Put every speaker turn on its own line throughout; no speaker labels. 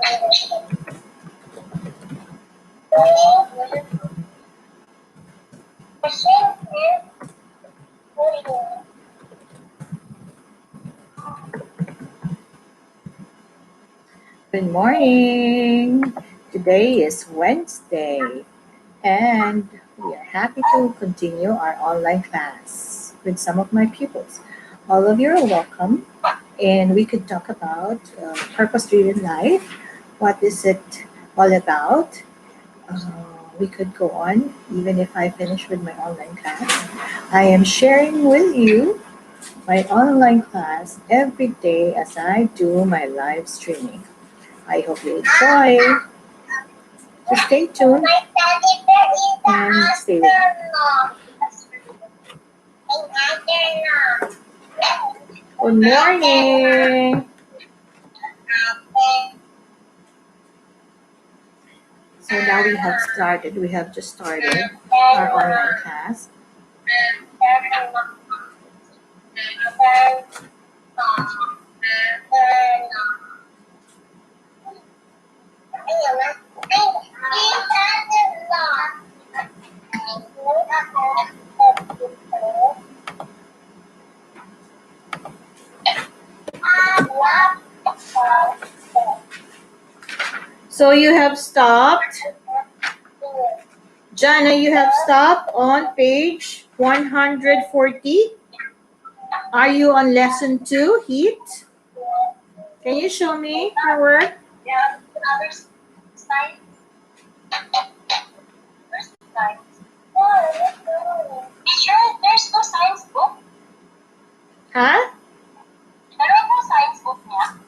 Good morning. Today is Wednesday, and we are happy to continue our online class with some of my pupils. All of you are welcome, and we could talk about purpose driven life. What is it all about? We could go on even if I finish with my online class. I am sharing with you my online class every day as I do my live streaming. I hope you enjoy. So stay tuned and stay with me. Good morning. So now we have started. We have just started our online class. So you have stopped. Jana, you have stopped on page 140. Are you on lesson 2, heat? Can you show me your work? Yeah, other slides. Where's the slides? Sure, there's no science book. Ha? Meron no science book niya?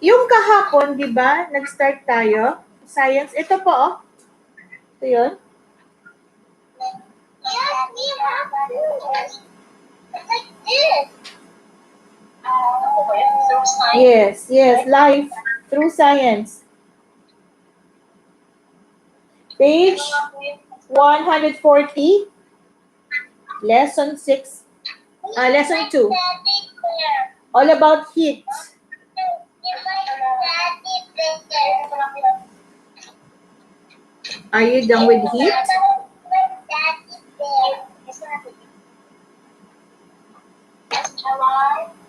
Yung kahapon, di ba, nag-start tayo? Science, ito po, oh. Ito yun. Yes, we have to. It's like this. Yes, life through science. Page 140, lesson 6, lesson 2. All about heat. Are you done with heat?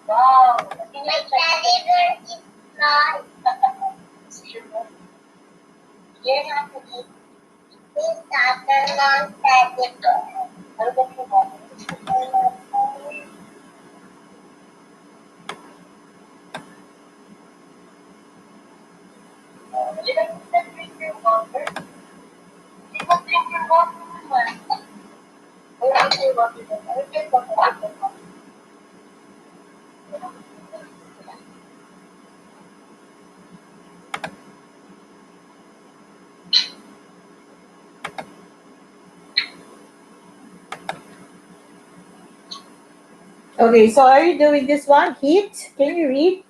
Wow. My daddy bear is not. You have to eat this long teddy bear. You don't drink your water. You don't drink your water. I don't drink water. I don't drink water. Okay, so are you doing this one? Heat? Can you read?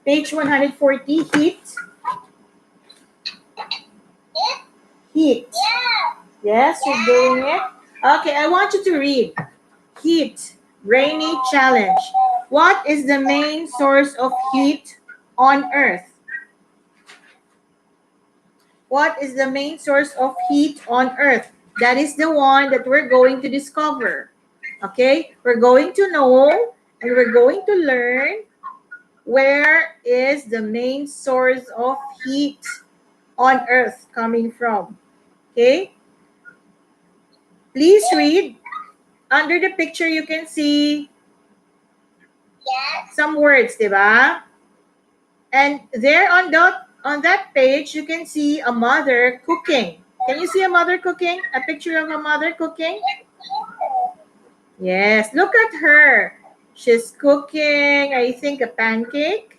Page 140, heat. Heat. Yes, you're doing it. Okay, I want you to read. Heat, rainy challenge. What is the main source of heat on Earth? What is the main source of heat on Earth? That is the one that we're going to discover. Okay, we're going to know and we're going to learn where is the main source of heat on Earth coming from. Okay, please read. Under the picture, you can see some words, diba? And there on that page, you can see a mother cooking. Can you see a mother cooking? A picture of a mother cooking? Yes, look at her. She's cooking, I think, a pancake.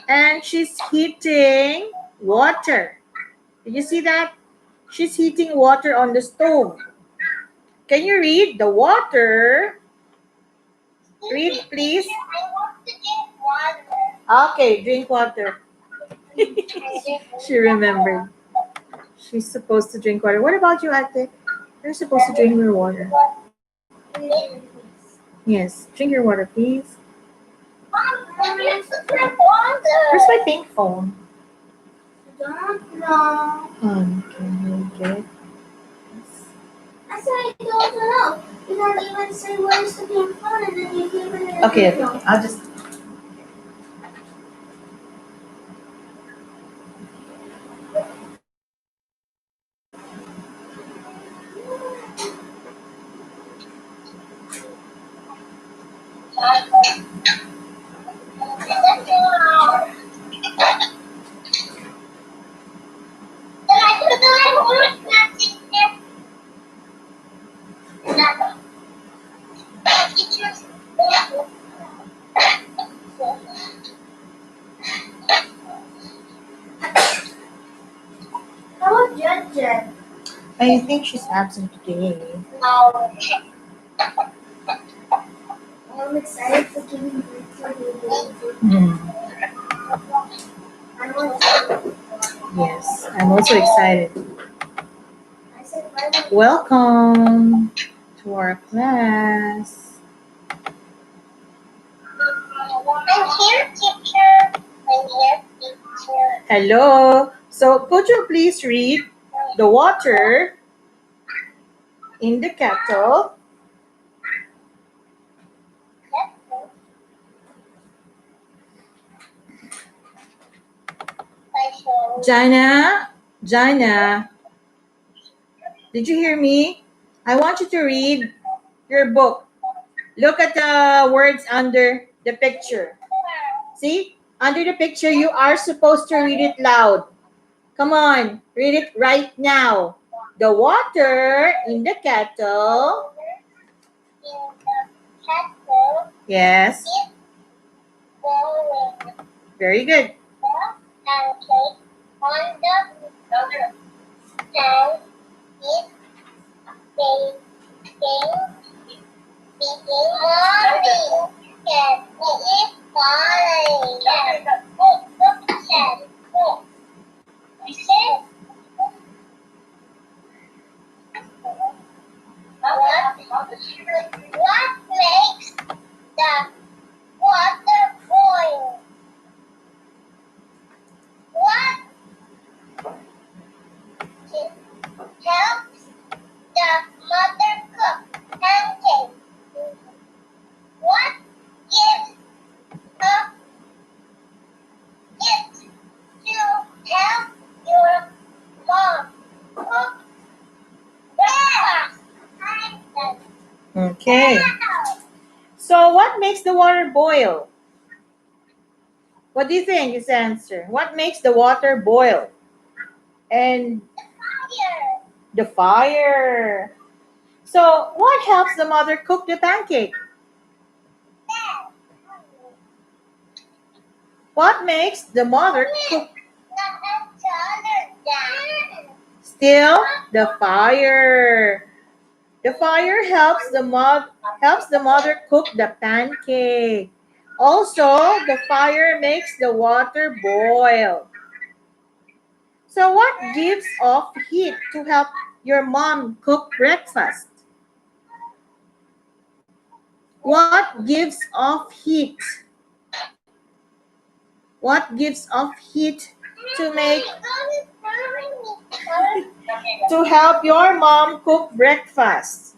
And she's heating water. Did you see that? She's heating water on the stove. Can you read the water? Read, please. I want to drink water. Okay, drink water. She remembered. She's supposed to drink water. What about you, Ate? You're supposed to drink your water. Yes, drink your water, please. Where's my pink phone?
don't know.
Can you get?
I said I don't know. You don't even say where's the pink phone and then you give it
Okay, okay. I'll just.
How about Jen?
I think she's absent today.
No. I'm excited for giving birth to you.
Hmm.
I want to.
Yes, I'm also excited.
I said bye.
Welcome to our class.
I'm here, teacher. I'm here, teacher.
Hello. So, could you please read the water in the kettle? Jana, Jana, did you hear me? I want you to read your book. Look at the words under the picture. See? Under the picture, you are supposed to read it loud. Come on, read it right now. The water in the kettle. Yes. Very good.
What makes the water boil? What helps the mother cook pancakes? What gives a gift to help your mom cook breakfast?
Okay. So, what makes the water boil? What do you think is the answer? What makes the water boil? And
Fire.
the fire. So, what helps the mother cook the pancake? What makes the mother cook? Still, the fire. The fire helps the mother cook the pancake. Also, the fire makes the water boil. So, what gives off heat to help your mom cook breakfast? What gives off heat? What gives off heat to make to help your mom cook breakfast?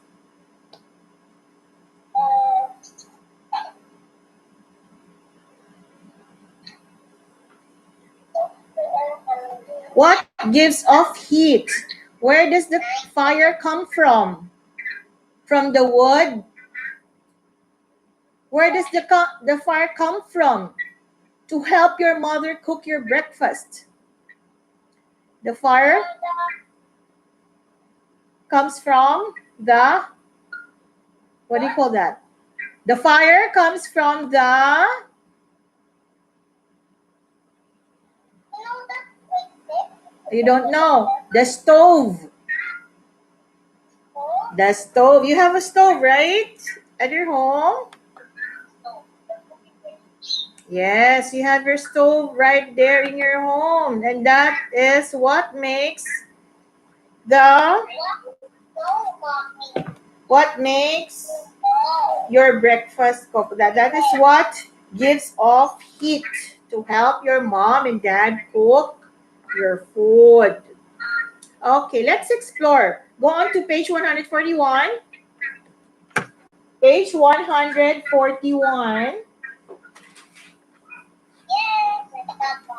What gives off heat? Where does the fire come from? From the wood? Where does the fire come from to help your mother cook your breakfast? The fire comes from the, what do you call that? The fire comes from the, you don't know, the stove. The stove. You have a stove, right? At your home? Yes, you have your stove right there in your home. And that is what makes the, what makes your breakfast cook. That is what gives off heat to help your mom and dad cook your food. Okay, let's explore. Go on to page 141. Page 141.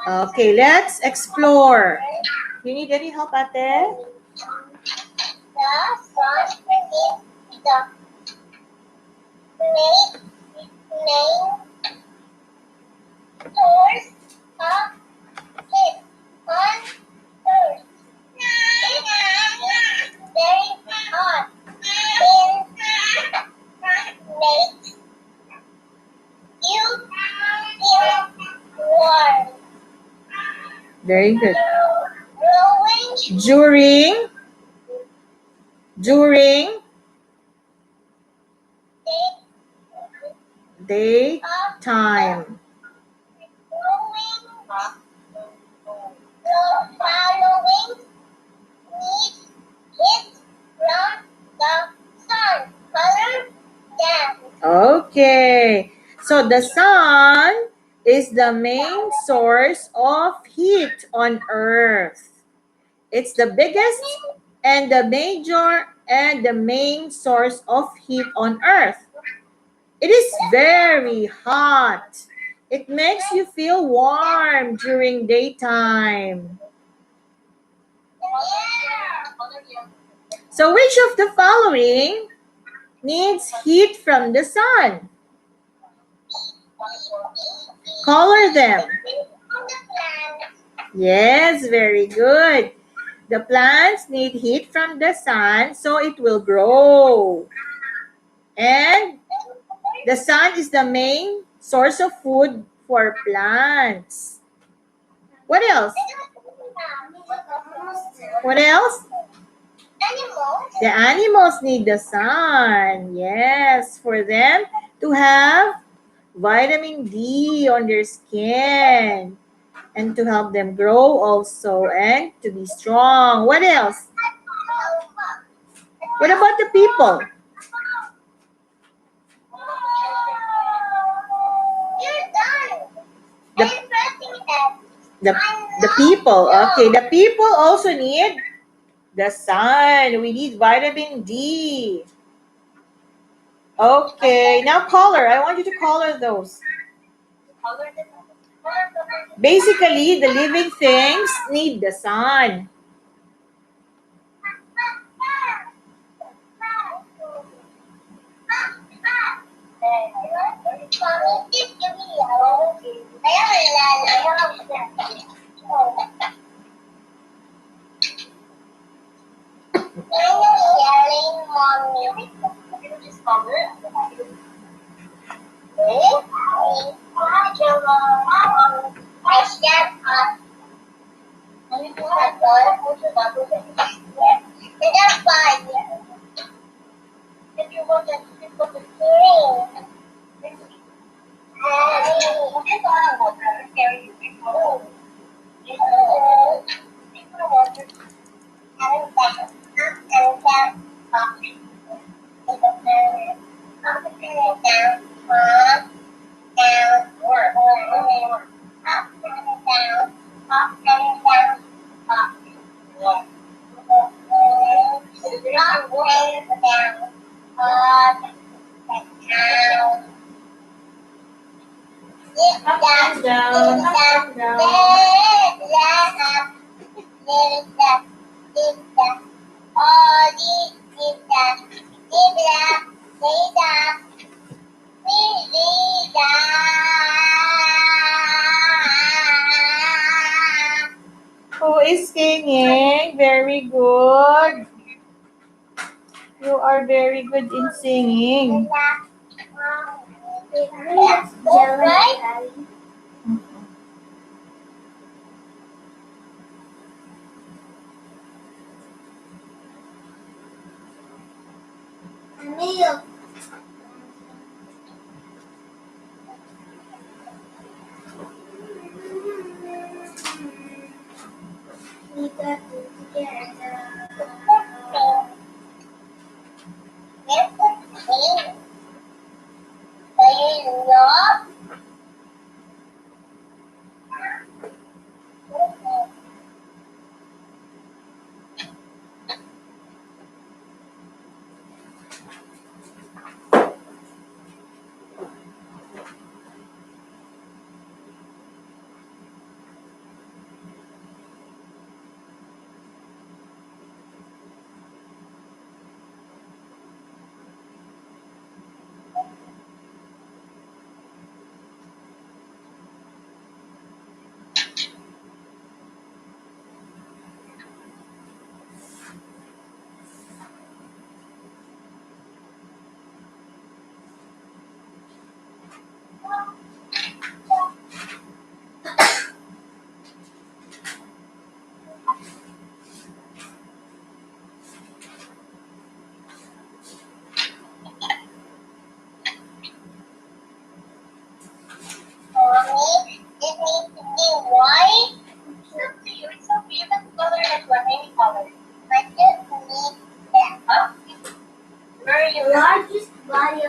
Okay, let's explore. You need any help, ate?
The sun is the main source of heat on Earth. Very hot and makes you feel warm.
Very good.
Growing
During
daytime,
daytime.
following needs heat from the sun. Color them.
Okay. So the sun is the main source of heat on Earth. It's the biggest and the main source of heat on Earth. It is very hot. It makes you feel warm during daytime. So which of the following needs heat from the sun? Color them. Yes, very good. The plants need heat from the sun so it will grow. And the sun is the main source of food for plants. What else? What else? The animals need the sun. Yes, for them to have vitamin D on their skin and to help them grow also and to be strong. What else? What about the people? The, the, the people. Okay, the people also need the sun. We need vitamin D. Okay, now color. I want you to color those. Basically, the living things need the sun. Up and down, up and down. Who is singing? Very good. You are very good in singing.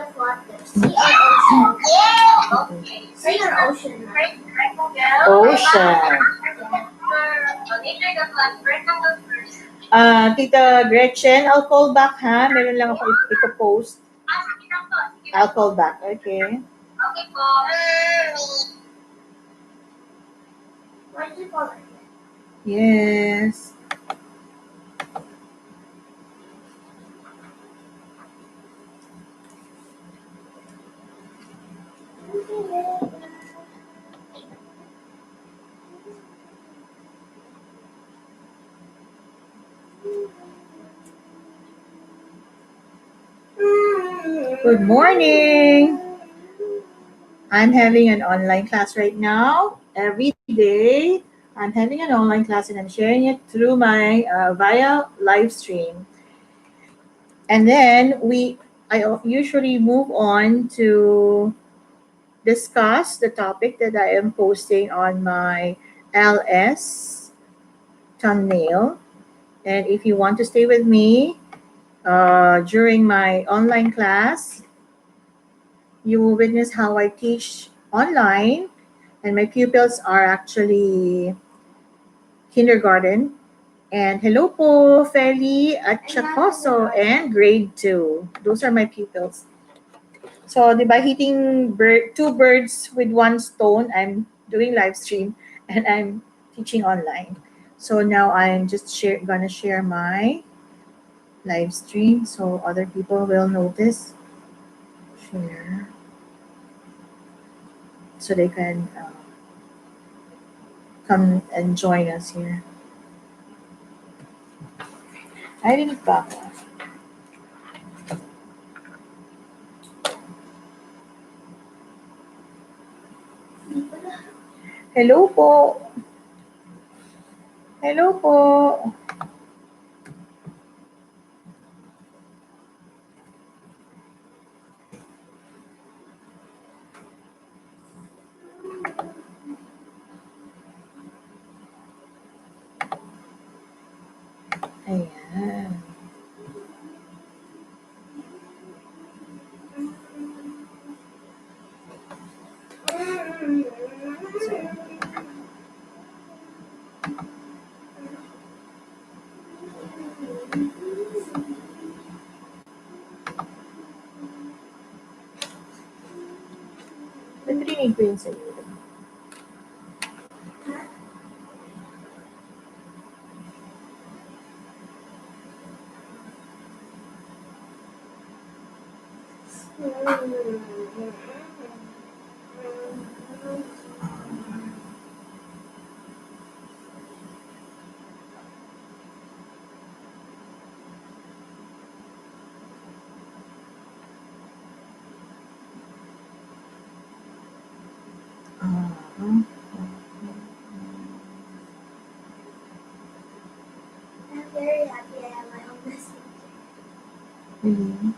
of water. Sea or ocean? Sea or ocean?
Ocean. Tita Gretchen, I'll call back ha. Meron lang ako ipopost. I'll call back, okay?
Why did you call it?
Yes. Good morning. I'm having an online class right now. Every day, I'm having an online class and I'm sharing it through my via live stream. And then I usually move on to discuss the topic that I am posting on my LS thumbnail. And if you want to stay with me during my online class, you will witness how I teach online, and my pupils are actually kindergarten. And hello po, Feli at Chacoso, and grade 2. Those are my pupils. So, di ba, hitting two birds with one stone, I'm doing live stream and I'm teaching online. So now I'm just gonna share my live stream so other people will notice. Share. So they can come and join us here. I didn't back. Hello po. Hello po. Ayan. Narinig ko yun sa iyo.
I'm very happy I have my own messenger.
Really?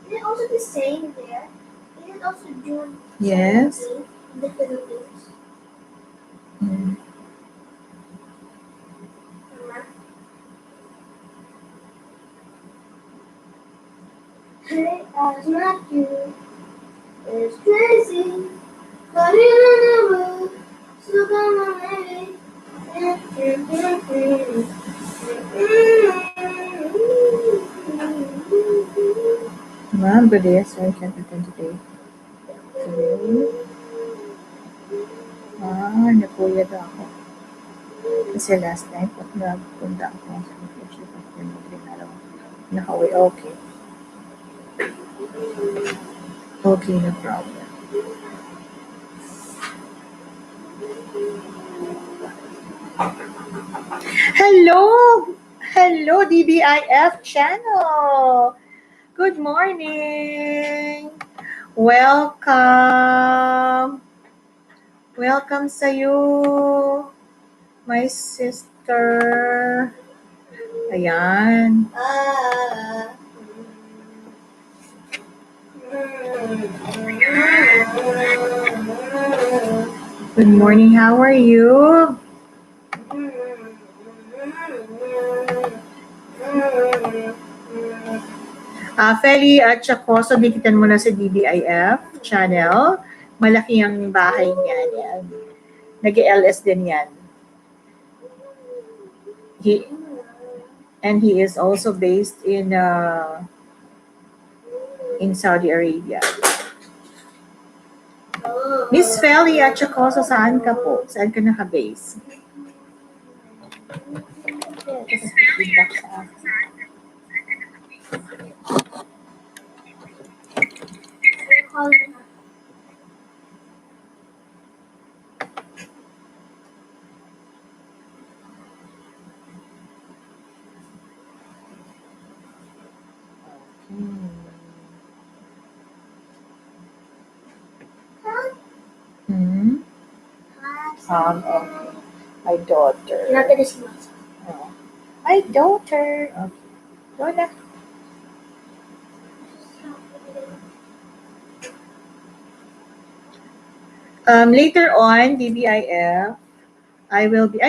Is it also the same there? Is it also June
Yes.
17th in the Philippines?
Mm.
Mama? Hey, as Matthew is crazy, but he never so come on, baby.
Ma'am, good day. Sorry, I can't attend today. Today? Napuyat ako. Kasi last night, pag nagpunta ako sa reflection of the Madrid, nakauwi. Okay. Okay, no problem. Hello! Hello, DBIF channel! Good morning! Welcome! Welcome sa'yo, my sister. Ayan. Good morning, how are you? Feli at Chacoso, dikitan mo na sa DBIF channel. Malaki ang bahay niyan. Yan. Nag-LS din yan. He is also based in Saudi Arabia. Miss Feli at Chacoso, saan ka po? Saan ka naka-base? Feedback sa akin. Hmm? Okay. My daughter.
Not gonna see myself.
Oh. My daughter. Okay. Go na. Later on, DBIF, I will be.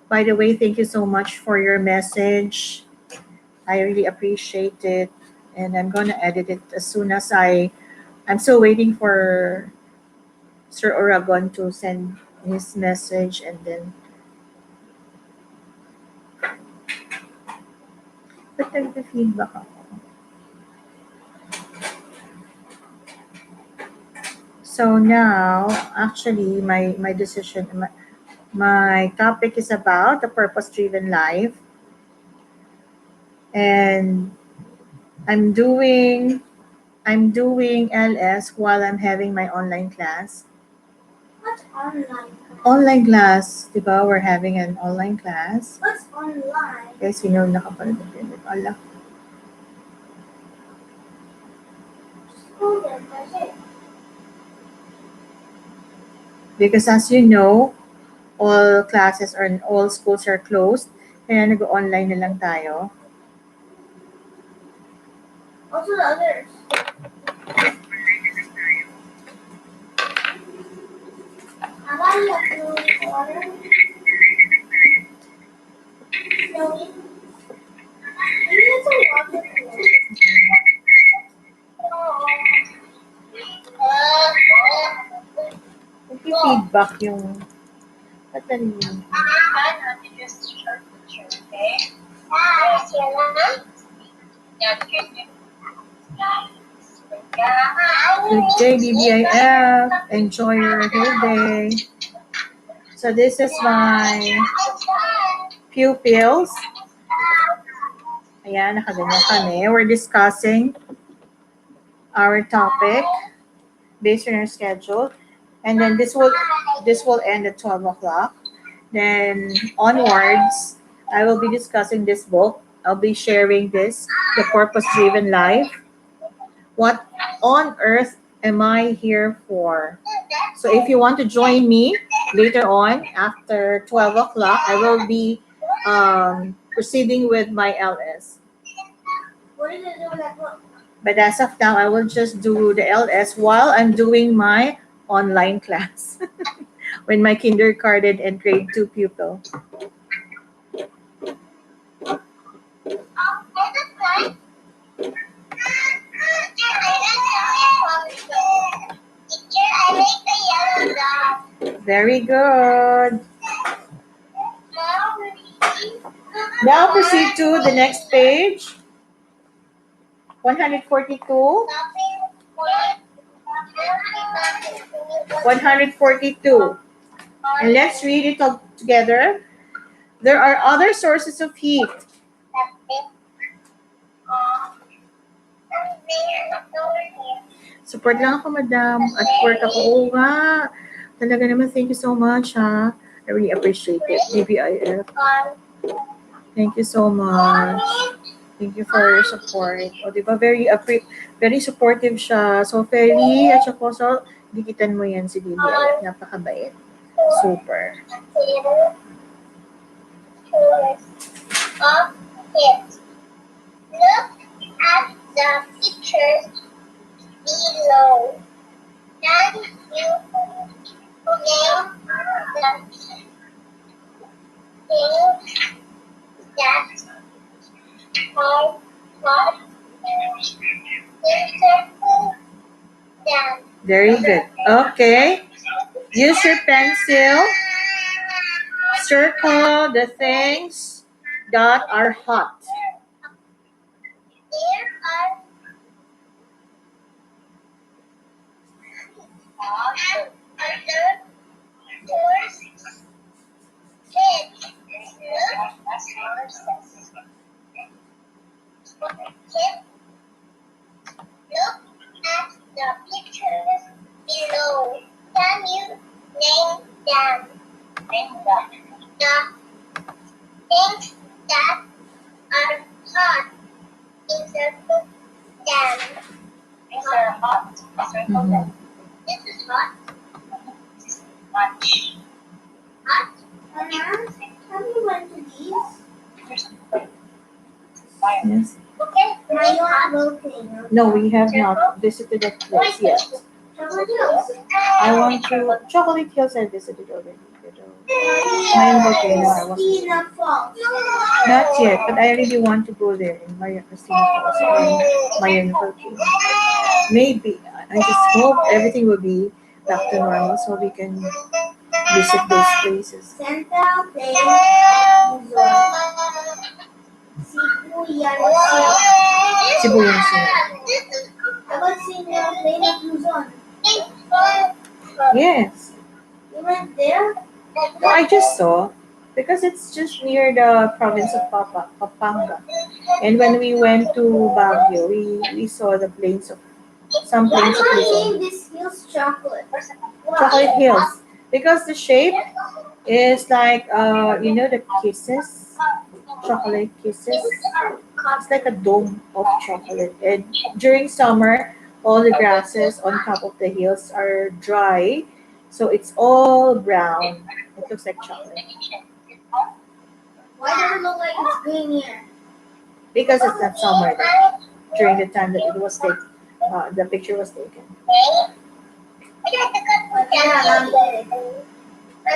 By the way, thank you so much for your message. I really appreciate it, and I'm gonna edit it as soon as I'm still waiting for Sir Oragon to send his message, and then. Ba't nagpa-feedback ako? So now, actually, my decision, my topic is about the purpose-driven life, and I'm doing LS while I'm having my online class.
What's online?
Online class, di ba? We're having an online class.
What's online?
Guys, sino nakapanood ng pinit? Ala.
School then, that's it.
Because as you know, all classes or all schools are closed. Kaya nag-online na lang tayo.
Also the others. Have I left the water? No. Maybe it's a water cooler.
Nag-feedback yung... Ba't narinig? Good day, BBIF. Enjoy your whole day. So this is my pupils. Ayan, nakaganyan kami. We're discussing our topic based on our schedule. And then this will end at 12 o'clock. Then onwards, I will be discussing this book. I'll be sharing this, The Purpose-Driven Life. What on earth am I here for? So if you want to join me later on after 12 o'clock, I will be proceeding with my LS.
What does it do with that book?
But as of now, I will just do the LS while I'm doing my online class with my kindergarten and grade 2 pupil. Very good. Now proceed to the next page. 142. 142. And let's read it all together. There are other sources of heat. Support lang ako, madam. At work ako. Oo nga. Talaga naman, thank you so much, ha. I really appreciate it. DBIF. Thank you so much. Thank you for your support. O, di ba? Very supportive siya. So, Feli at saka so, dikitan mo yan si DBIF. Napakabait. Super.
Of kids. Look at the pictures below. Can you
Very good. Okay. Use your pencil. Circle the things that are hot. Mhm.
Have you went to these?
Yes.
I don't volcano.
No, we have not visited that place yet.
Chocolate Hills.
I want to. Chocolate Hills I visited already. Mayan volcano, I wasn't.
Christina Falls.
Not yet, but I really want to go there in Maria Cristina Falls and Mayan volcano. Maybe. I just hope everything will be back to normal so we can visit those places.
Central Plain Resort. Cebu Yansi.
Cebu Yansi.
How about Central Plain of Luzon?
Yes.
You went there?
No, I just saw because it's just near the province of Pampanga. And when we went to Baguio, we saw the plains of some
Why
plains
do
of
I
Luzon.
name this hills chocolate?
Chocolate Hills. Because the shape is like the kisses, chocolate kisses. It's like a dome of chocolate. And during summer, all the grasses on top of the hills are dry, so it's all brown. It looks like chocolate
Why does it look like it's green here?
because it's not summer during the time that it was taken. The picture was taken.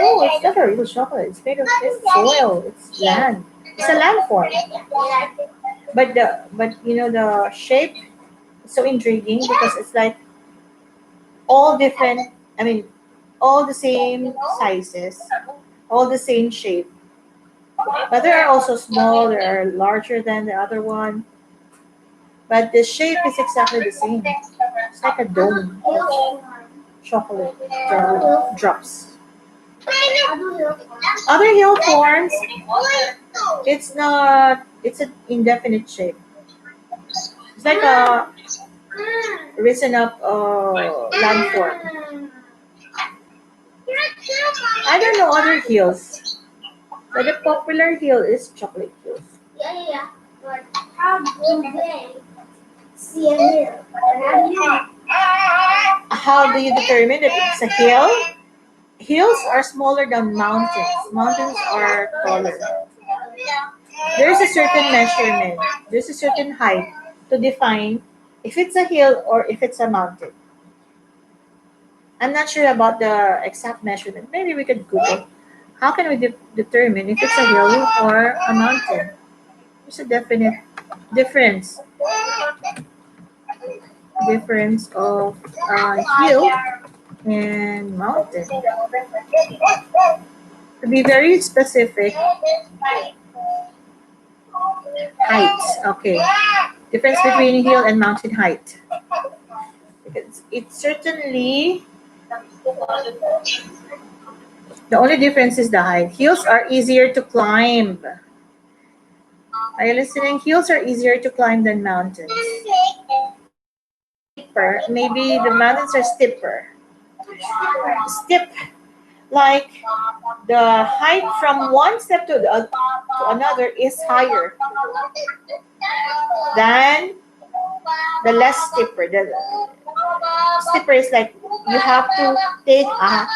Oh, it's not a real chocolate. It's made of soil. It's land. It's a landform. But the shape is so intriguing because it's like all different. I mean, all the same sizes, all the same shape. But there are also small. There are larger than the other one. But the shape is exactly the same. It's like a dome of chocolate drops. Other hill forms, it's not. It's an indefinite shape. It's like a risen up landform. I don't know other hills, but the popular hill is Chocolate Hills.
Yeah. But how do they see a hill? How do you?
How do you determine if it's a hill? Hills are smaller than mountains. Mountains are taller. There's a certain measurement. There's a certain height to define if it's a hill or if it's a mountain. I'm not sure about the exact measurement. Maybe we could Google. How can we determine if it's a hill or a mountain? There's a definite difference. Difference of hill and mountain. To be very specific, height. Okay. Difference between hill and mountain height. Because it's certainly the only difference is the height. Hills are easier to climb. Are you listening? Hills are easier to climb than mountains. Steeper. Maybe the mountains are steeper. Steep, like the height from one step to another is higher than the less steeper. The steeper is like you have to take a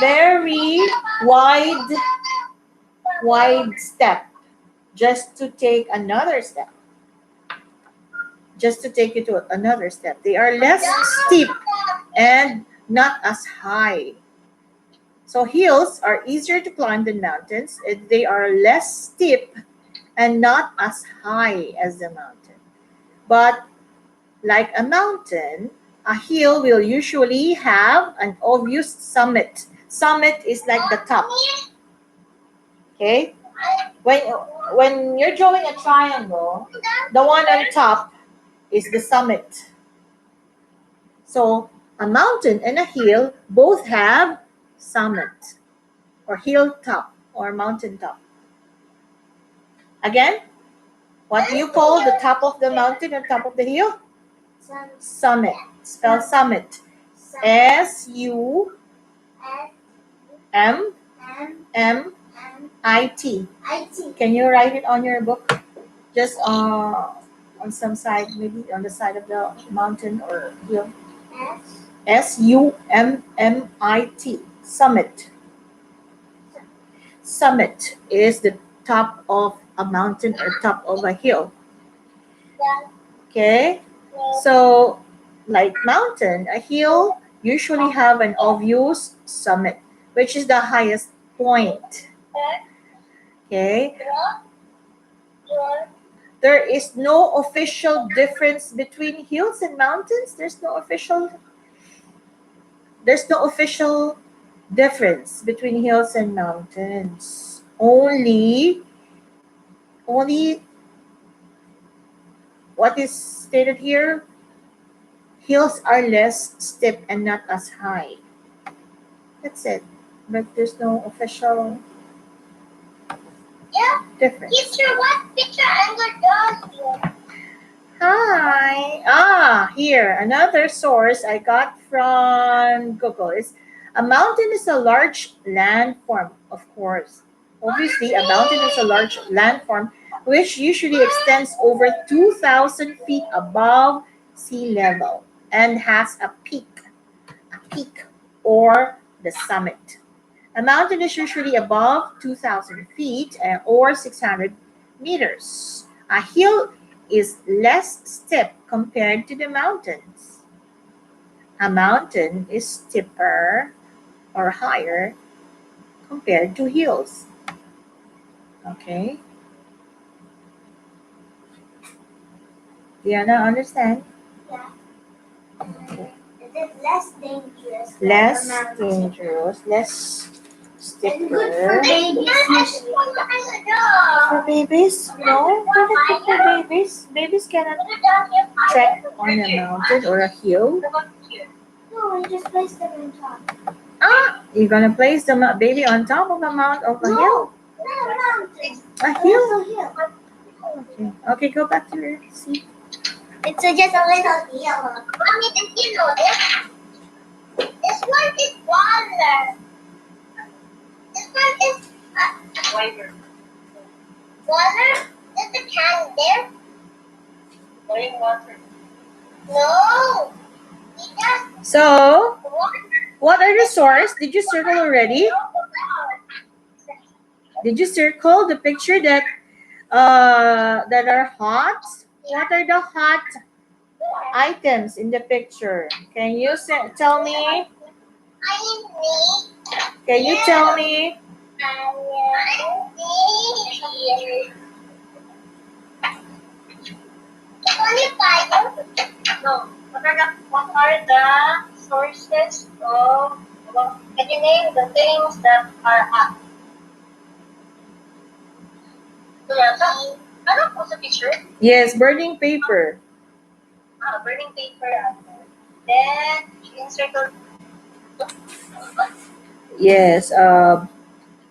very wide step just to take another step. Just to take you to another step. They are less steep and not as high. So hills are easier to climb than mountains. They are less steep and not as high as the mountain. But like a mountain, a hill will usually have an obvious summit. Summit is like the top. Okay? When you're drawing a triangle, the one on top is the summit. So a mountain and a hill both have summit or hilltop or mountaintop. Again, what do you call the top of the mountain or top of the hill? Summit. Spell summit. SUMMIT. Can you write it on your book? Just on some side, maybe on the side of the mountain or hill. SUMMIT. Summit. Summit is the top of a mountain or top of a hill. Okay? So, like mountain, a hill usually have an obvious summit, which is the highest point. Okay? There is no official difference between hills and mountains. There's no official difference between hills and mountains. Only what is stated here, hills are less steep and not as high. That's it. But there's no official difference.
Teacher, what picture under
Hi. Here, another source I got from Google is a mountain is a large landform, of course. Obviously, a mountain is a large landform which usually extends over 2,000 feet above sea level and has a peak or the summit. A mountain is usually above 2,000 feet or 600 meters. A hill is less steep compared to the mountains. A mountain is steeper or higher compared to hills. Okay? Diana, understand?
Yeah.
Okay.
Is it less dangerous?
Less
like a mountain?
dangerous, less
And good for
steeper.
babies usually.
For babies? No, they're not good for babies. Babies cannot trek on a mountain or a hill.
No, we just place them on top.
You're gonna place the baby on top of a mount of a hill?
No, mountain.
A hill?
It's a hill.
Okay. Okay, go back to your seat.
It's just a little hill. Mommy, did you know this? This one is water. This one is water. Water? There's a can there. Plain water. No. It
So,
water.
what are the source? Did you circle already? Did you circle the picture that are hot? What are the hot items in the picture? Can you tell me? Can you tell me?
No. What are the sources of? Can you name the things that are hot? I don't post a picture.
Yes, burning paper.
Burning paper. Then encircle.
Yes,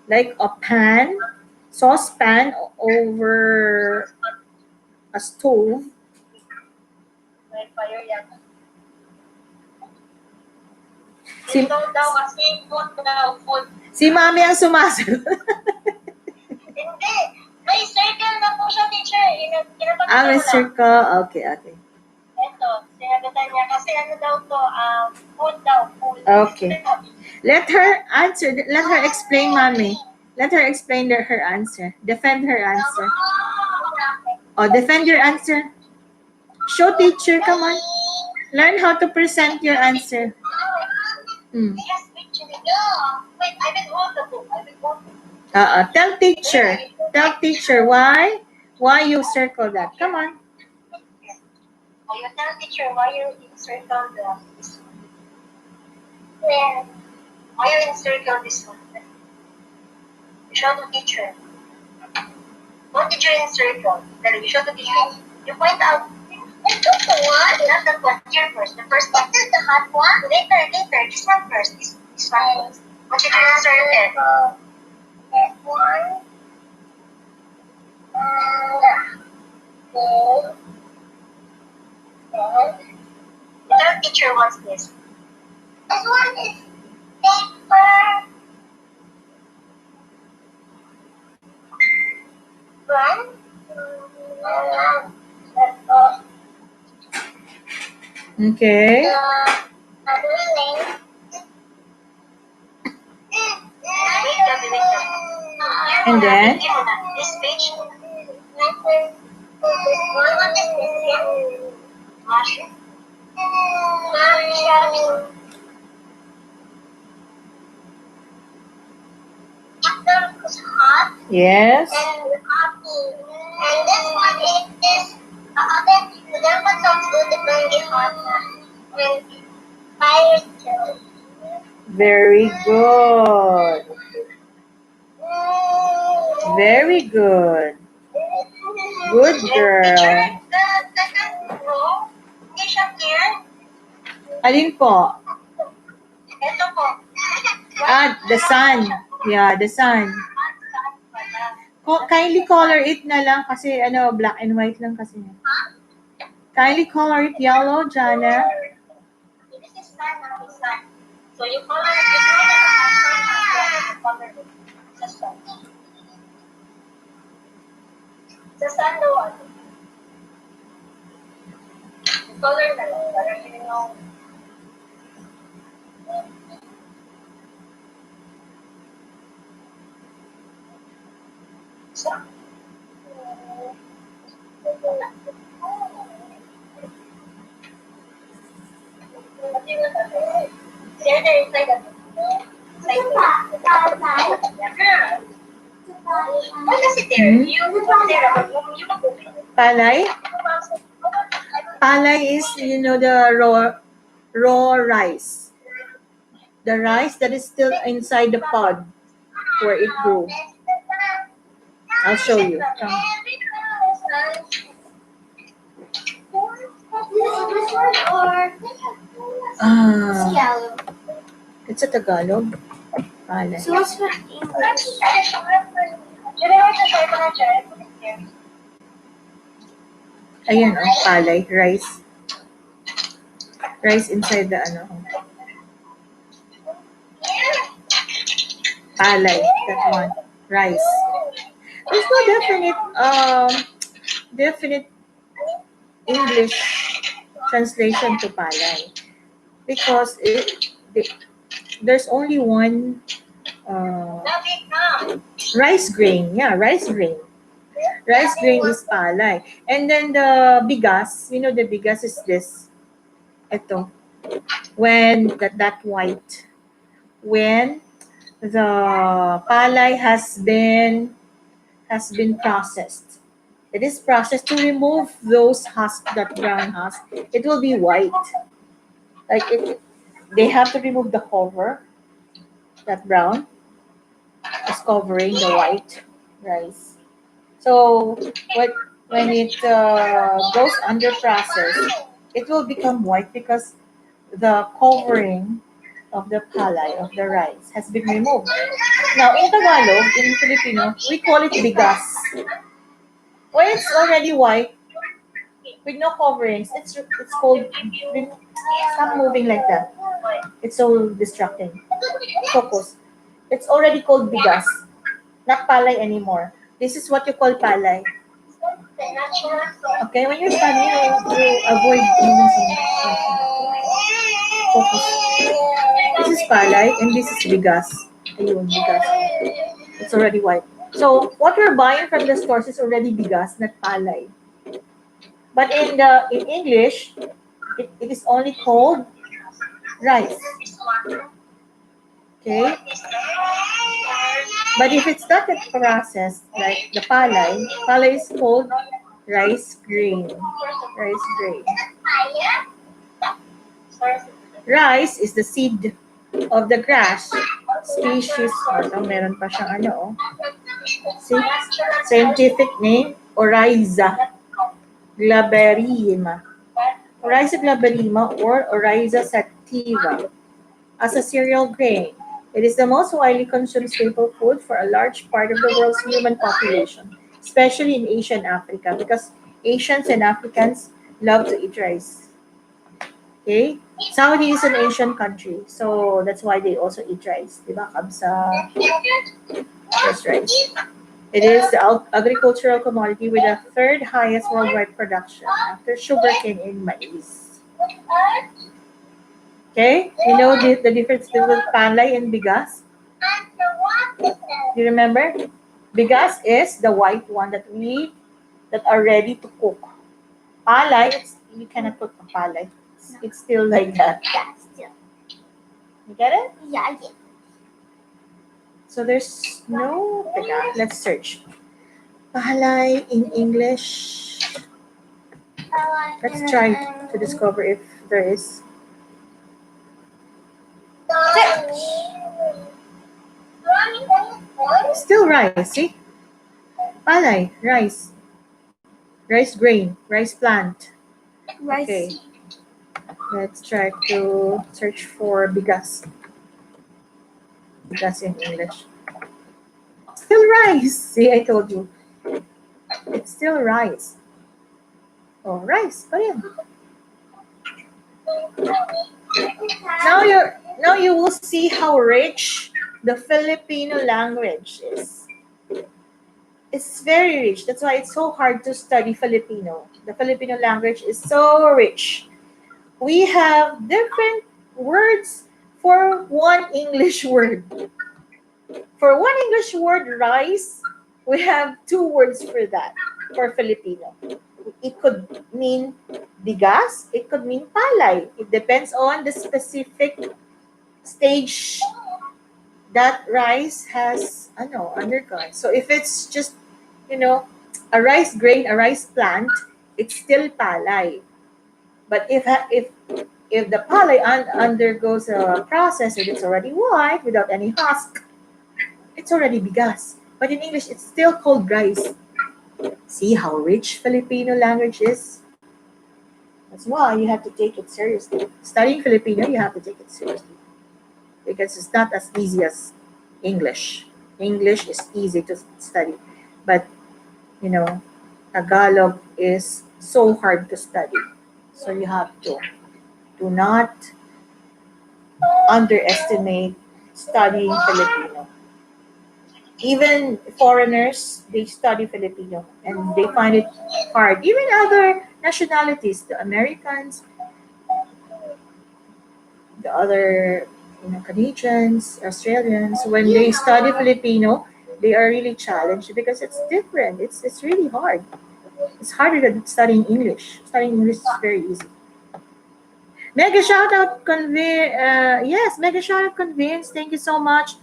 like a pan, saucepan over a stove.
May fire yan.
Si,
Ito daw kasi food daw. Food.
si Mami ang sumasagot.
Hindi. May circle na po siya, teacher. Kinapagod
May
ko lang.
circle. Okay, okay.
Ito. Sinagutan niya. Kasi ano daw to, food daw. Food.
Okay. Let her answer. Let her explain, Mami. Let her explain her answer. Defend her answer. Oh, defend your answer. Show teacher, come on. Learn how to present your answer. Hmm.
Wait, I will hold the book. I will hold the book.
Tell teacher. Tell teacher why you circle that. Come on.
You tell teacher why you circle this one. Where? Why you encircle this one? You show to teacher. What did you encircle? Then you show to teacher. You point out. This one? Not that one. Here first. The first one. This is the hot one? Later. This one first. This one first. What did you encircle? This one. The teacher wants this. This one is paper. One.
Okay.
Other name.
And then?
This page. What is this again? Mushroom. After it's hot.
Yes.
And coffee. And this one is this. The other one sounds good if it's hot. And fire too.
Very good. Very good. Good girl.
The second row, hindi siya clear.
Alin po?
Ito po.
The sun. Yeah, the sun. Kindly color it na lang kasi black and white lang kasi. Kindly color it yellow, Jana.
This is sun, now it's sun. So you color it this way, you color it. Sa sun. Sa sun daw ano? Color na lang, para you know. So, what is it there? You put there, you put it.
Palay? Palay is, the raw rice. The rice that is still inside the pod where it grew. I'll show you. Come.
Yellow.
It's a Tagalog. Palay.
So what's for English?
Ayan, palay. Rice. Rice inside the palay. That one. Rice. There's no definite English translation to palay because there's only one rice grain. Yeah, rice grain. Rice grain is palay. And then the bigas, the bigas is this. Ito. When that white. When the palay has been processed. It is processed to remove those husk, that brown husk. It will be white. Like they have to remove the cover, that brown is covering the white rice. So when it goes under process, it will become white because the covering of the palay of the rice has been removed. Now in Tagalog, in Filipino, we call it bigas. When it's already white with no coverings, it's called. Stop moving like that. It's so distracting. Focus. It's already called bigas, not palay anymore. This is what you call palay. Okay, when you're studying, you avoid focus. This is palay and this is bigas. Ayun, bigas. It's already white. So what we're buying from the stores is already bigas, not palay. But in English, it is only called rice. Okay? But if it's not processed, like the palay is called rice grain. Rice grain. Rice is the seed of the grass species. Ito, meron pa siyang ano, oh. See? Scientific name, Oryza glaberrima. Oryza glaberrima or Oryza sativa. As a cereal grain, it is the most widely consumed staple food for a large part of the world's human population, especially in Asia and Africa, because Asians and Africans love to eat rice. Okay? Saudi is an Asian country, so that's why they also eat rice. Diba? Kabsa, that's rice. It is the agricultural commodity with the third highest worldwide production after sugarcane and maize. Okay? You know the difference between palay and bigas? You remember? Bigas is the white one that are ready to cook. Palay, you cannot cook a palay. It's still like that.
Yeah, still.
You get it?
Yeah, I get.
So there's no bigas. Let's search. Palay in English. Let's try to discover if there is. Still rice, see? Palay, rice. Rice grain, rice plant.
Rice.
Okay. Let's try to search for bigas. Bigas in English. Still rice. See, I told you. It's still rice. Oh, rice. Put in. Now you will see how rich the Filipino language is. It's very rich. That's why it's so hard to study Filipino. The Filipino language is so rich. We have different words for one English word. For one English word, rice, we have two words for that, for Filipino. It could mean bigas, it could mean palay. It depends on the specific stage that rice has undergone. So if it's just, a rice grain, a rice plant, it's still palay. But if the palay undergoes a process and it's already white without any husk, it's already bigas. But in English, it's still called rice. See how rich Filipino language is? That's why you have to take it seriously. Studying Filipino, you have to take it seriously. Because it's not as easy as English. English is easy to study. But, Tagalog is so hard to study. So you have to. Do not underestimate studying Filipino. Even foreigners, they study Filipino and they find it hard. Even other nationalities, the Americans, the other Canadians, Australians, when they study Filipino, they are really challenged because it's different. It's really hard. It's harder than studying English. Studying English is very easy. Mega shout out yes, mega shout out Convince. Thank you so much.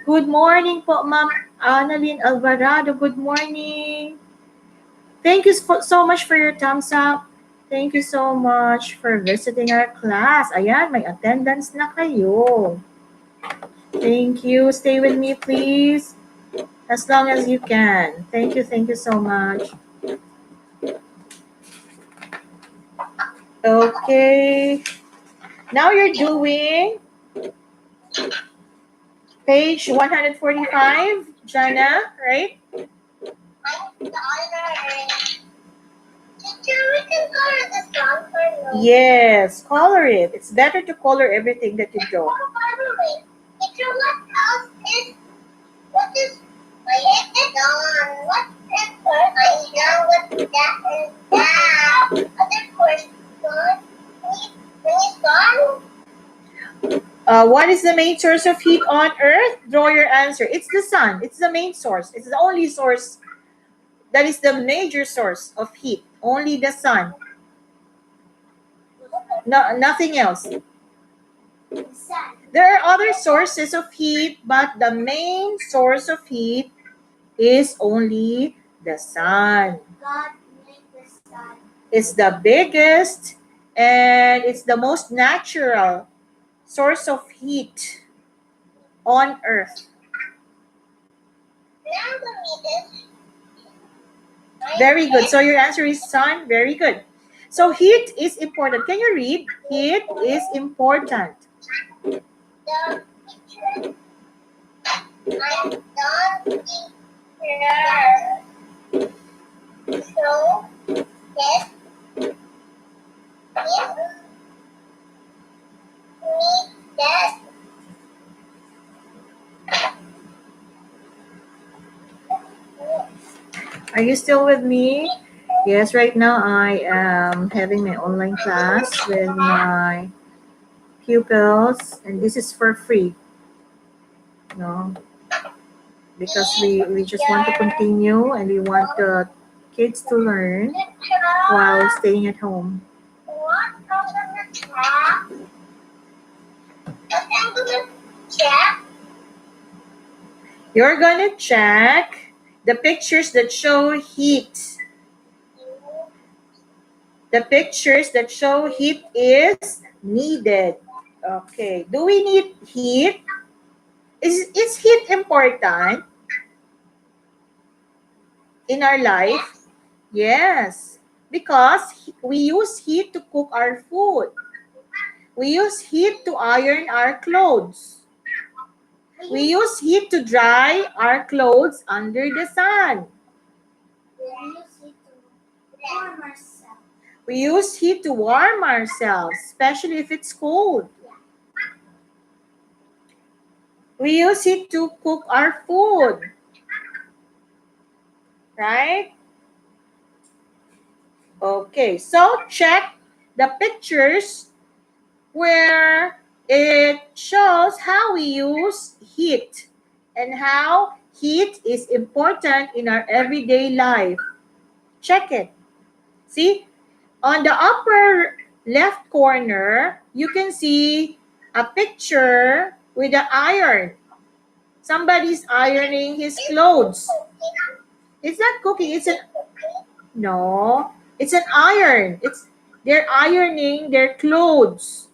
Good morning po, Ma'am Annalyn Alvarado. Good morning. Thank you so much for your thumbs up. Thank you so much for visiting our class. Ayan, may attendance na kayo. Thank you. Stay with me, please. As long as you can. Thank you so much. Okay. Now you're doing page 145, Jana, right? Yes, color it. It's better to color everything that you draw.
Teacher, what is my head on? What is that? Other question.
What is the main source of heat on Earth? Draw your answer. It's the sun. It's the main source. It's the only source. That is the major source of heat. Only the sun. No, nothing else.
Sun.
There are other sources of heat, but the main source of heat is only the sun.
God made the sun.
It's the biggest and it's the most natural source of heat on earth.
Now the middle.
Very good. So your answer is sun. Very good. So heat is important. Can you read? Heat is important.
The picture. I'm done picture. So, yes. Yes. Me that.
Are you still with me? Yes, right now I am having my online class with my pupils, and this is for free. No, because we just want to continue and we want the kids to learn while staying at home.
What I'm gonna check? What I'm gonna check?
You're gonna check the pictures that show heat. The pictures that show heat is needed. Okay. Do we need heat? Is heat important in our life? Yes. Because we use heat to cook our food. We use heat to iron our clothes. We use heat to dry our clothes under the sun.
We use it to warm ourselves.
We use heat to warm ourselves, especially if it's cold. We use it to cook our food. Right? Okay, so check the pictures where it shows how we use heat and how heat is important in our everyday life. Check it. See, on the upper left corner, you can see a picture with an iron. Somebody's ironing his clothes. It's not cooking, it's an no, it's an iron. They're ironing their clothes.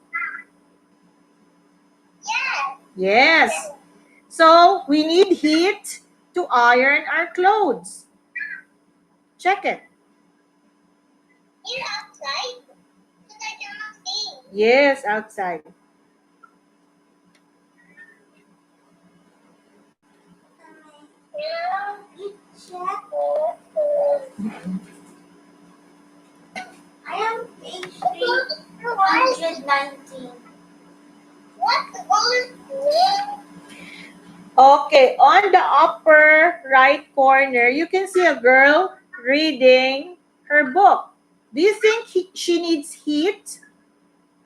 Yes. So we need heat to iron our clothes. Check it.
You're outside? But I cannot see.
Yes, outside.
Yeah.
You check. I am page 319.
What was name?
Okay, on the upper right corner, you can see a girl reading her book. Do you think she needs heat?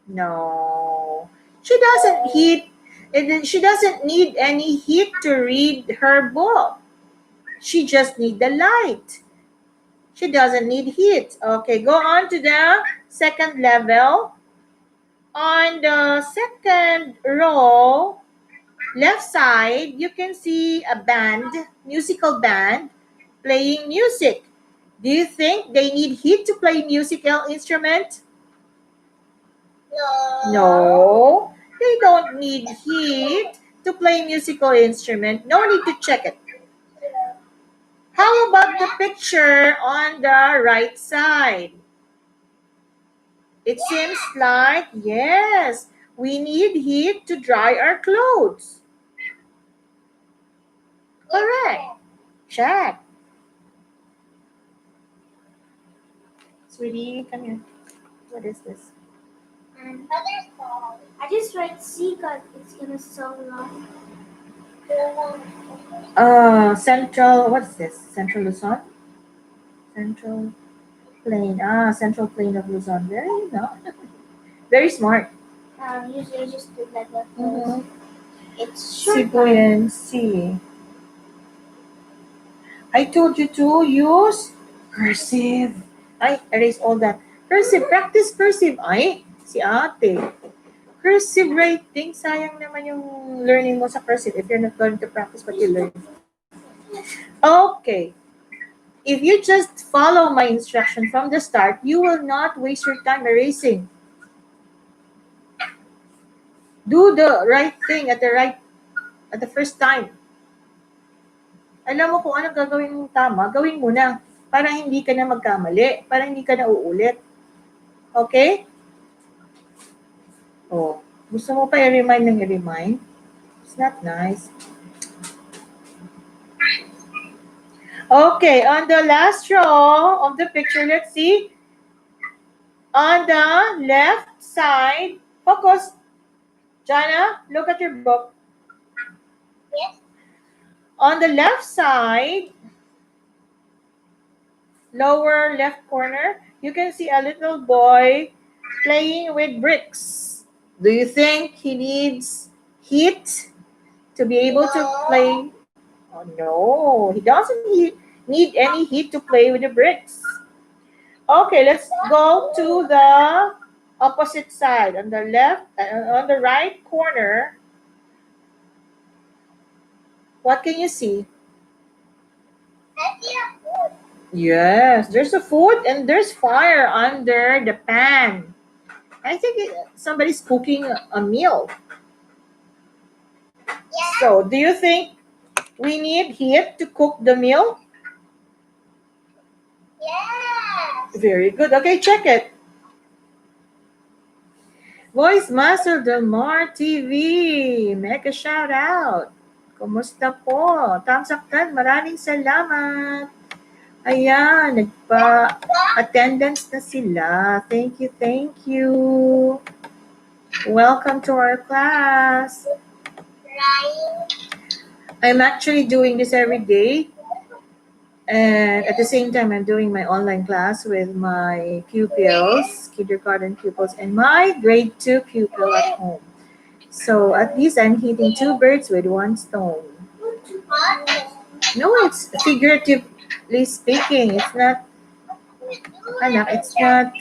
No. She doesn't she doesn't need any heat to read her book. She just needs the light. She doesn't need heat. Okay, go on to the second level. On the second row, left side, you can see a band, musical band, playing music. Do you think they need heat to play musical instrument?
No.
No, they don't need heat to play musical instrument. No need to check it. How about the picture on the right side? It seems like, yes, we need heat to dry our clothes. Correct. Check. Sweetie, come here. What is this?
And
Other side.
I just write C because it's gonna so long.
Central, what is this? Central Luzon? Central Plain. Central Plain of Luzon. Very, very smart.
Usually I just do like that.
Mhm.
It's short.
Sibuyan Sea. I told you to use cursive. I erase all that. Cursive, practice cursive. Ay, si ate. Cursive writing, sayang naman yung learning mo sa cursive if you're not going to practice what you learn. Okay. If you just follow my instruction from the start, you will not waste your time erasing. Do the right thing at the first time. Alam mo kung ano gagawin mong tama, gawin mo na para hindi ka na magkamali, para hindi ka na uulit. Okay? Oh, gusto mo pa i-remind ng i-remind? It's not nice. Okay, on the last row of the picture, let's see. On the left side, focus. Jana, look at your book.
Yes.
On the left side, lower left corner, you can see a little boy playing with bricks. Do you think he needs heat to be able to play? Oh, no, he doesn't need any heat to play with the bricks. Okay, let's go to the opposite side. On the left, on the right corner, what can you see?
I see a food.
Yes, there's a food and there's fire under the pan. I think somebody's cooking a meal.
Yes.
So, do you think we need heat to cook the meal?
Yes.
Very good. Okay, check it. Voice Master Del Mar TV. Make a shout out. Kumusta po? Tamsaktan, maraming salamat. Ayan, nagpa-attendance na sila. Thank you, thank you. Welcome to our class.
Right.
I'm actually doing this every day. And at the same time, I'm doing my online class with my pupils, kindergarten pupils, and my grade 2 pupil at home. So at least I'm hitting 2 birds with 1 stone. No, it's figuratively speaking. It's not, it's not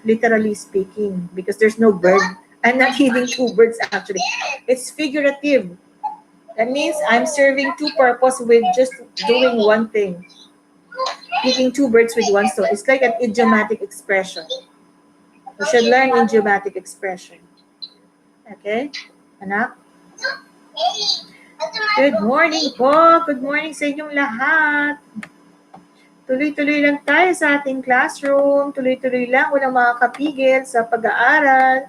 literally speaking because there's no bird. I'm not hitting 2 birds actually. It's figurative. That means I'm serving 2 purposes with just doing one thing. Hitting 2 birds with 1 stone. It's like an idiomatic expression. You should learn idiomatic expression. Okay? Anak? Good morning po. Good morning sa inyong lahat. Tuloy-tuloy lang tayo sa ating classroom. Tuloy-tuloy lang. Walang makakapigil sa pag-aaral.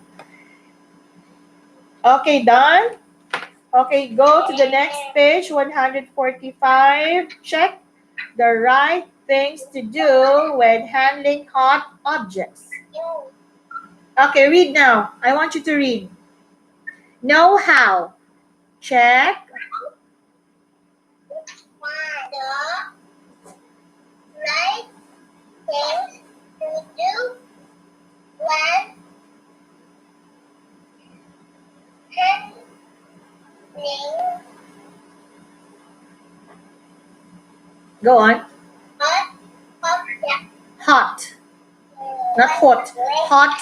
Okay, done? Okay, go to the next page, 145. Check the right things to do when handling hot objects. Okay, read now. I want you to read. Know how. Check.
The right things to do when handling
Go on.
hot objects.
Hot. Not hot. Hot.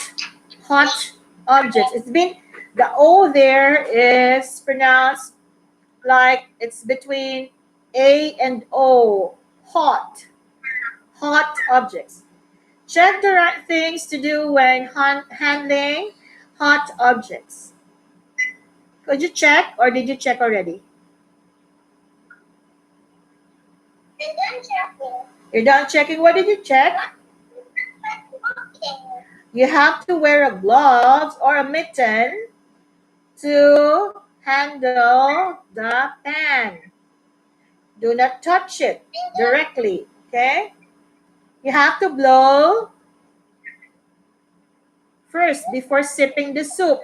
Hot objects. It's been, the O there is pronounced like it's between A and O. Hot. Hot objects. Check the right things to do when handling hot objects. Could you check or did you check already?
And then checking.
You're done checking. What did you check? You have to wear a gloves or a mitten to handle the pan. Do not touch it directly, okay? You have to blow first before sipping the soup.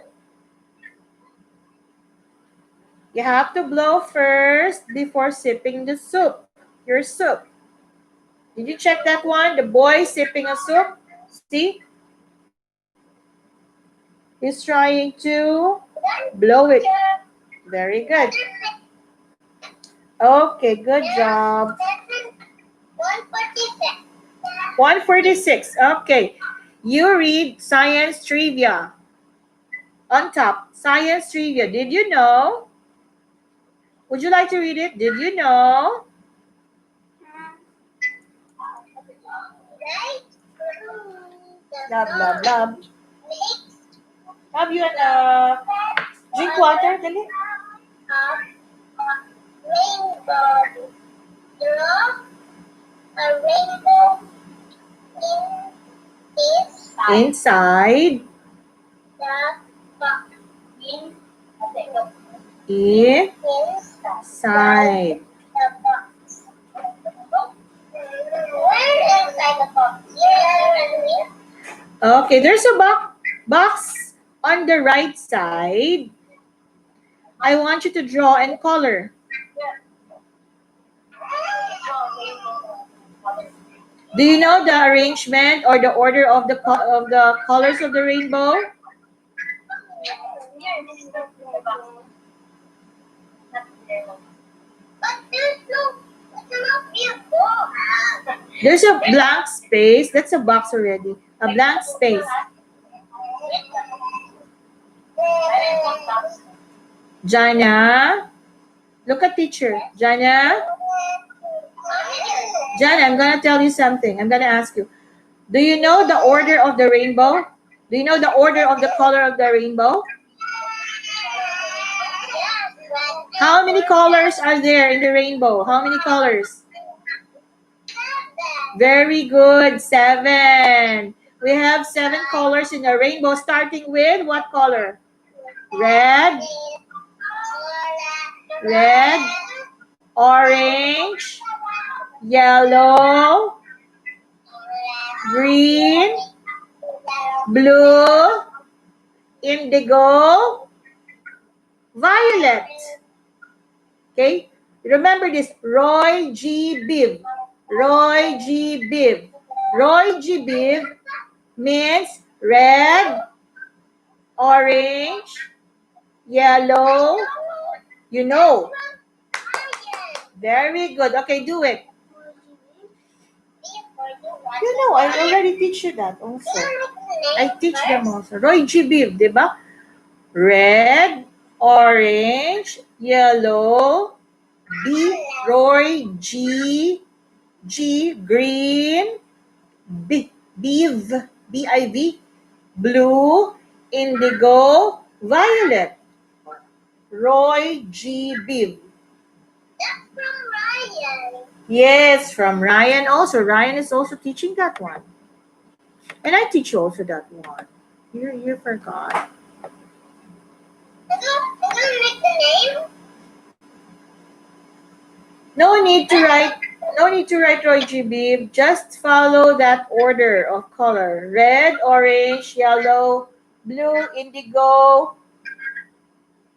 You have to blow first before sipping the soup, your soup. Did you check that one? The boy sipping a soup? See? He's trying to blow it. Very good. Okay, good job.
146.
146. Okay. You read science trivia. On top, science trivia. Did you know? Would you like to read it? Did you know? Love, love, love. Have you drink water? Dali.
Rainbow. Draw a rainbow
Inside.
the box.
Inside.
Inside the box. Where inside the box? Here.
Okay, there's a box on the right side. I want you to draw and color. Do you know the arrangement or the order of the colors of the rainbow? There's a blank space. That's a box already. A blank space. Jana, look at teacher. Jana, I'm gonna tell you something. I'm gonna ask you. Do you know the order of the rainbow? Do you know the order of the color of the rainbow? How many colors are there in the rainbow? How many colors? Very good. 7. We have 7 colors in the rainbow, starting with what color? Red, orange, yellow, green, blue, indigo, violet. Okay? Remember this, Roy G. Biv. Roy G. Biv. Roy G. Biv means red, orange, yellow. You know. Very good. Okay, do it. You know, I already teach you that also. I teach them also. Roy G. Biv, diba? Red, orange, yellow, Roy G, green, Biv, B-I-V, blue, indigo, violet. Roy G. Biv.
That's from Ryan.
Yes, from Ryan also. Ryan is also teaching that one. And I teach you also that one. You forgot.
Does it make the name?
No need to write Roy G. Biv. Just follow that order of color. Red, orange, yellow, blue, indigo,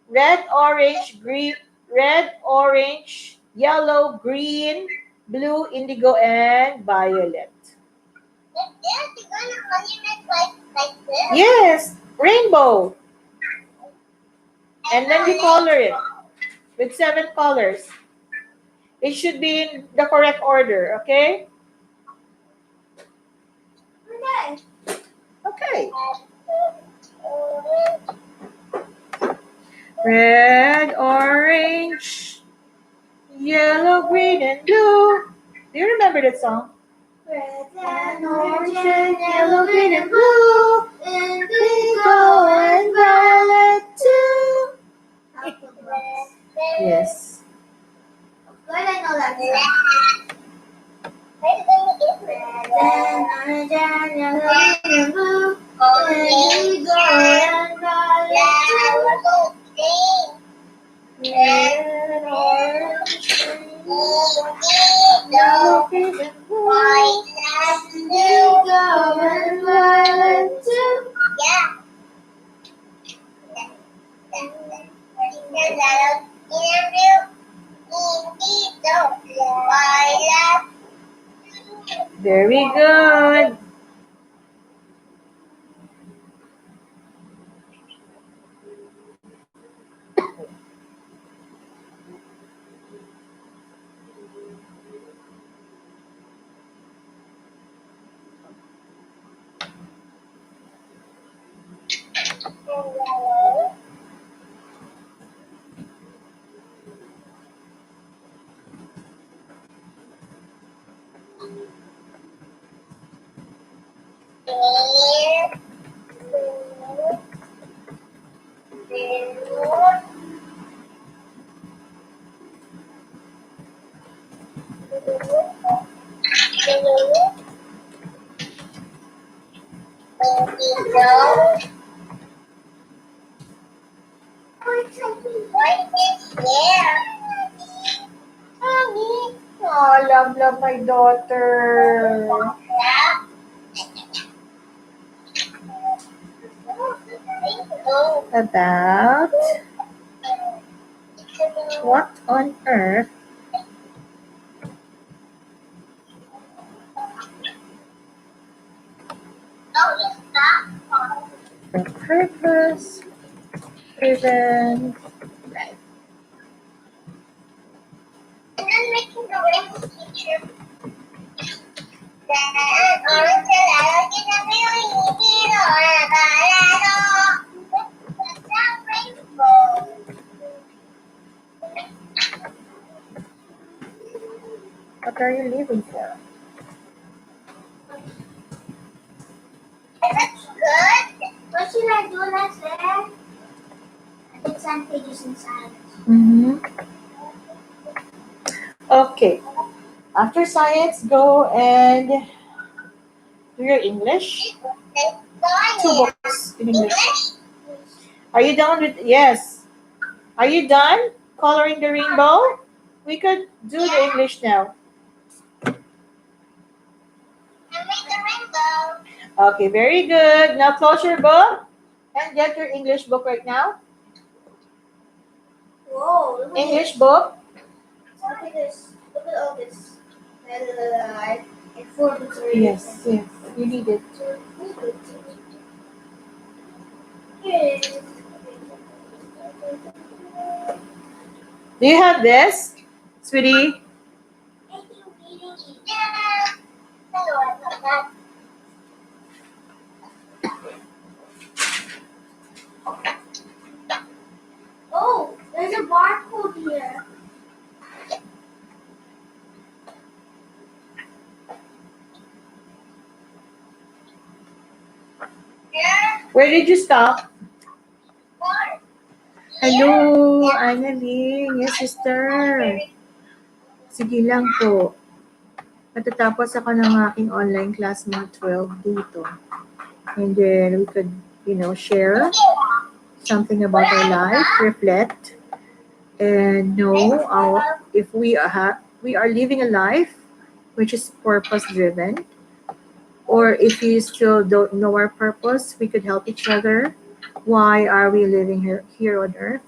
red, orange, green, red, orange, yellow, green, blue, indigo, and violet.
Like this? You're going to monument like this?
Yes, rainbow. And then you color it with 7 colors. It should be in the correct order, okay? Okay. Red, orange, yellow, green, and blue. Do you remember that song?
Red and orange and yellow, green and blue, indigo and violet too.
Yes.
Good, I know that song. Red and orange and yellow, green and blue, indigo and violet too. Red, orange, yellow, green and blue, indigo and violet too.
Very good.
No. What is there?
Honey. Oh, love my daughter.
Yeah. Oh.
About what on earth
Oh, it's that.
the purpose driven life?
And then making the rainbow teacher. Then orange and yellow is a rainbow.
What are you living for?
That's good.
What should I do next there? I did some pages inside.
Mm-hmm. Okay. After science, go and do your English. Two books in English. Are you done with? Yes. Are you done coloring the rainbow? We could do the English now. Okay, very good. Now close your book and get your English book right now.
Whoa, look at
English
this.
book.
Look at this. Look at all this. Like 4 books already.
Yes, yes. You need it.
Here it is.
Do you have this, sweetie?
Oh, there's a barcode here.
Where did you stop? Hello, Annalyn. Yes, sister. Sige lang po. Matatapos ako ng aking online class mga 12 dito. And then we could, share something about our life, reflect, and know if we are living a life which is purpose driven, or if we still don't know our purpose, we could help each other. Why are we living here on earth?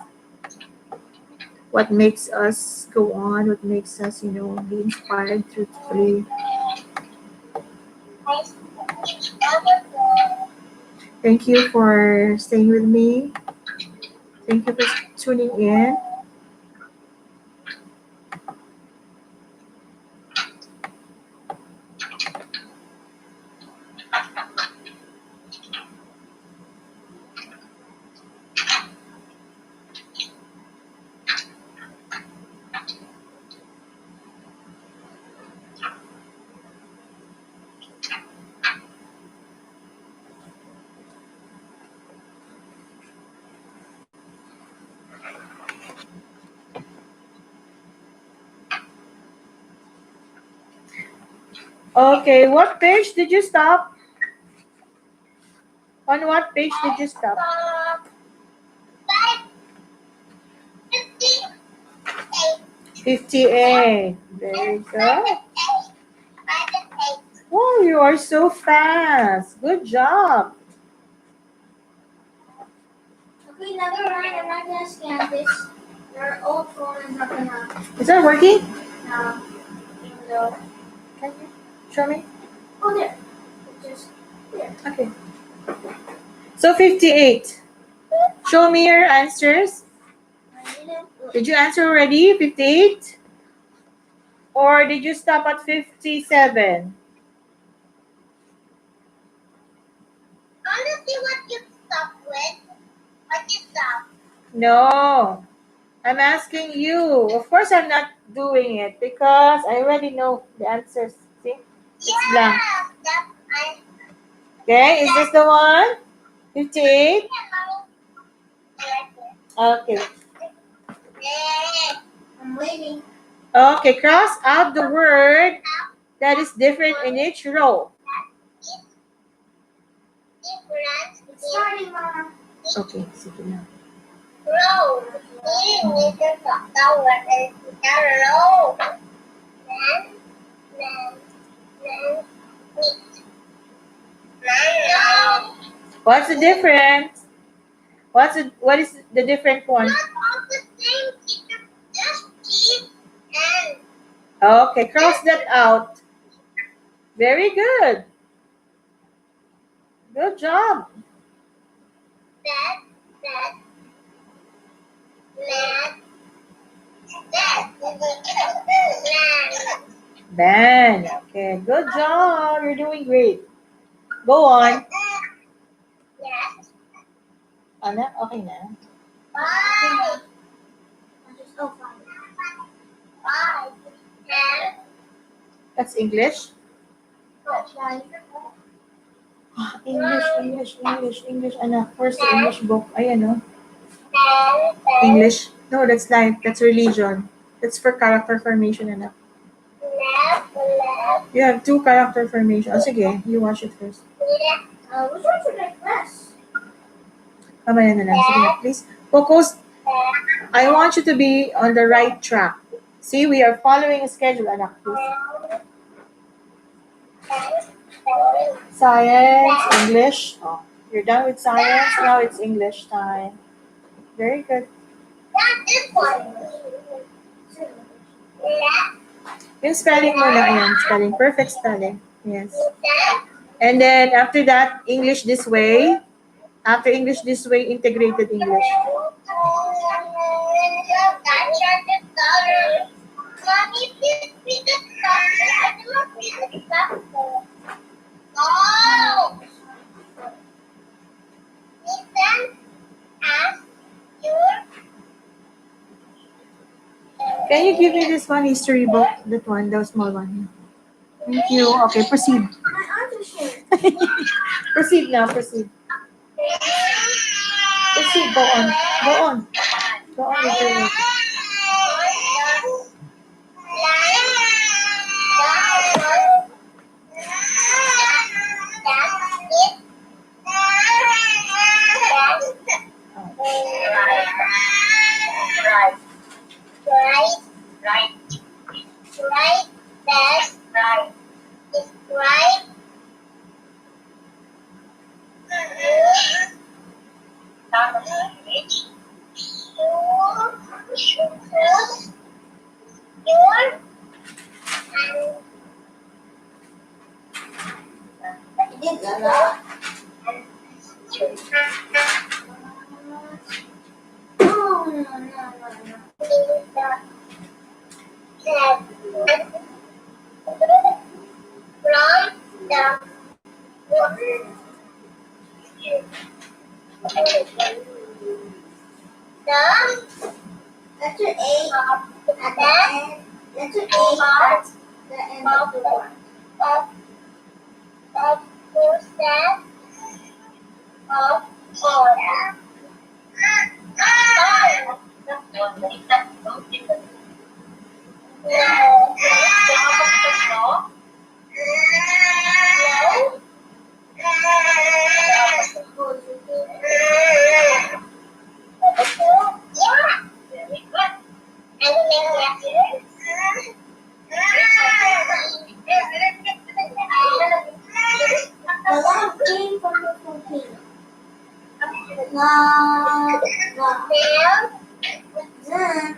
What makes us go on? What makes us, be inspired truthfully? Thank you for staying with me. Thank you for tuning in. Okay, what page did you stop? On what page did you stop? 58. Very good. Oh, you are so fast. Good job.
Okay, never mind. I'm not gonna scan this. Your old phone is not gonna.
Is that working?
Even though.
Can you show me?
Oh, there. It's just there.
Okay. So 58. Show me your answers.
I didn't.
Did you answer already? 58? Or did you stop at 57?
I want to see what you stop with. What you stop?
No. I'm asking you. Of course, I'm not doing it because I already know the answers. See? It's blank.
That I.
Okay, is this the one? 58? Okay.
I'm waiting.
Okay, cross out the word that is different in each row.
Starting, Mama.
Okay, sige na.
Row. Eating little flower and row. Then, meat. No.
What's the difference? What is the different one?
Not all the same, teacher. Just keep and
Okay, cross that out. Very good. Good job.
that, that, that, that.
Ben. Okay, good job. You're doing great. Go on.
Yes.
Ana, okay na.
Five.
Oh, fine.
Five. Ten.
That's English.
Five.
English. Anak, where's the English book? Ayan, no?
Ten.
English. No, that's life. That's religion. That's for character formation, anak.
Left.
You have 2 character formation. Oh, sige. You watch it first.
Left.
Which one should I press?
Mamaya na lang. Sige na, please. Focus. I want you to be on the right track. See, we are following a schedule, anak. Please. Science, English. Oh, you're done with science. Now it's English time. Very good.
Not this one. Left.
Yung spelling mo na, ayan, spelling. Perfect spelling. Yes.
Left.
And then, after that, English this way. After English this way, integrated English.
Mommy, please read the color. I don't read the color. Oh! Listen as your
Can you give me this one, history book? That one, the small one. Thank you. Okay, proceed.
My arms are shaking.
Proceed now, proceed. Proceed, go on. Go on. Go on with your work.
I did that. No. Letter A at the end. Letter A at the end of the word. The log came from the volcano. Then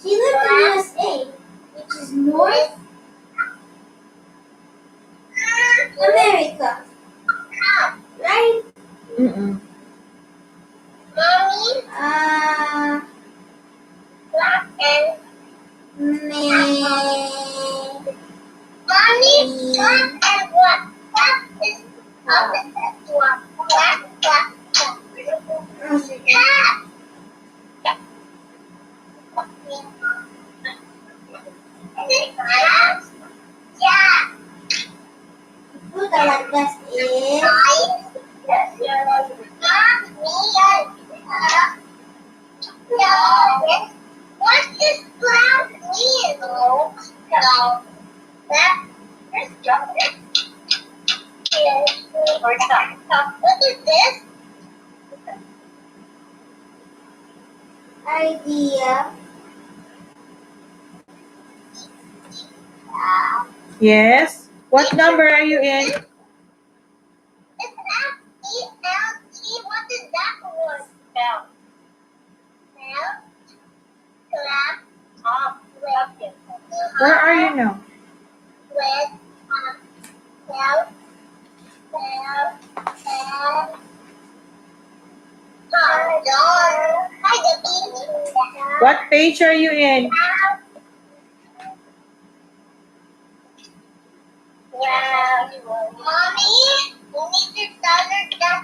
she lived in USA, which is North America. Right?
Mm-mm.
Food I like best is
What does glass mean? No. That's chocolate. Or stop. What is this?
Idea.
Yes. What number are you in?
It's F-E-L-T. What is that word? Bell. Bell. Clap. Up. Clap.
Where are you now?
With. Bell. Bell. Bell. Door. Hi, the beach.
What page are you in?
Wow. Mommy, we need to tell her that.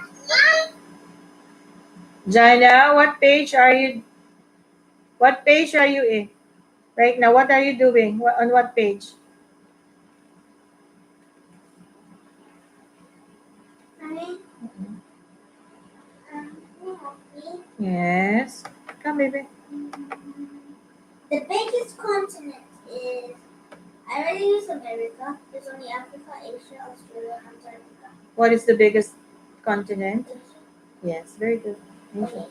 Jana, what page are you? What page are you in? Right now, what are you doing? On what page?
Mommy.
Yes. Come, baby.
The biggest continent is. I already used America. There's only Africa, Asia, Australia, and Antarctica.
What is the biggest continent?
Asia.
Yes, very good.
Okay.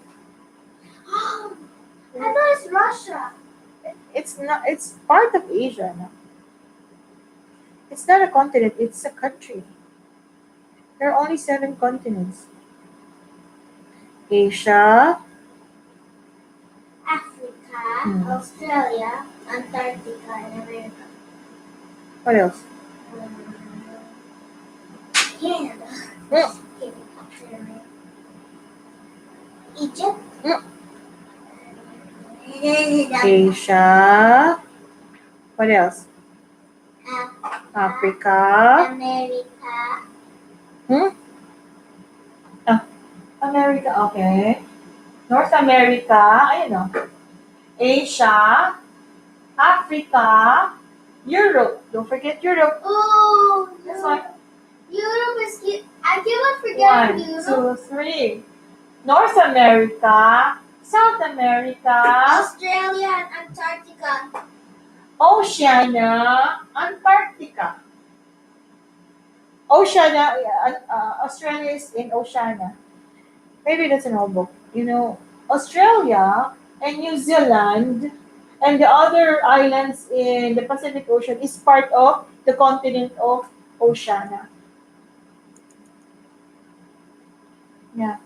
Oh, I thought it's Russia.
It's not. It's part of Asia. No? It's not a continent. It's a country. There are only 7 continents. Asia.
Africa, Australia, Antarctica, and America.
What else?
Canada.
Mm.
Egypt.
Mm. Asia. What else? Africa.
America.
America, okay. North America, ayun o. Asia, Africa, Europe. Don't forget Europe.
Oh,
That's
no.
one.
Europe is cute. I keep on forgetting
1,
Europe.
2, 3. North America, South America,
Australia and Antarctica.
Oceania, Antarctica. Oceania, Australia is in Oceania. Maybe that's an old book. You know, Australia and New Zealand and the other islands in the Pacific Ocean is part of the continent of Oceania. Yeah.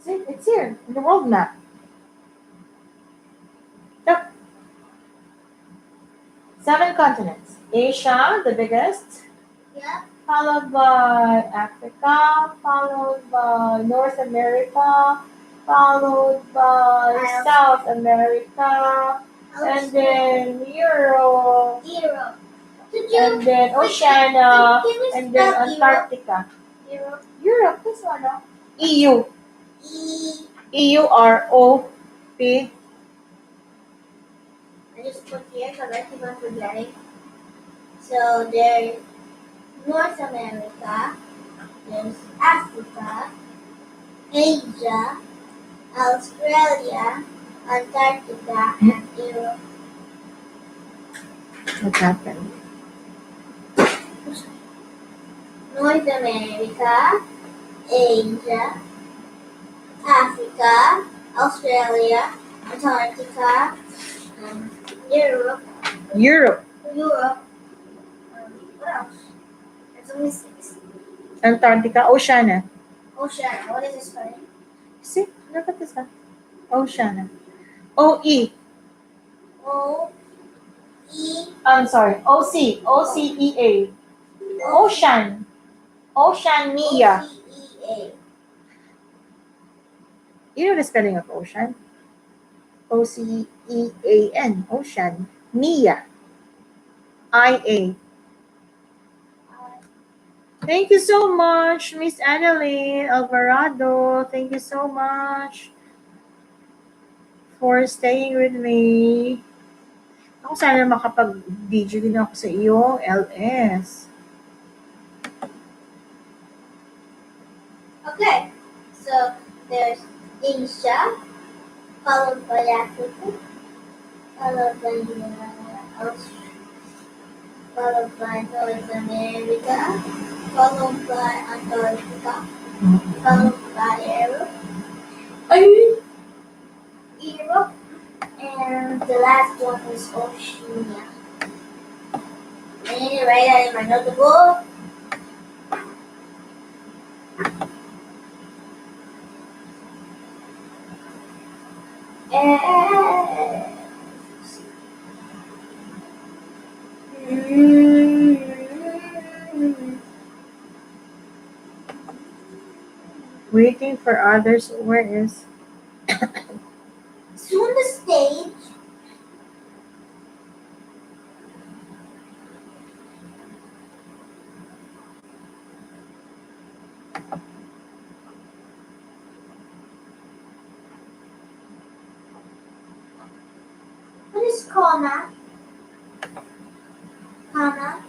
See, it's here in the world map. Look. 7 continents. Asia, the biggest,
Yeah.
followed by Africa, followed by North America, followed by South America, and then Europe,
Europe.
and then Oceania,
Can you
and then
spell
Antarctica.
Europe?
Europe, this one, no? EU.
E.
EUROP.
I just put here because I keep on forgetting. So there's North America, there's Africa, Asia, Australia, Antarctica, and Europe.
What happened?
North America, Asia, Africa, Australia, Antarctica, Europe.
Europe.
Europe. What else? There's only 6.
Antarctica, Oceania.
Oceania. What is this spelling?
See, look at this one. Oceania. OE.
O E
I'm sorry. OC. OCEA. Ocean. Oceania.
O-C-E-A.
You know the spelling of ocean? OCEAN. Ocean. Nia. IA. Thank you so much, Miss Annalyn Alvarado. Thank you so much for staying with me. Ako sana makapag-video din ako sa iyo, LS.
Okay, so there's Asia, followed by Africa, followed by followed by North America, followed by Antarctica, followed by Europe, and the last one is Oceania. I need to write that in my notebook.
Waiting for others. Where is?
Soon the stage. What is comma? Comma.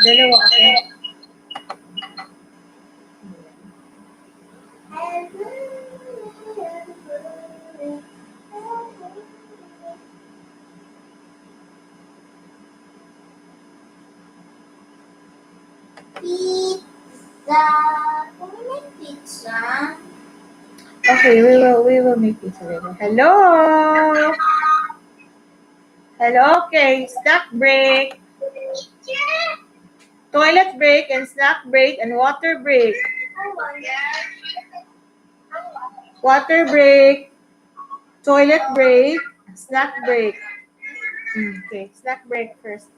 Dalawa ako.
Pizza. Can we make pizza?
Okay, we will make pizza later. Hello. Hello. Okay, snack break. Toilet break and snack break and water break. Water break. Toilet break. Snack break. Okay, snack break first.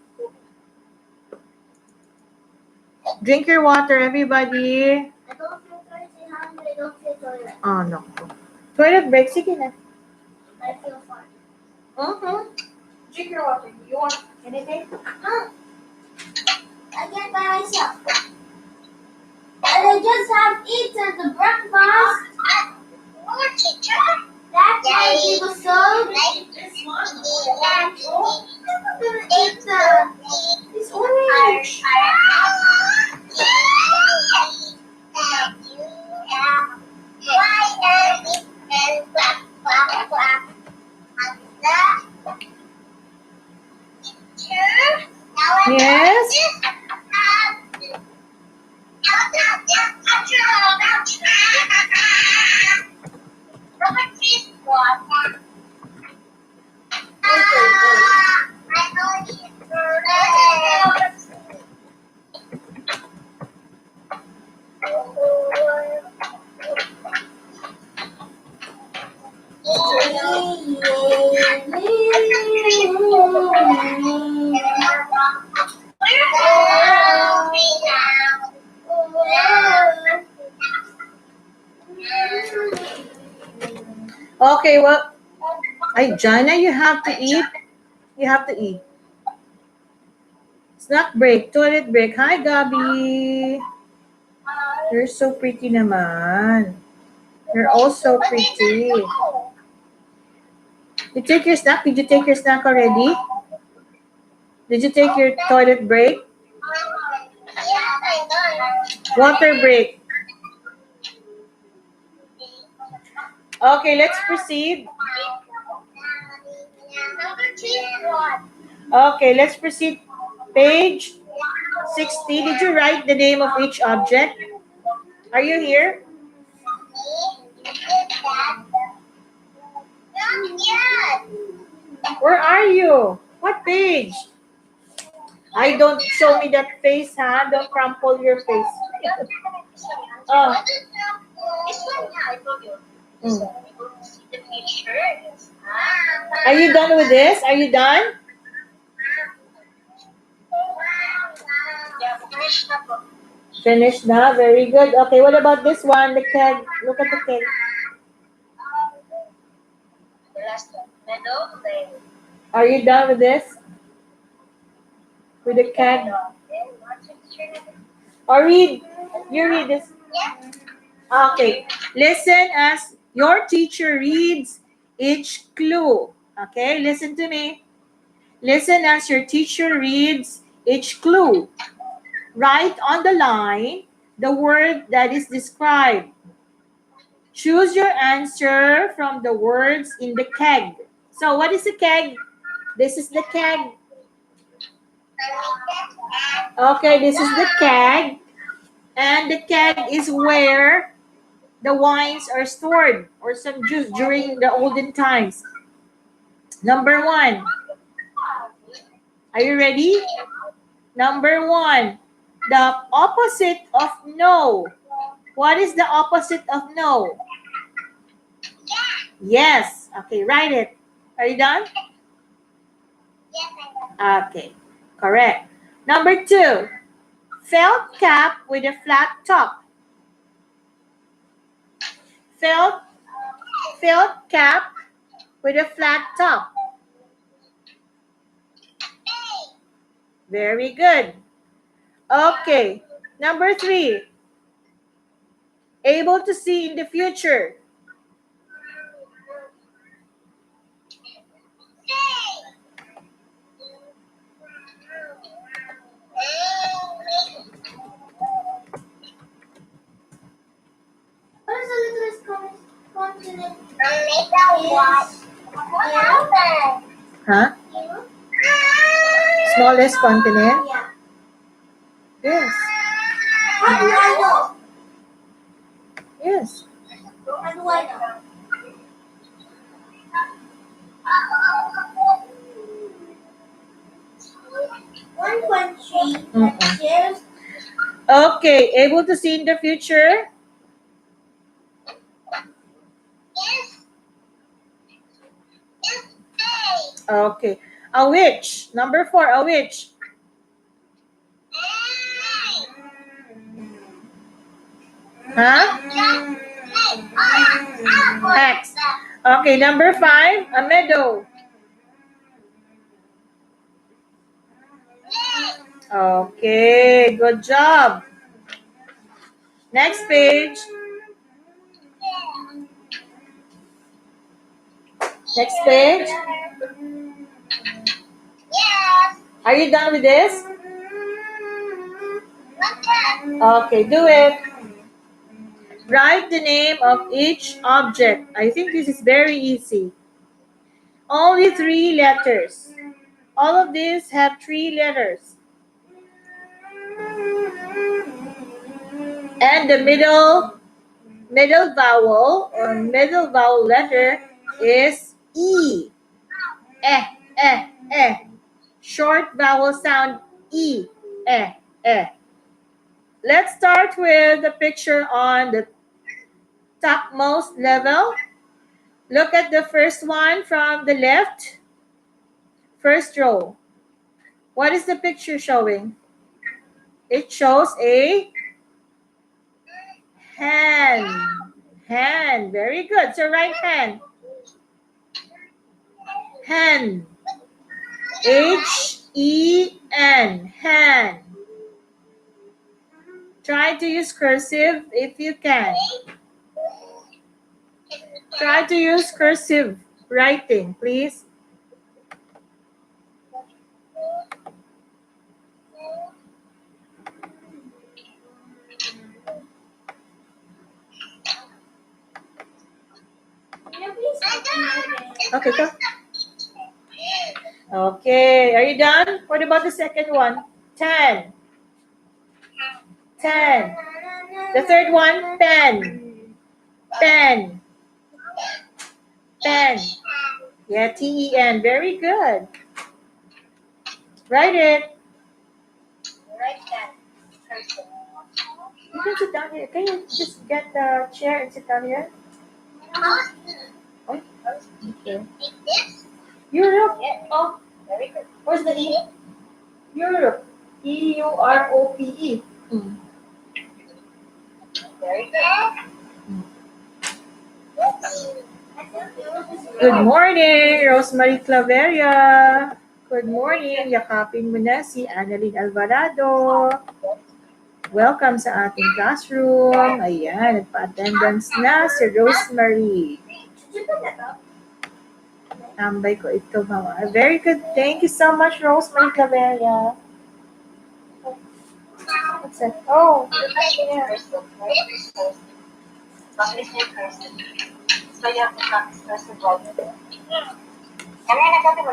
Drink your water, everybody.
I don't feel thirsty, hungry, I don't feel toilet.
Oh, no. Toilet break. Sige na.
I feel fine.
Drink your water. You want anything?
I get by myself. And I just have eaten the breakfast. That's why it was so I'm gonna eat this orange.
Yes. Okay, well, Jana, you have to eat. You have to eat. Snack break, toilet break. Hi, Gabi. You're so pretty naman. You're all so pretty. You take your snack? Did you take your snack already? Did you take your toilet break? Water break. Okay, let's proceed. Okay, let's proceed. Page 60. Did you write the name of each object? Are you here? Where are you? What page? I don't show me that face, huh? Don't crumple your face. Oh. Are you done with this? Are you done? Finished now. Very good. Okay, what about this one? The keg. Look at the keg. Are you done with this? With the keg? Or read. You read this. Okay. Listen as your teacher reads each clue. Okay, listen to me. Listen as your teacher reads each clue. Write on the line the word that is described. Choose your answer from the words in the keg. So what is the keg? This is the keg. Okay, this is the keg. And the keg is where the wines are stored or some juice during the olden times. Number one. Are you ready? Number one. The opposite of no. What is the opposite of no? Yes. Okay, write it. Are you done?
Yes, I know.
Okay, correct. Number two. Felt cap with a flat top. Felt cap with a flat top. Very good. Okay. Number three. Able to see in the future.
What is the littlest continent?
Make that what?
Huh?
You?
Smallest continent?
Yeah.
Yes.
How do I know?
Yes.
How do I know? One country that shares
Okay. Able to see in the future? Okay. A witch. Number four. A witch. Huh? X. Okay. Number five. A meadow. Okay. Good job. Next page. Next page.
Yes.
Are you done with this? Okay, do it. Write the name of each object. I think this is very easy. Only 3 letters. All of these have 3 letters. And the middle vowel or middle vowel letter is E. Eh, eh, eh. Short vowel sound E. Eh, eh. Let's start with the picture on the topmost level. Look at the first one from the left. First row. What is the picture showing? It shows a hand. Hand. Very good. So right hand. Hand. H-E-N. Hand. Try to use cursive if you can. Try to use cursive writing, please.
Can you please open it?
Okay, go. Okay, are you done? What about the second one? 10. 10. The third one, pen. Pen. Pen. Yeah, T-E-N. Very good. Write it.
Write that.
You can sit down here. Can you just get the chair and sit down here? Oh, okay.
Take this.
Europe.
Yeah.
Oh,
Very good.
where's the E? Europe. E-U-R-O-P-E.
Very good.
Good morning, Rosemary Claveria. Good morning, yakapin mo na si Annalyn Alvarado. Welcome sa ating classroom. Ayan, nagpa-attendance na si Rosemary. Tambay ko ito, mama. Very good. Thank you so much, Rosemary Claveria. What's that? Oh,
So you have to practice first of all. And then I got to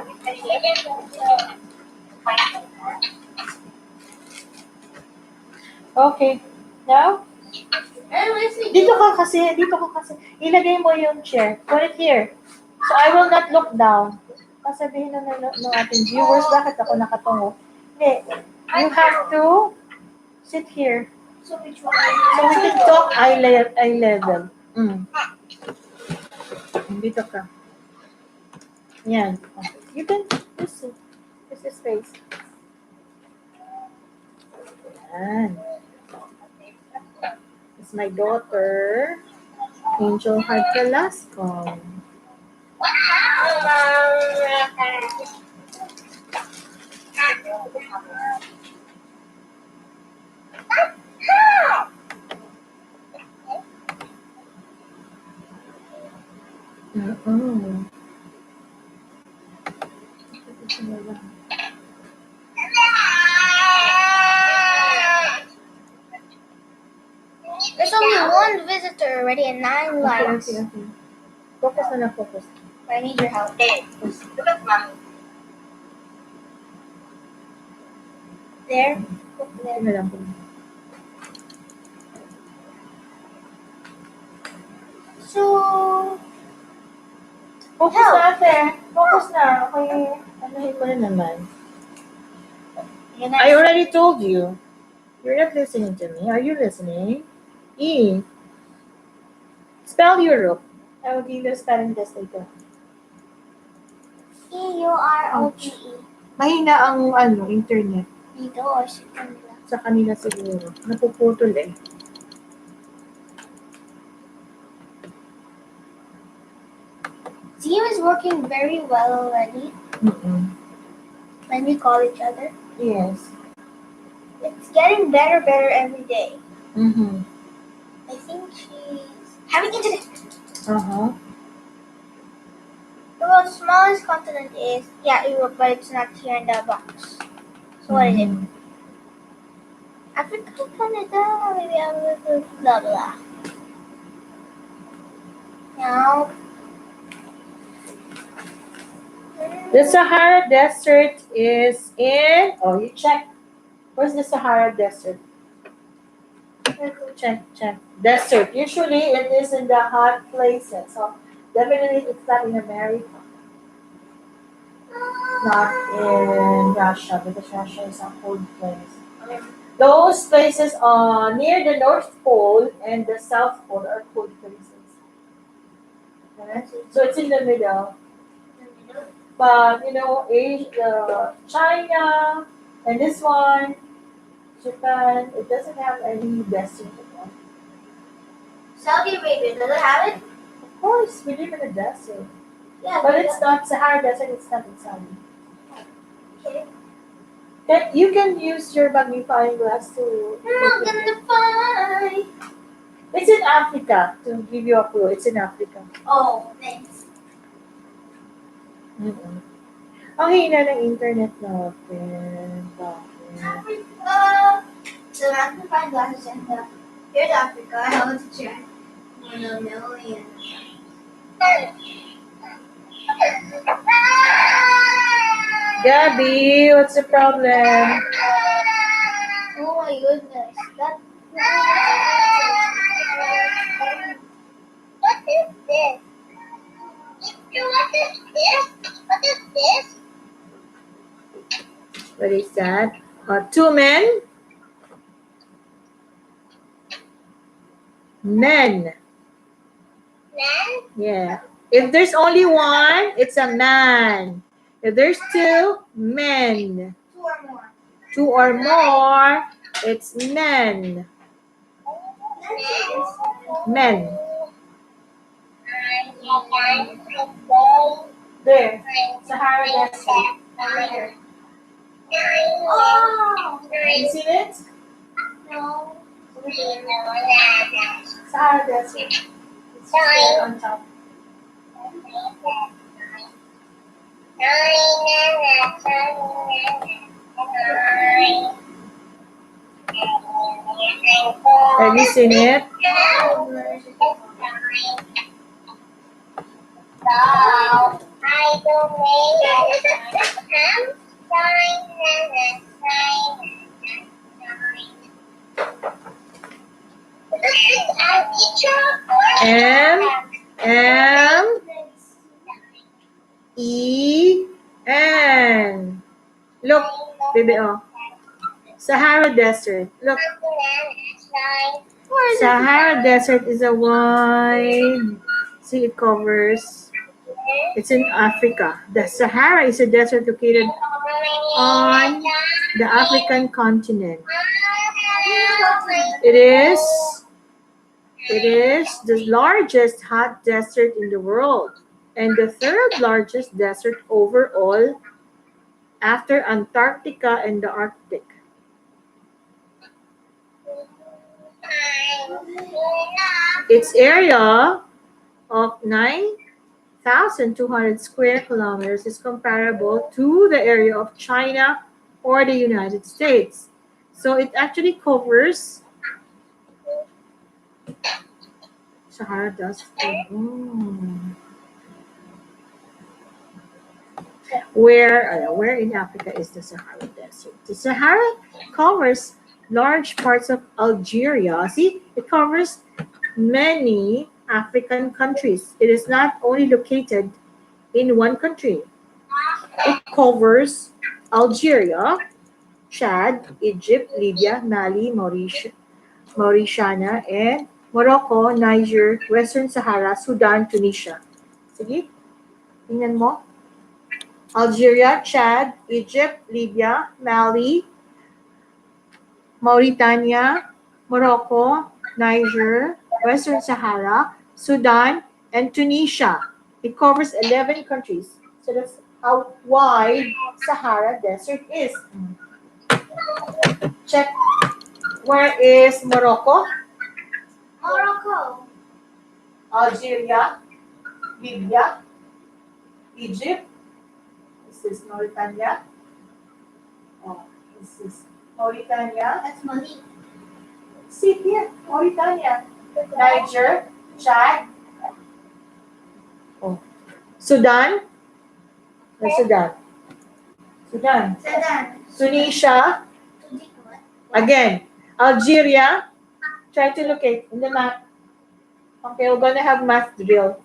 Okay. Now,
I'm listening.
dito ka kasi. Ilagay mo yung chair. Put it here. So I will not look down. Sasabihin ng ating viewers, bakit ako nakatungo? Hindi. You have to sit here.
So which one?
So we can talk eye level. Dito ka. Yan. You can just sit. This is space. Yan. It's my daughter, Angel Heart Velasco. Mm-mm.
There's only one visitor already and 9 likes.
Okay. Focus na focus.
But I need your help.
Look at mommy.
There.
Sige na lang po.
So
Focus
Help.
na ate. Focus na. Okay. Anahin mo na naman.
yun
I
na.
already told you. You're not listening to me. Are you listening? E. Spell Europe. I will give you a spelling test later.
EUROPE.
Mahina ang internet.
Dito or sa kanila.
Sa kanila siguro. Napuputol eh.
Zoom is working very well already
Mm-mm.
when we call each other.
Yes.
It's getting better every day.
Mm-hmm.
I think she's having internet.
Uh-huh.
The world's smallest continent is Europe, but it's not here in the box. So what is it?
Mhm.
Africa, Canada, maybe blah blah. Now
The Sahara Desert is in... Oh, you check. Where's the Sahara Desert? Check. Desert. Usually it is in the hot places. So definitely it's not in America. Not in Russia, because Russia is a cold place. Those places near the North Pole and the South Pole are cold places. Okay? So it's in the middle. But Asia, China, and this one, Japan, it doesn't have any desert.
Saudi Arabia, does it have it?
Of course, we live in a desert.
Yeah,
But it's not Sahara Desert, it's not in Saudi.
okay.
You can use your magnifying glass to.
I'm gonna find.
It's in Africa, to give you a clue. It's in Africa.
Oh, thanks.
Mm-mm. Ang hina ng internet natin. Bakit?
Africa. So magnifying glasses and here's Africa. I want to check. 1 million.
Gabby, what's the problem?
Oh my goodness. That.
What is this? What is this? What is this?
What is that? 2 men? Men.
Man?
Yeah. If there's only one, it's a man. If there's 2, men.
2 or more.
2 or more, it's men. Men. There. Sahara Desert.
Over here.
Oh!
Have you seen it?
No.
Sahara Desert. It's just there on top. Have you seen it? M-M-E-N. Look, baby, oh. Sahara Desert. Look, Sahara Desert is a wide, see, it covers, it's in Africa. The Sahara is a desert located on the African continent. It is the largest hot desert in the world and the third largest desert overall after Antarctica and the Arctic. Its area of 9,200 square kilometers is comparable to the area of China or the United States. So it actually covers Sahara Desert. Where in Africa is the Sahara Desert? The Sahara covers large parts of Algeria. See, it covers many African countries. It is not only located in one country. It covers Algeria, Chad, Egypt, Libya, Mali, Mauritania, and Morocco, Niger, Western Sahara, Sudan, Tunisia. Sige, tingnan mo. Algeria, Chad, Egypt, Libya, Mali, Mauritania, Morocco, Niger, Western Sahara, Sudan, and Tunisia. It covers 11 countries. So that's how wide Sahara Desert is. Check. Where is Morocco?
Morocco.
Algeria, Libya, Egypt. This is Mauritania. Oh, this is Mauritania.
That's Mali.
See here, Mauritania, Niger, Chad, oh, Sudan, Sudan,
Sudan.
Tunisia, again, Algeria. Try to locate in the map. Okay, we're gonna have math drill.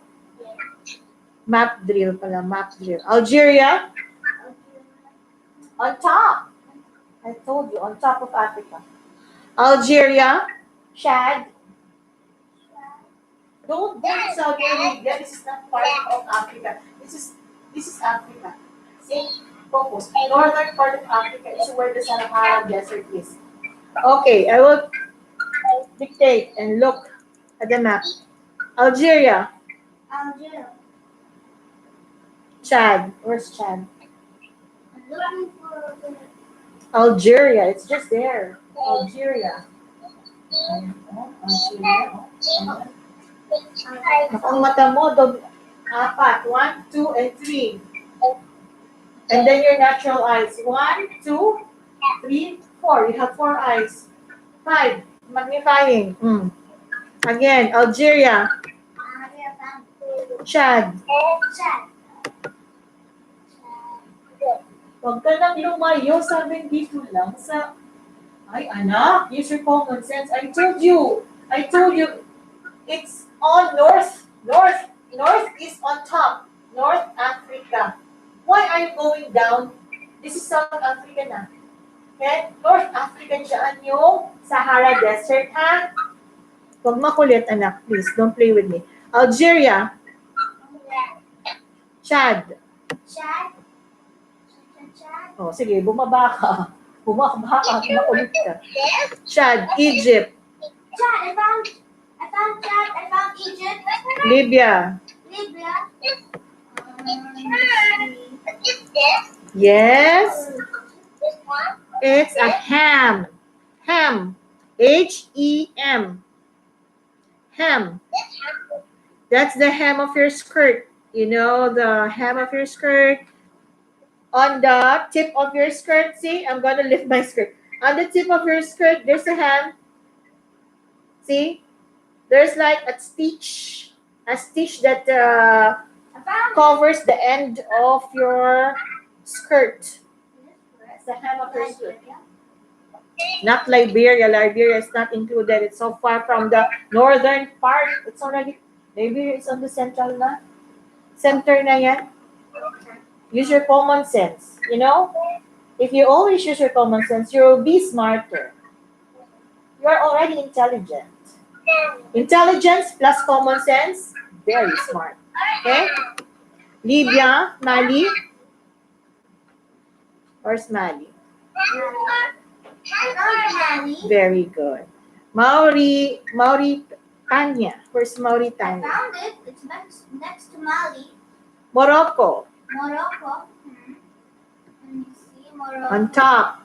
Map drill pala, map drill. Algeria, on top. I told you, on top of Africa. Algeria, Chad. Don't go to Saudi Arabia. This is not part of Africa. This is Africa. See, focus. Northern part of Africa is where the Sahara Desert is. Okay, I will dictate and look at the map. Algeria, Chad. Where's Chad?
I'm looking for
Algeria. It's just there. Algeria. Algeria. Ang mata mo, apat. 1, 2, and 3. And then your natural eyes. 1, 2, 3, 4. You have 4 eyes. 5. Magnifying. Again, Algeria. Chad. Huwag ka nang lumayo. Sabi dito lang sa... Ay, anak. Use your common sense. I told you. It's all north. North is on top. North Africa. Why are you going down? This is South Africa na. Okay? North Africa dyan yung Sahara Desert, ha? Huwag makulit, anak. Please, don't play with me. Algeria. Chad. Oh, sige, bumaba ka. Bumaba ka. Makulit ka. Chad. Egypt.
Chad, I found Chad. I found Egypt.
Libya.
Let's see.
Yes. It's a ham. Hem. H-E-M. Hem. That's the hem of your skirt. You know the hem of your skirt. On the tip of your skirt, see, I'm gonna lift my skirt. On the tip of your skirt, there's a hem. See, there's like a stitch that covers the end of your skirt. That's the hem of your skirt. Not Liberia. Liberia is not included. It's so far from the northern part. It's already Maybe it's on the central na. Center na yan. Use your common sense. You know, if you always use your common sense, you'll be smarter. You are already intelligent. Intelligence plus common sense, very smart. Okay? Libya, Mali. Where's Mali? Very good. Mauritania. Where's
I
Mauritania?
found it. It's next to Mali.
Morocco.
Morocco. Let me see. Morocco.
On top.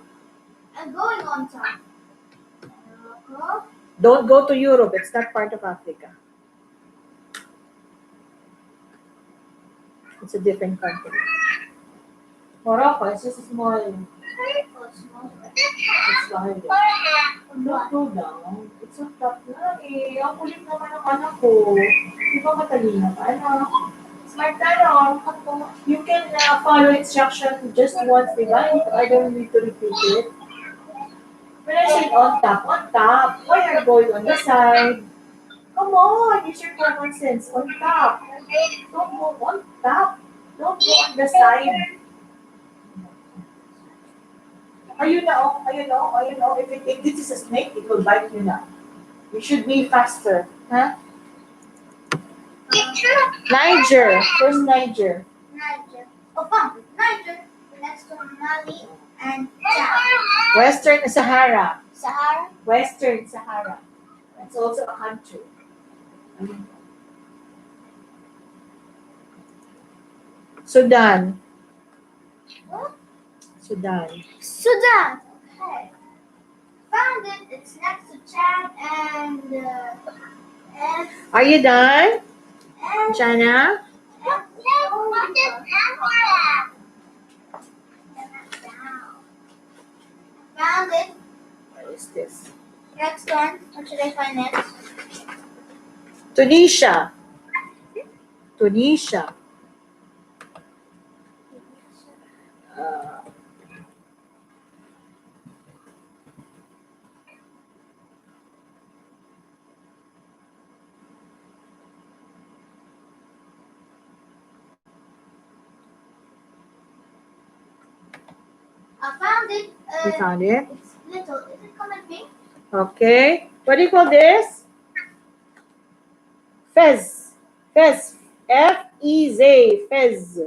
I'm going on top. Morocco.
Don't go to Europe. It's not part of Africa. It's a different country. Morocco is just a small.
Oh, small.
It's larger. Don't go down. It's on top na eh. Ang kulit naman ng anak ko. Di ba matalino ka? Ano? Smart ka no? You can follow instruction just once, di ba? I don't need to repeat it. When I said on top, why are you going on the side? Come on, use your common sense. On top. Don't go on top. Don't go on the side. You know, if this is a snake, it will bite you now. You should be faster. Huh? Niger. Where's Niger?
Niger. Oh, found it. Niger. Next to Mali and Chad.
Western Sahara.
Sahara.
Western Sahara. That's also a country. Sudan.
What?
Sudan.
Sudan. Okay. Found it. It's next to Chad and
Are you done,
and
Jana?
found it.
What is this?
Next one. What should I find next?
Tunisia. Tunisia. Uh,
I found it.
you found it?
It's little. Is it coming pink?
Okay. What do you call this? Fez. Fez. F-E-Z. Fez.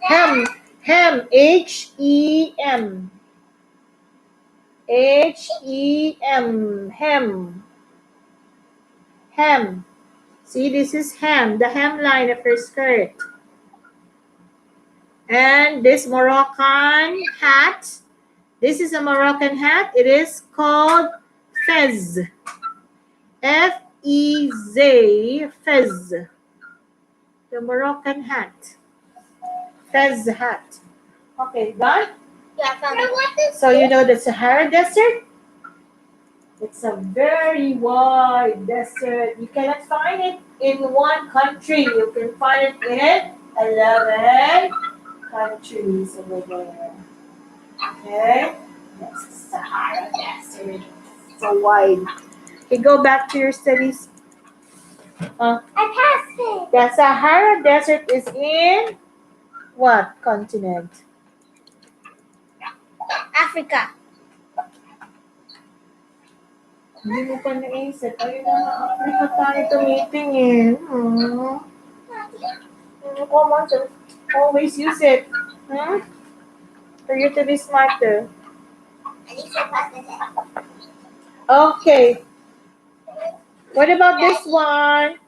Hem. Hem. H-E-M. H-E-M. Hem. Hem. See, this is hem. The hemline of her skirt. And this Moroccan hat. This is a Moroccan hat. It is called fez. F-E-Z. Fez. The Moroccan hat. Fez hat. Okay, done?
Yeah, I found it.
So you know the Sahara Desert? It's a very wide desert. You cannot find it in one country. You can find it in 11 countries over there. Okay? That's the Sahara Desert. So wide. Okay, go back to your studies.
I passed it.
The Sahara Desert is in what continent?
Africa.
Hindi mo pa naisip. Ayun na, Africa tayo tumitingin. Come on, so always use it. For you to be smarter.
At least I passed it.
Okay. What about this one?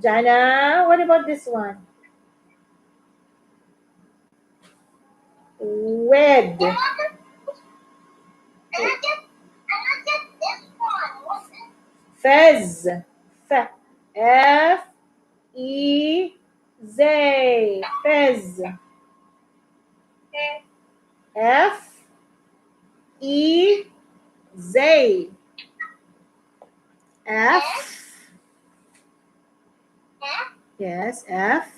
Jana, what about this one? Wed. Fez. F-E-Z. Fez. F-E-Z. F. Yes, F.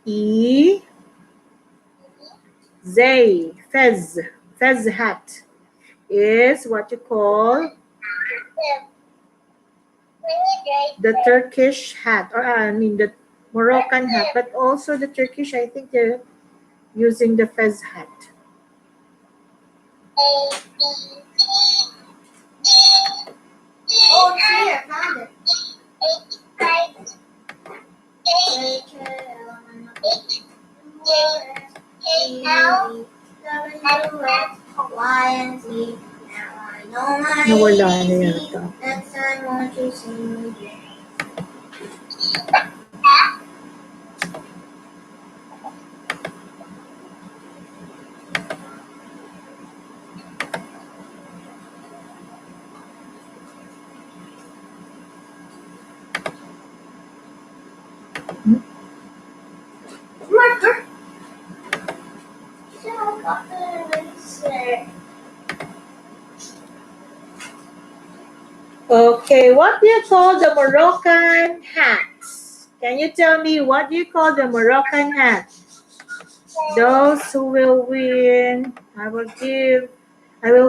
E. Zay, fez hat is what you call the Turkish hat, or I mean the Moroccan hat, but also the Turkish, I think they're using the fez hat.
Oh, it's here. I found it. YNZ. Now I know my
Nawala na
ABC.
yata.
Next time won't you sing me? Marker.
Okay, what do you call the Moroccan hats? Can you tell me what do you call the Moroccan hat? Those who will win, I will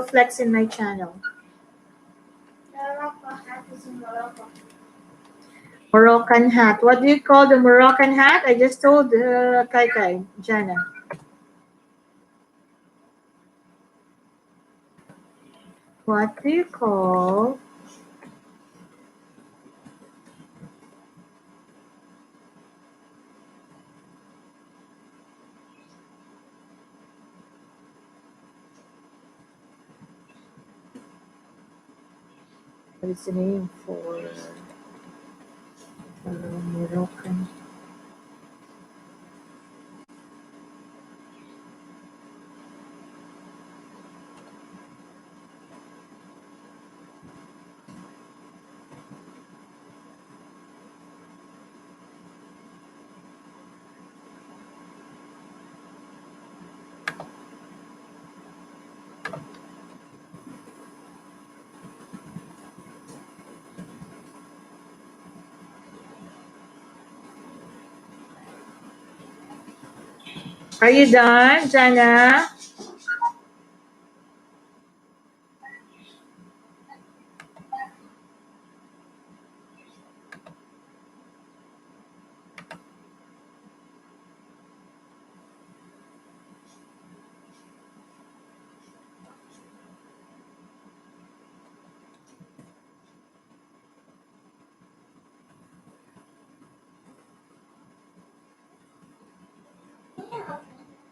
flex in my channel.
Morocco hat is in Morocco.
Moroccan hat. What do you call the Moroccan hat? I just told Kai, Jana. What do you call what is the name for Moroccan? Are you done, Jana?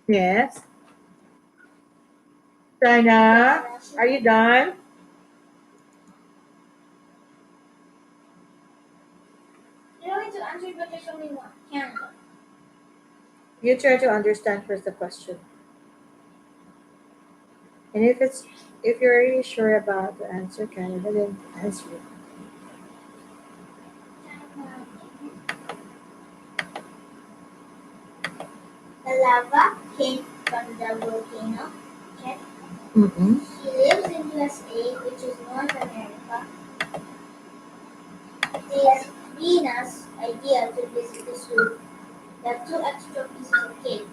Yes. Jana, are you done?
You don't need to answer, but there's only one. Canada.
You try to understand first the question. And if you're really sure about the answer, Canada, then answer it.
The lava came from the volcano. Okay.
Mm-hmm.
She lives in USA, which is North America. It is Rina's idea to visit the zoo. There are 2 extra pieces of cake.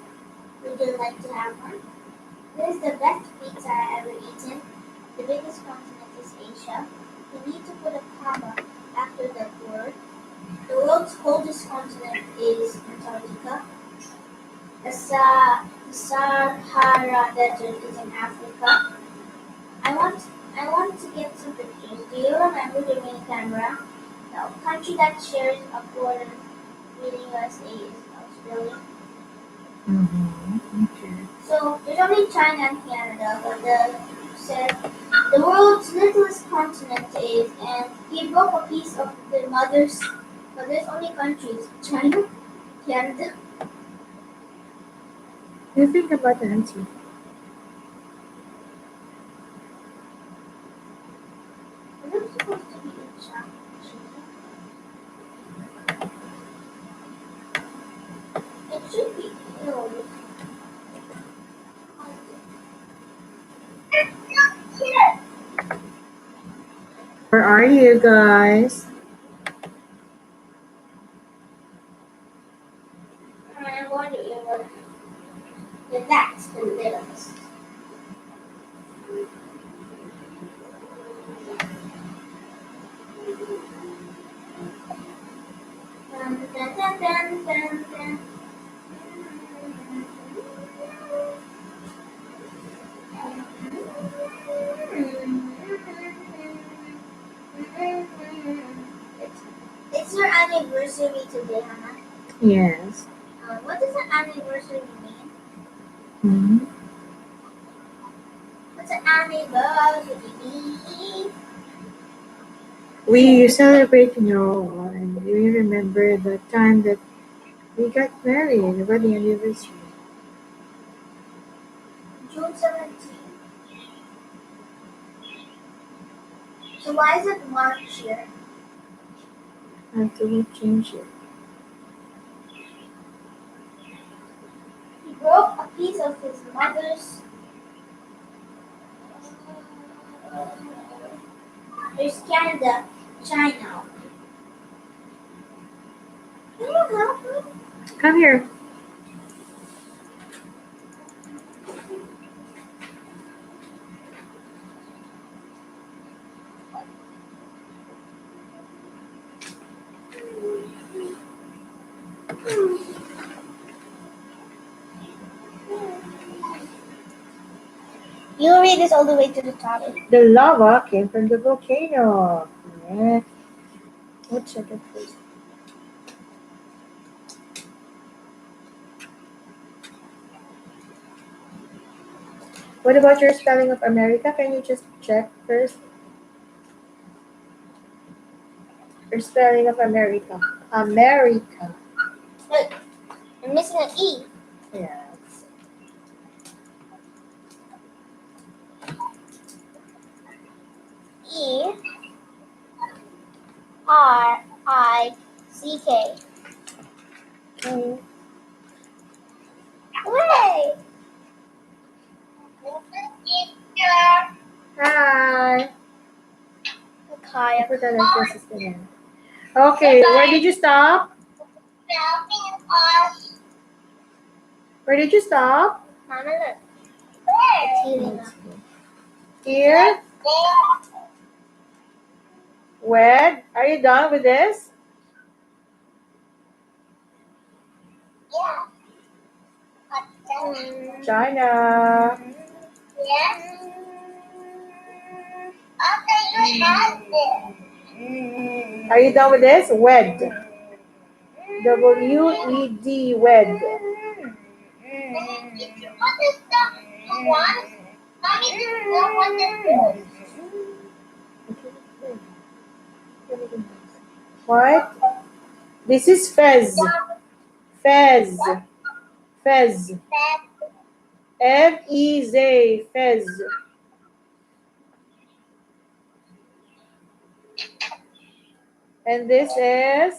Would you like to have one? This is the best pizza I've ever eaten. The biggest continent is Asia. You need to put a comma after the word. The world's coldest continent is Antarctica. The Sahara Desert is in Africa. I want to get some pictures. Do you remember the main camera? The country that shares a border with the USA is Australia.
Mm-hmm. Okay.
So there's only China and Canada, but said the world's littlest continent is, and he broke a piece of the mother's. But there's only countries: China, Canada.
You think about the answer.
Is it supposed to be in China? It should be. No.
Where are you guys?
I'm going to England. The And that's the littlest. Dun, dun, dun, dun, dun, dun. It's your anniversary today, Hannah.
Yes.
What does an anniversary mean?
Hmm.
What's an anniversary mean?
We celebrate, and we remember the time that we got married, the wedding anniversary.
June 17th. So why is it March here?
I have to change it.
He broke a piece of his mother's. There's Canada, China. Can you help me?
Come here.
You read this all the way to the top.
The lava came from the volcano. Yeah. Let's check it first. What about your spelling of America? Can you just check first? Your spelling of America. America.
Look, I'm missing an E.
Yes.
E-R-I-C-K.
Okay.
Hooray!
Hi.
Hi.
I forgot I pressed this again. Okay, where did you stop? Where did you stop?
Mama, look. It's healing up.
Here. Wed. Are you done with this? China. Are you done with this? Wed. W-E-D. Wed.
What is the one? Mommy, what is
What? This is Fez. Fez. Fez. F-E-Z. Fez. And this is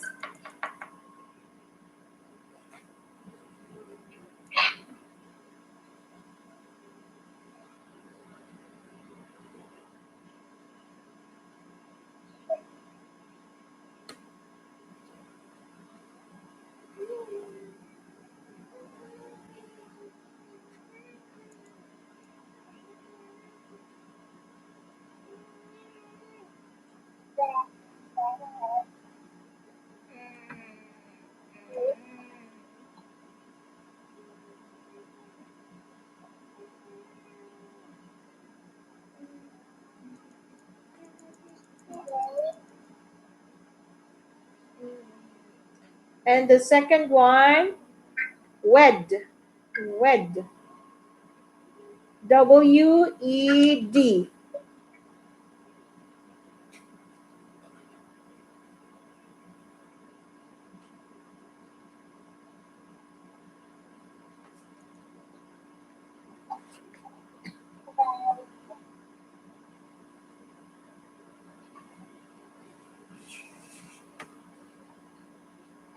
and the second one, wed. Wed. W-E-D.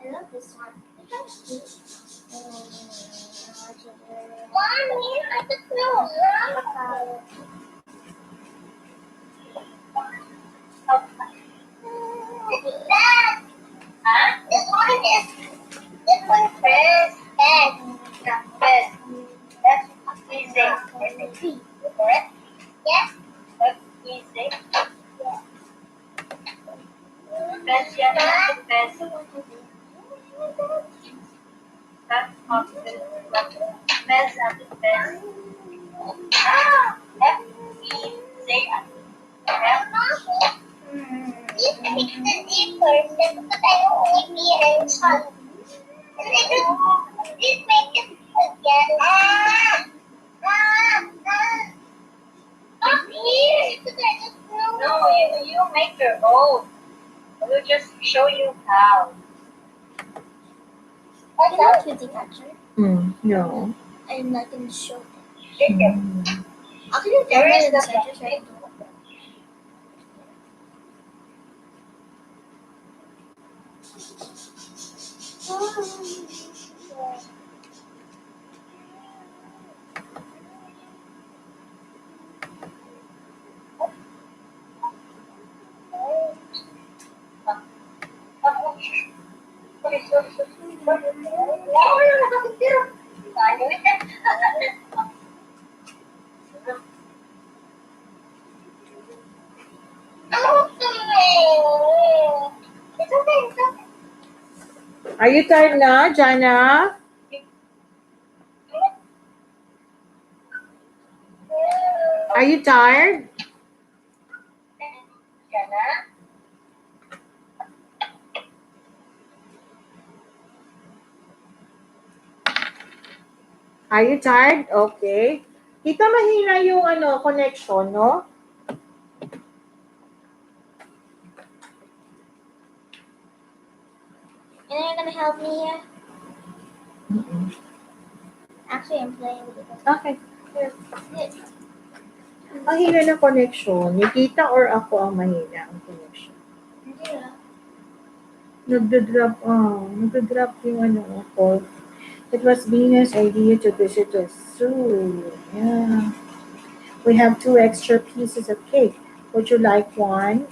I love this one.
Mommy, I just know. That. Huh? This one is first. That's Yes, yan ang the best. That's option. Best at the best. F E say F. You pick the D first, then put I only be and son. And then you make it again. Up here, because I just know. No, you make your own. We'll just show you how.
You know Kitty Catcher?
No.
I'm not going to show them.
Mm.
Actually,
There is
in
the
center, so I don't.
Are you tired na, Jana? Are you tired? Are you tired? Okay. Kita mahina yung connection, no?
And you're going to help me here? Actually, I'm playing with it.
Okay.
Here.
Ang hina ng connection. Nikita or ako ang mahina ang connection?
Hindi na.
Nagda-drop yung ako. It was Venus' idea to visit the zoo. Yeah. We have 2 extra pieces of cake. Would you like one?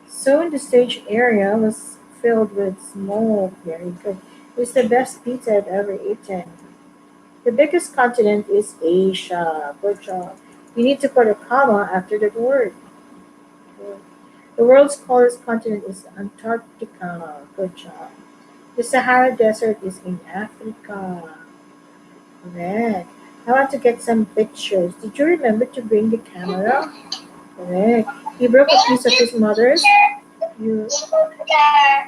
Soon the stage area was filled with smoke. Very good. It's the best pizza I've ever eaten. The biggest continent is Asia. Good job. You need to put a comma after the word. The world's coldest continent is Antarctica. Good job. The Sahara Desert is in Africa. Correct. I want to get some pictures. Did you remember to bring the camera? Correct. He broke a piece of his mother's. You.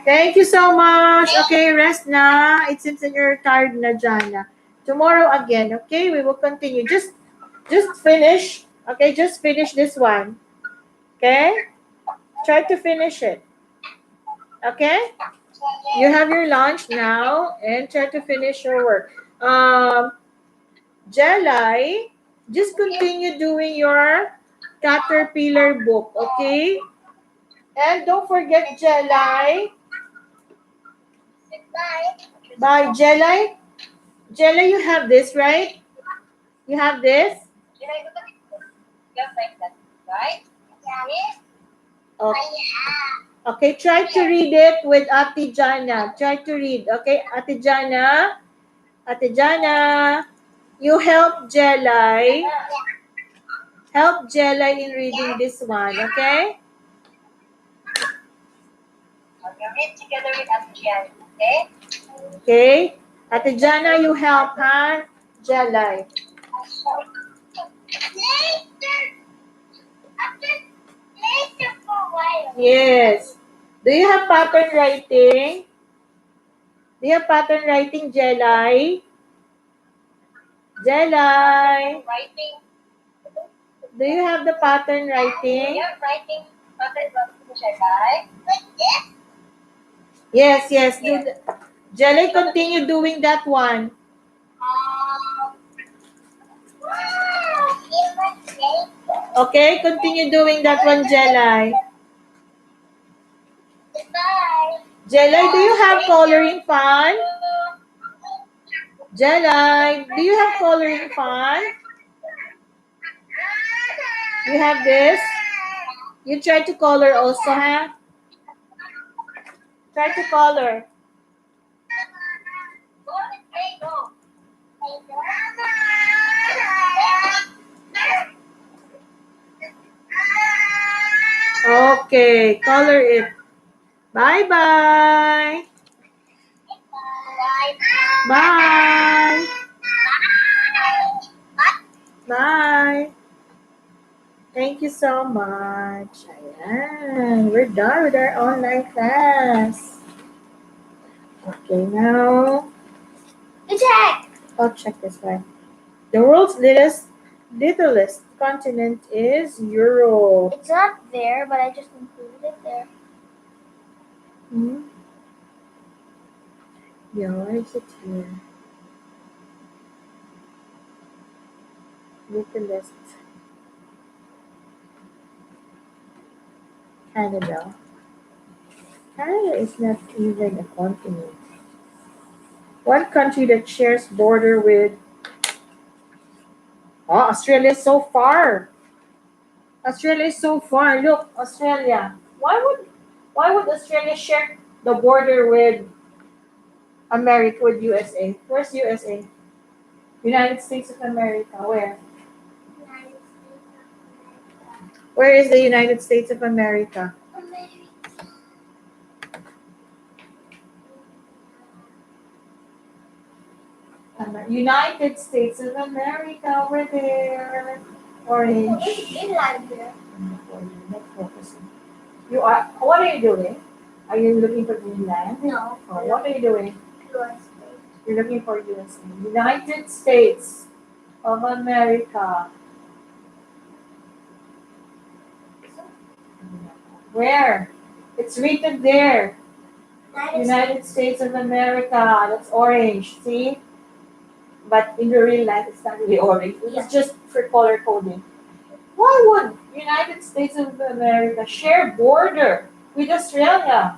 Thank you so much. Okay, rest na. It seems that you're tired na, Jana. Tomorrow again, okay? We will continue. Just finish. Okay, just finish this one. Okay? Try to finish it. Okay? You have your lunch now and try to finish your work. Jelai, just continue doing your caterpillar book, okay? And don't forget Jelai. Bye, Jelai. Jelai, you have this, right? You have this?
Right?
Okay. Okay, try to read it with Ate Jana. Try to read, okay? Ate Jana. Ate Jana. You help Jelai. Help Jelai in reading this one, okay?
Read together with Ate okay?
Okay? Ate Jana, you help, huh? Jelai.
Later for a while.
Yes. Do you have pattern writing? Do you have pattern writing, Jelai? Jelai.
Writing.
Do you have the pattern writing?
Yeah, writing. Like this?
Yes, yes. Jelai, continue doing that one. Okay, continue doing that one, Jelai.
Goodbye.
Jelai, do you have coloring fun? Jelai, do you have coloring fun? You have this? You try to color also, huh? Try to color.
Go.
Okay, color it. Bye-bye. Bye. Bye. Thank you so much. Ayan. We're done with our online class. Okay, now
You check.
I'll check this one. The world's littlest continent is Europe.
It's not there, but I just included it there.
Hmm? Yeah, where is it here? Littlest. Canada. Canada is not even a continent. One country that shares border with Australia is so far. Australia is so far. Look, Australia. Why would Australia share the border with America, with USA? Where's USA? United States of America. Where?
United States of America.
Where is the United States of America? United States of America, over there. Orange.
There's Greenland there.
Not focusing. You are. What are you doing? Are you looking for Greenland?
No.
Or what are you doing?
USA.
You're looking for USA. United States of America. Where? It's written there. United States of America. That's orange. See? But in the real life, it's not really orange. It's just for color coding. Why would United States of America share border with Australia?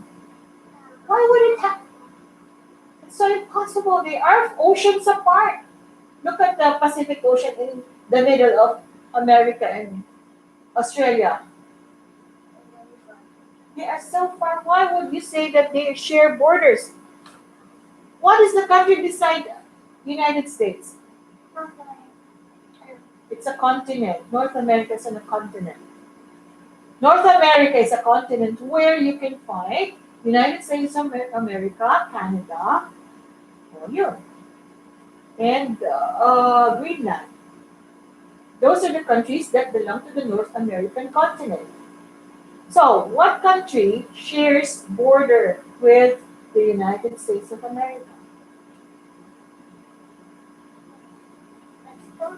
Why would it happen? It's so impossible. They are oceans apart. Look at the Pacific Ocean in the middle of America and Australia. They are so far. Why would you say that they share borders? What is the country beside United States? It's a continent. North America is on a continent. North America is a continent where you can find United States of America, Canada, Europe, and Greenland. Those are the countries that belong to the North American continent. So, what country shares border with the United States of America?
Mexico.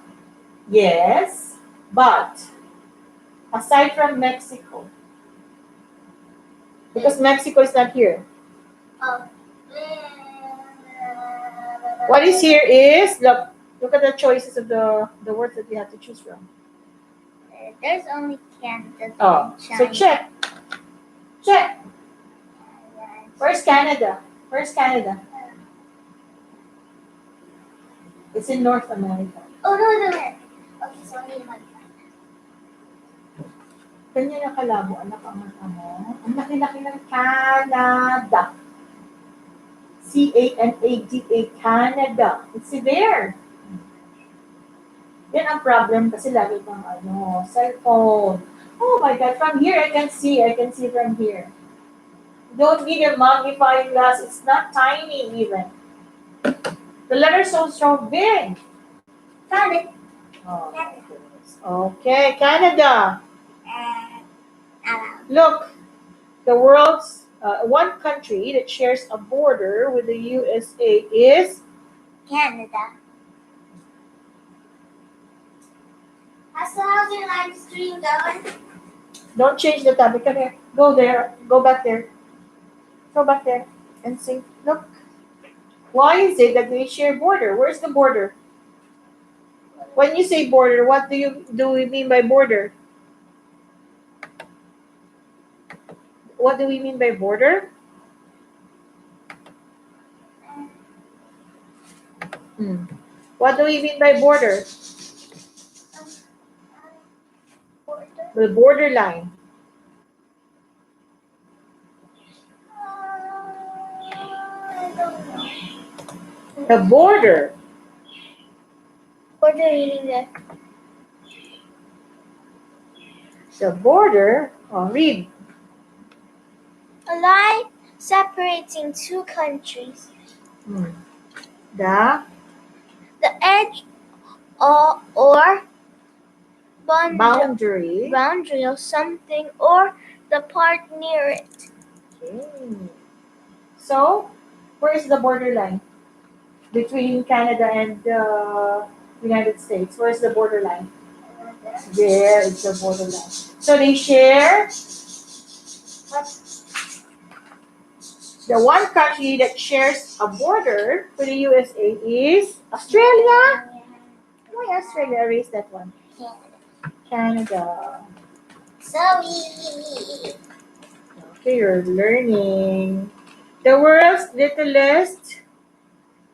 Yes, but aside from Mexico, because Mexico is not here.
Oh.
What is here is look at the choices of the words that you have to choose from.
There's only Canada
Oh,
and
so
China.
check. Where's Canada? Where's Canada? It's in North America.
Oh, no. Okay, so only one.
Kanya nakalabo, anak ang mata mo. Ang laki-laki ng Canada. Canada, Canada. It's there. Yan ang problem kasi lagi kang cellphone. Oh my God, from here I can see from here. Don't need a magnifying glass, it's not tiny even. The letter's so big.
Found it.
Oh my goodness. Okay, Canada. Look, the world's one country that shares a border with the USA is
Canada. How's your live stream going?
Don't change the topic. Come here. Go there. Go back there. Go back there and see. Look. Why is it that they share border? Where's the border? When you say border, what do we mean by border? What do we mean by border? What do we mean by border? The borderline.
I don't know.
The border.
Border meaning
The border Oh, read.
A line separating two countries.
Hmm. The
The edge or
boundary.
boundary of something or the part near it.
Okay. So, where is the borderline between Canada and the United States? Where is the borderline? There is the borderline. So they share. The one country that shares a border with the USA is Australia. Why Australia? Erase that one. Canada.
Sorry.
Okay, you're learning. The world's littlest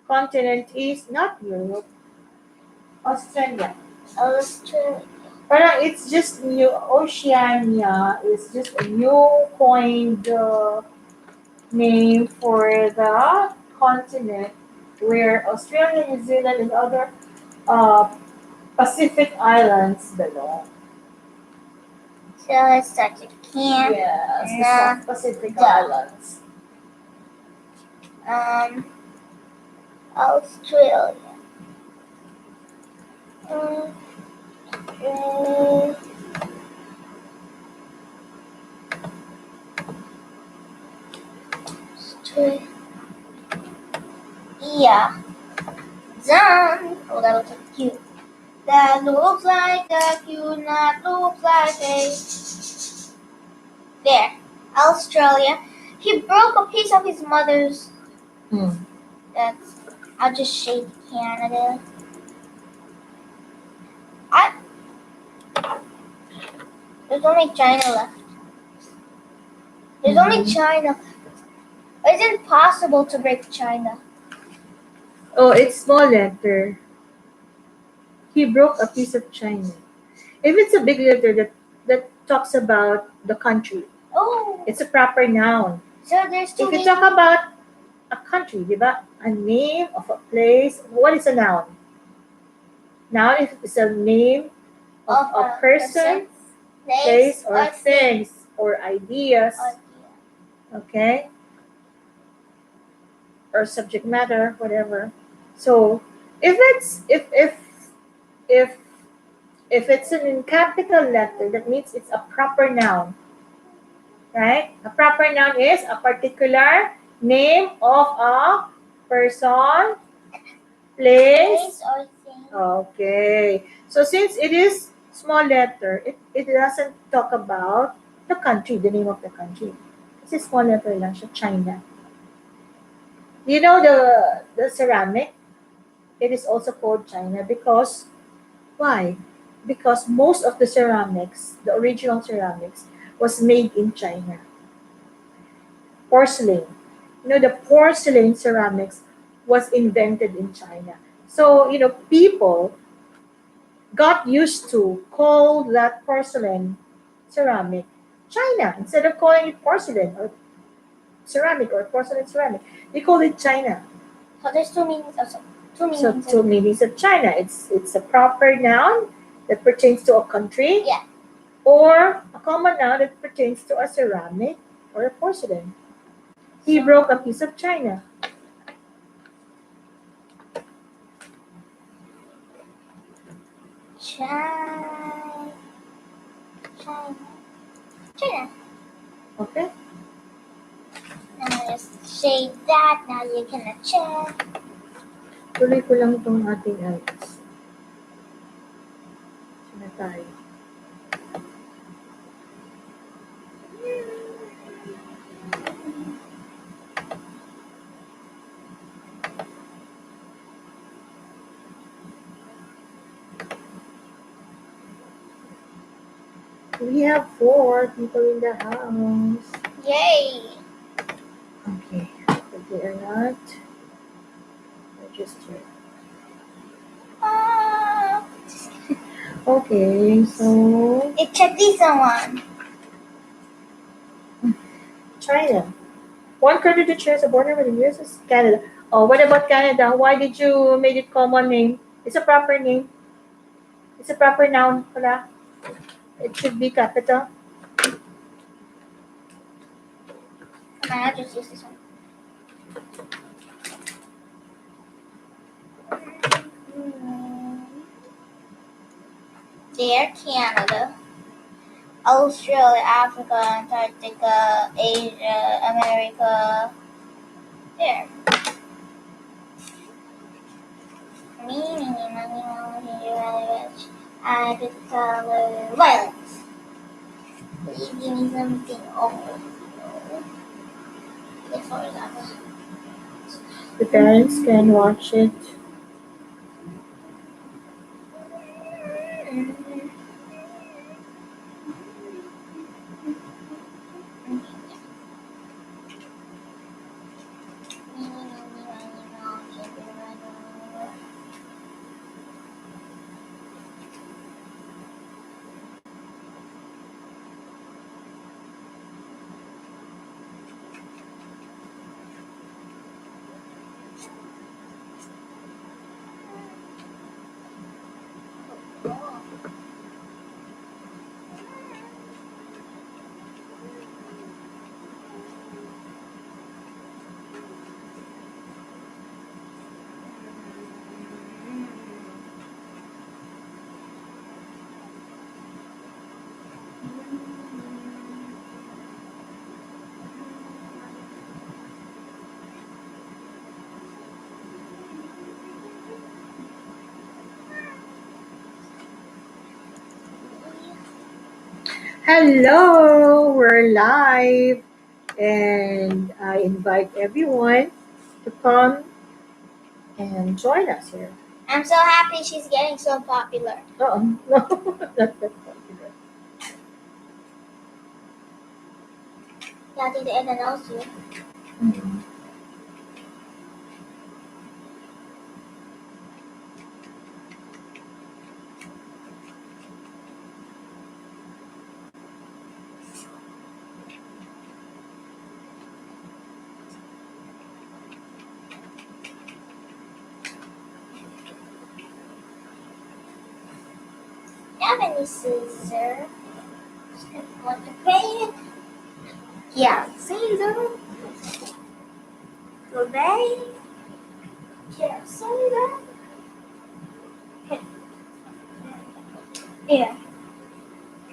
continent is not Europe, Australia.
Australia.
Parang it's just new. Oceania is just a new coined name for the continent where Australia, New Zealand, and other uh, Pacific islands belong.
So it's such a can.
Yes, the
Nah.
South Pacific
Duh.
islands.
Australia. Mm, mm, Australia. Yeah. Done. Oh, that looks like cute. That looks like a cute, that looks like a. There. Australia. He broke a piece of his mother's.
Hmm.
That's. I'll just shade Canada. There's only China left. There's only China. It's impossible to break China.
Oh, it's small letter. He broke a piece of China. If it's a big letter that talks about the country,
Oh,
it's a proper noun.
so there's two
If you
ways.
talk about a country, di ba? A name of a place. What is a noun? Noun is a name of a person, place, or things, or ideas. Okay? Or subject matter, whatever. So if if it's in capital letter, that means it's a proper noun, right? A proper noun is a particular name of a person, place.
or thing.
Okay. So since it is small letter, it doesn't talk about the country, the name of the country. Kasi small letter lang siya, China. You know the ceramic? It is also called China because why? Because most of the ceramics, the original ceramics, was made in China. Porcelain. You know, the porcelain ceramics was invented in China. So, people got used to call that porcelain ceramic China instead of calling it porcelain or ceramic or porcelain ceramic. They call it China.
So there's two meanings. Also, two
So
meanings.
two meanings of China. It's a proper noun that pertains to a country.
Yeah.
Or a common noun that pertains to a ceramic or a porcelain. He broke a piece of china.
China. China.
Okay?
Now just shade that. Now you can check.
Tuloy ko lang itong ating IELTS. Sina tayo. We have 4 people in the house.
Yay.
Okay. But they are not registered. Okay, so
Check this one.
China. One country that shares a border with the US is Canada. Oh, what about Canada? Why did you make it common name? It's a proper name. It's a proper noun pala. It should be capital.
I'll just use this one. There, Canada, Australia, Africa, Antarctica, Asia, America. There. I pick the color violet. Please give me something. Oh, no. For example.
The parents can watch it. Hello, we're live, and I invite everyone to come and join us here.
I'm so happy she's getting so popular.
Oh, no, not that popular.
Yeah, I think the Edna knows you.
Mhm.
You have any scissors? Want to paint? Yeah, scissors. Today. Yeah, scissors. Yeah.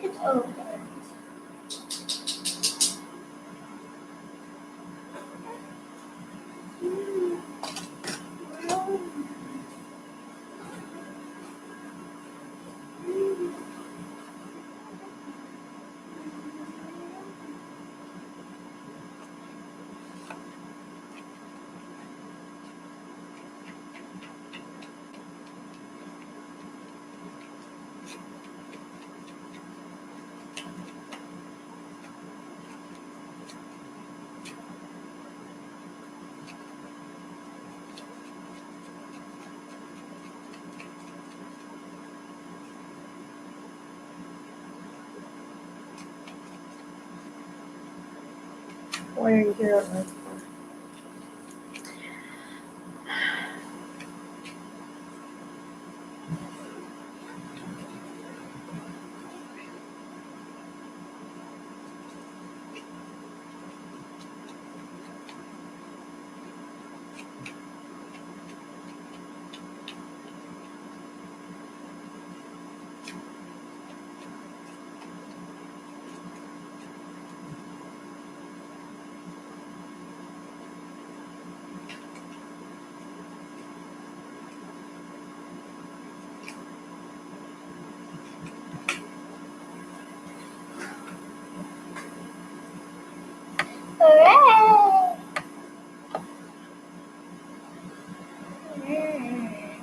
It's over.
Why are you here on Earth?
Hooray! Mm.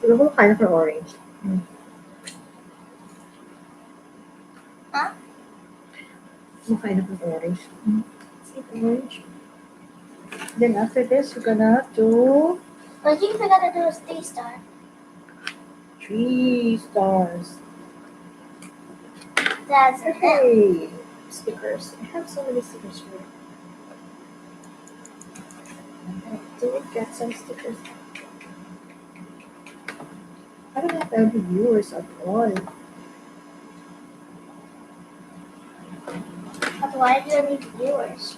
Siguro kumakain ako ng orange.
Huh?
Kumakain ako ng orange. Eat orange. Then after this, we're gonna do
I think we gotta do a stay star.
3 stars.
That's it.
Hey, stickers. I have so many stickers here. I have to get some stickers. I don't have any viewers at all.
But why do you need viewers?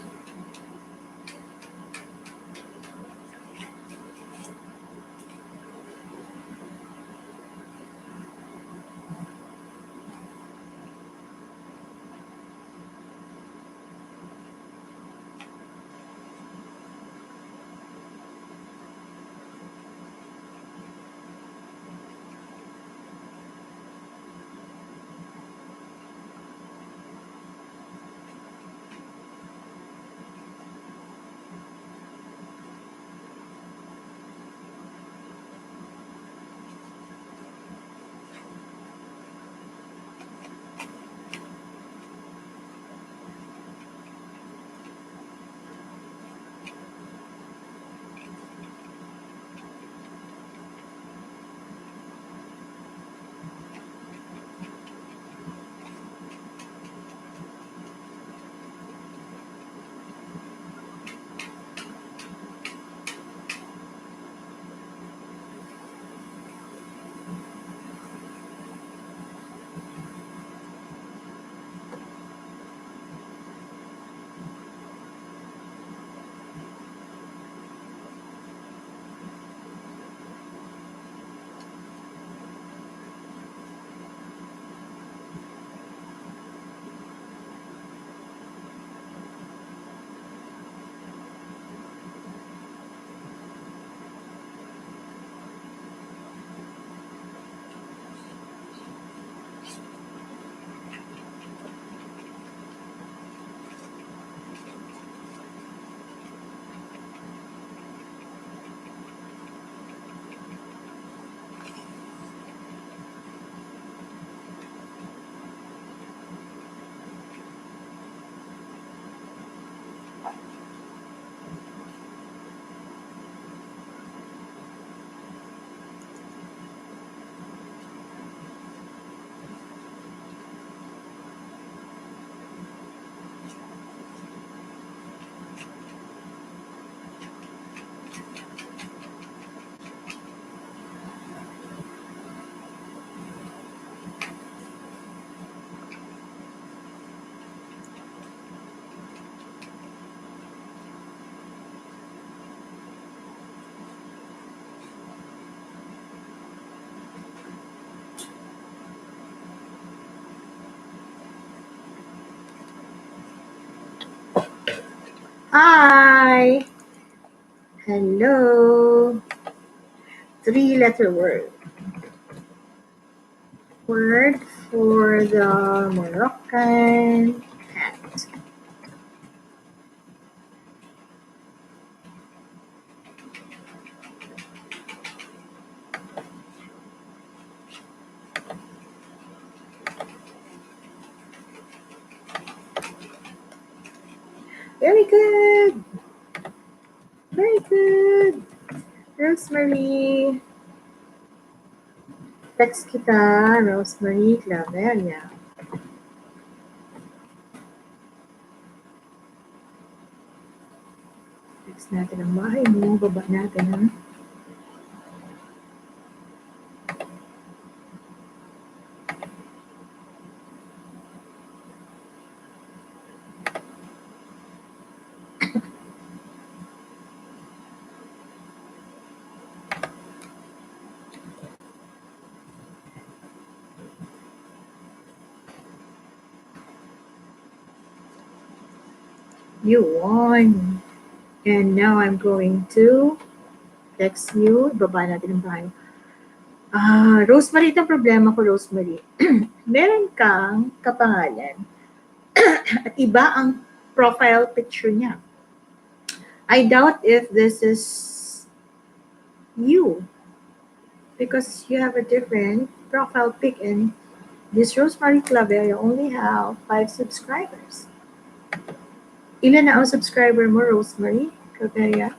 Hi. Hello. 3-letter word. Word for the Moroccan cat. Very good. Very good. Rosemary. Text kita, Rosemary Claveria. Text natin ang bahay mo. Baba natin, ha? You won. And now I'm going to text you. Baba natin ang bahay. Rosemary, itong problema ko, Rosemary. Meron kang kapangalan at iba ang profile picture niya. I doubt if this is you. because you have a different profile pic, and this Rosemary Claveria only have 5 subscribers. Ilan na ang subscriber mo, Rosemary Claveria?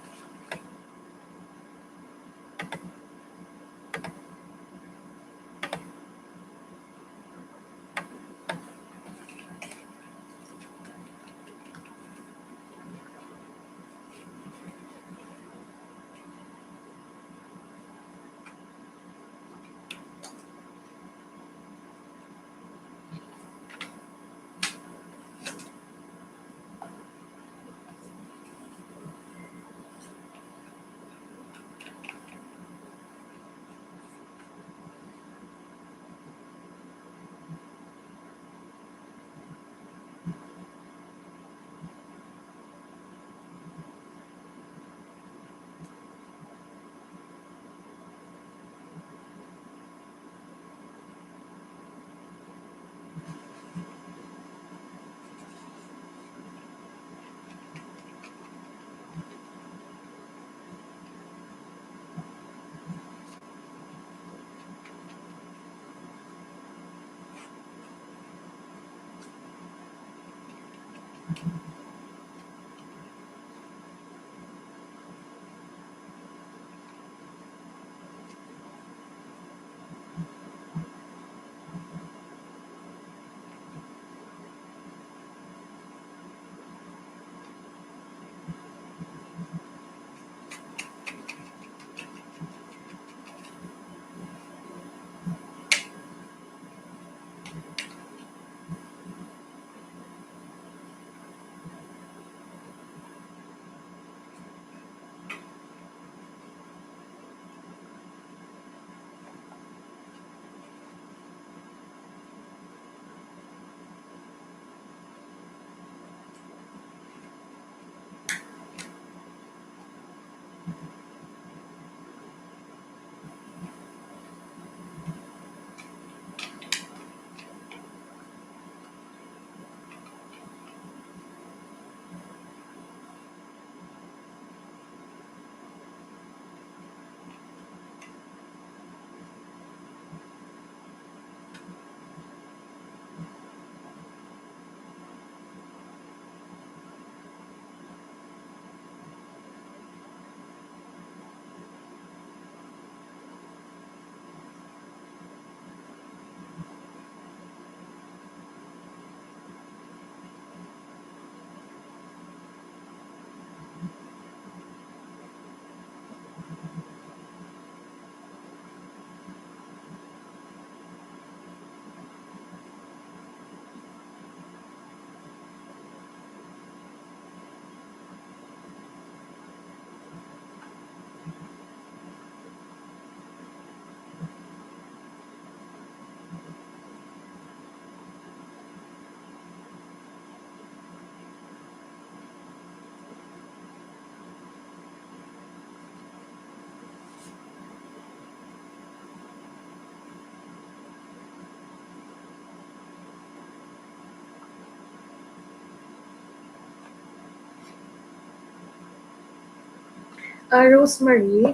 Rosemary,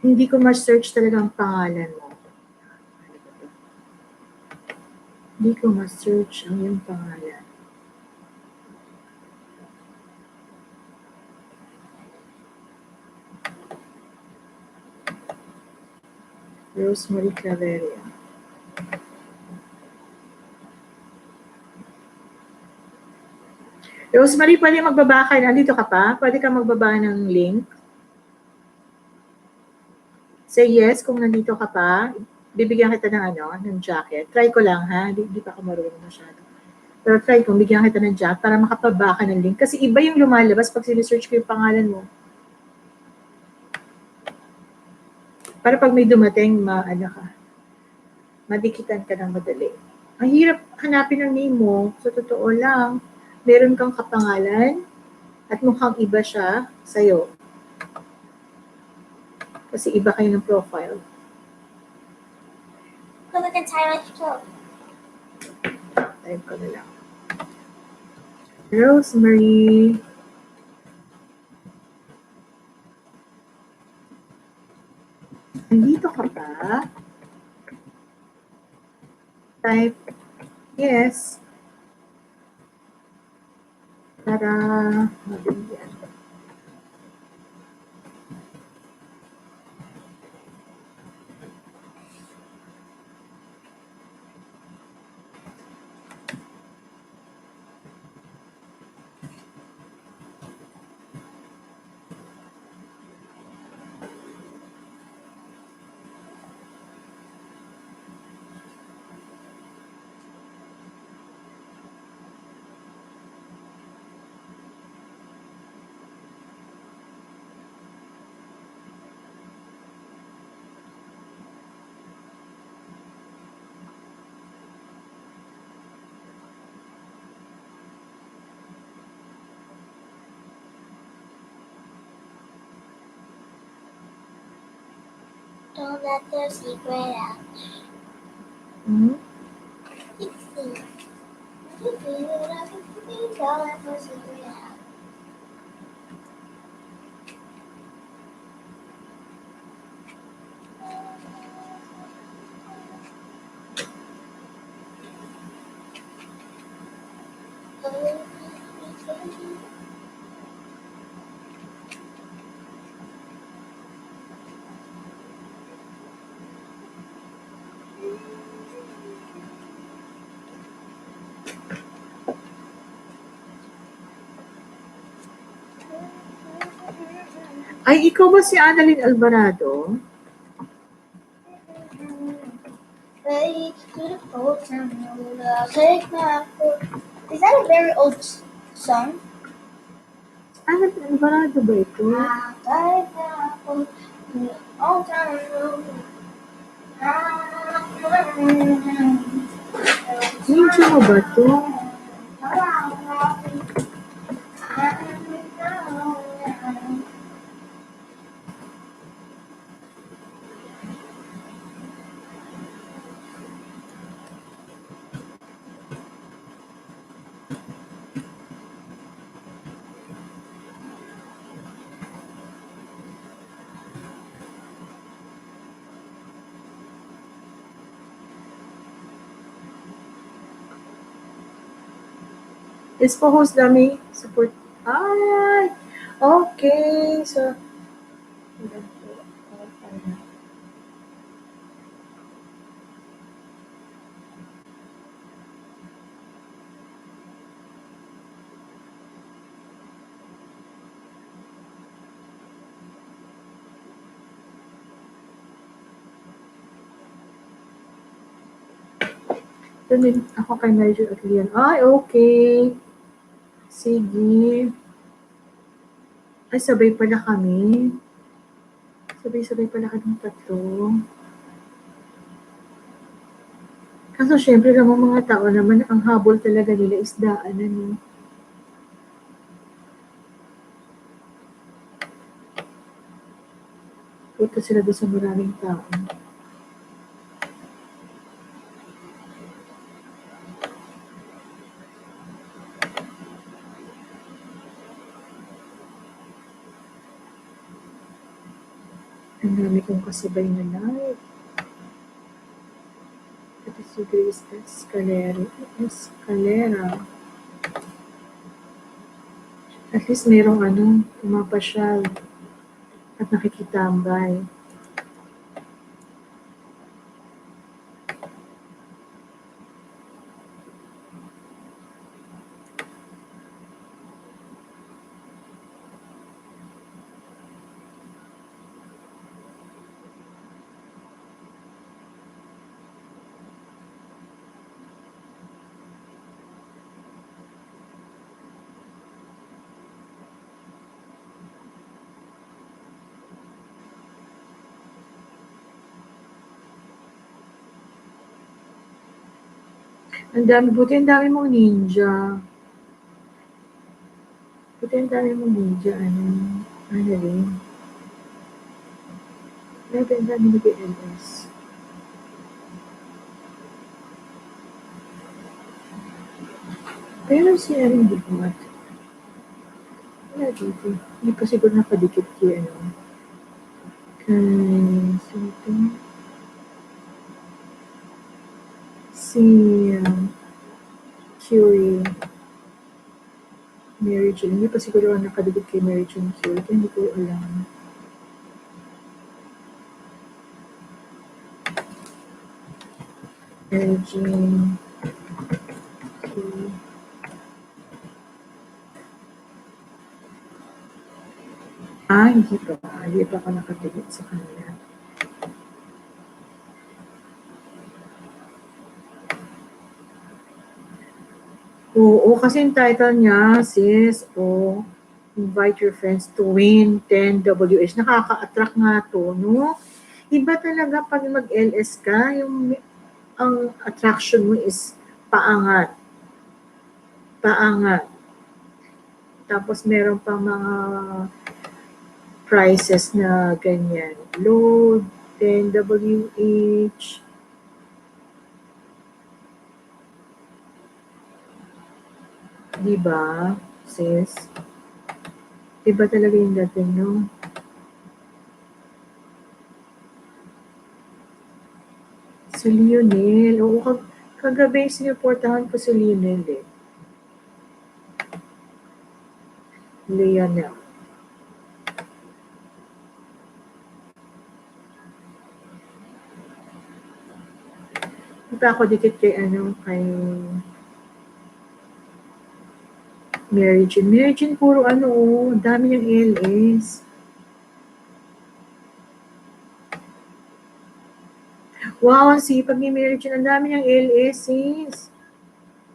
hindi ko ma-search talaga ang pangalan mo. Hindi ko ma-search ang iyong pangalan. Rosemary Claveria. Rosemary, pwede magbaba ka. Nandito ka pa? Pwede ka magbaba ng link? Say yes kung nandito ka pa. Bibigyan kita ng ng jacket. Try ko lang ha. Di pa ako marunong masyado. Pero try ko, bigyan kita ng jacket para makapaba ka ng link. Kasi iba yung lumalabas pag sinesearch ko yung pangalan mo. Para pag may dumating, madikitan ka ng madali. Ang hirap hanapin ang name mo. Sa totoo lang, meron kang kapangalan at mukhang iba siya sa'yo. Kasi iba kayo ng profile.
Look at the time it's 12.
Type ko na lang. Rosemary. Type yes para mabigyan.
Don't let their secret out.
Hmm?
16. Don't let their secret out.
Ay, ikaw ba si Annalyn Alvarado?
Ready to the cold town, I'll take my foot. Is that a very old song?
Annalyn Alvarado ba ito?
I'll take my foot to the old town road.
Medyo mo ba ito? Is po-host dami support. Ay! Okay. So, ako kay Nigel at Leon. Ay, okay. Sige. Ay, sabay pala kami. Sabay-sabay pala kami tatlo. Kaso syempre namang mga tao naman, ang habol talaga nila is daanan. Eh. Punta sila doon sa maraming tao. Ang dami kong kasabay na live. Ito si Grace Escalera. At least mayroong pumapasyal at nakikitambay. Buti ang dami mong ninja. Buti ang dami mong ninja, ano rin. Grabe ang dami ni BLS. Pero si Erin Bigot, wala dito. Hindi pa siguro napadikit kay, sino ito? Si Curie. Mary Jane. Hindi pa siguro ako nakadikit kay Mary Jane Curie. Kaya hindi ko alam. Mary Jane Curie. Hindi pa. Hindi pa ako nakadikit sa kanila. Oo, kasi yung title niya, sis, invite your friends to win 10 WH. Nakaka-attract nga to, no? Iba talaga pag mag-LS ka, ang attraction mo is paangat. Paangat. Tapos meron pa mga prices na ganyan. Load, 10 WH. Diba, sis? Iba talaga yung dating, no? Si Lionel. Oo, kagabi sinuportahan ko si Lionel eh. Lionel. Hindi pa ako dikit kay Mary Jane. Mary Jane puro dami niyang LS. Wow, ang sipag ni Mary Jane. Ang dami niyang LS, sis.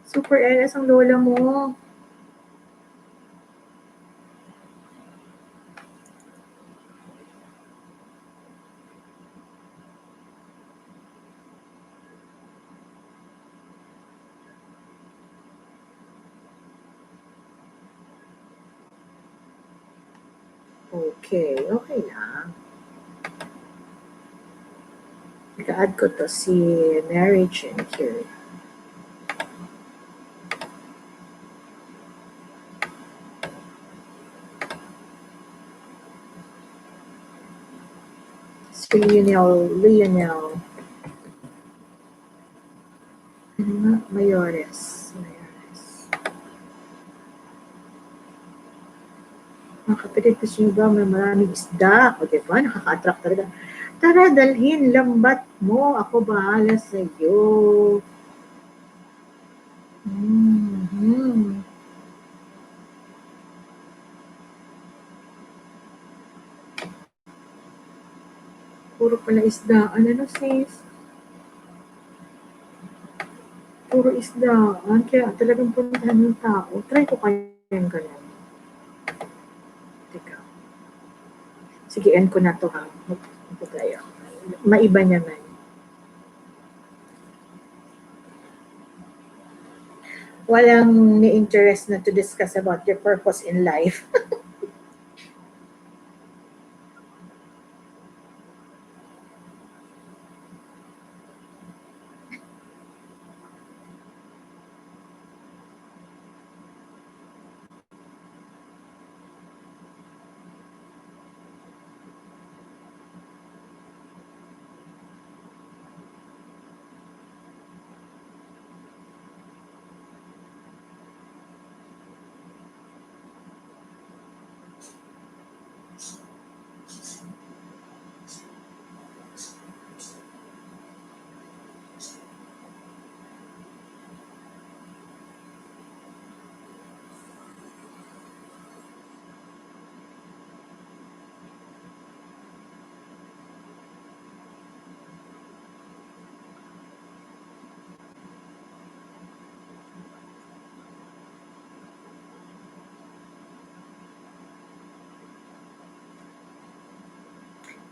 Super LS ang lola mo. Okay, okay lang. Ika-add ko to si Mary Jane Curie. Si Lionel. Ano nga? Mayores. Mga kapatid, gusto nyo ba may maraming isda? O diba? Nakaka-attract talaga. Tara, dalhin, lambat mo. Ako bahala sa'yo. Mm-hmm. Puro pala isdaan. Ano, sis? Puro isdaan. Kaya talagang puntahan ng tao. Try ko kayang ganun. Teka. Sige, end ko na to ha. Magpapay ako. Maiba naman. Walang ni-interest na to discuss about your purpose in life.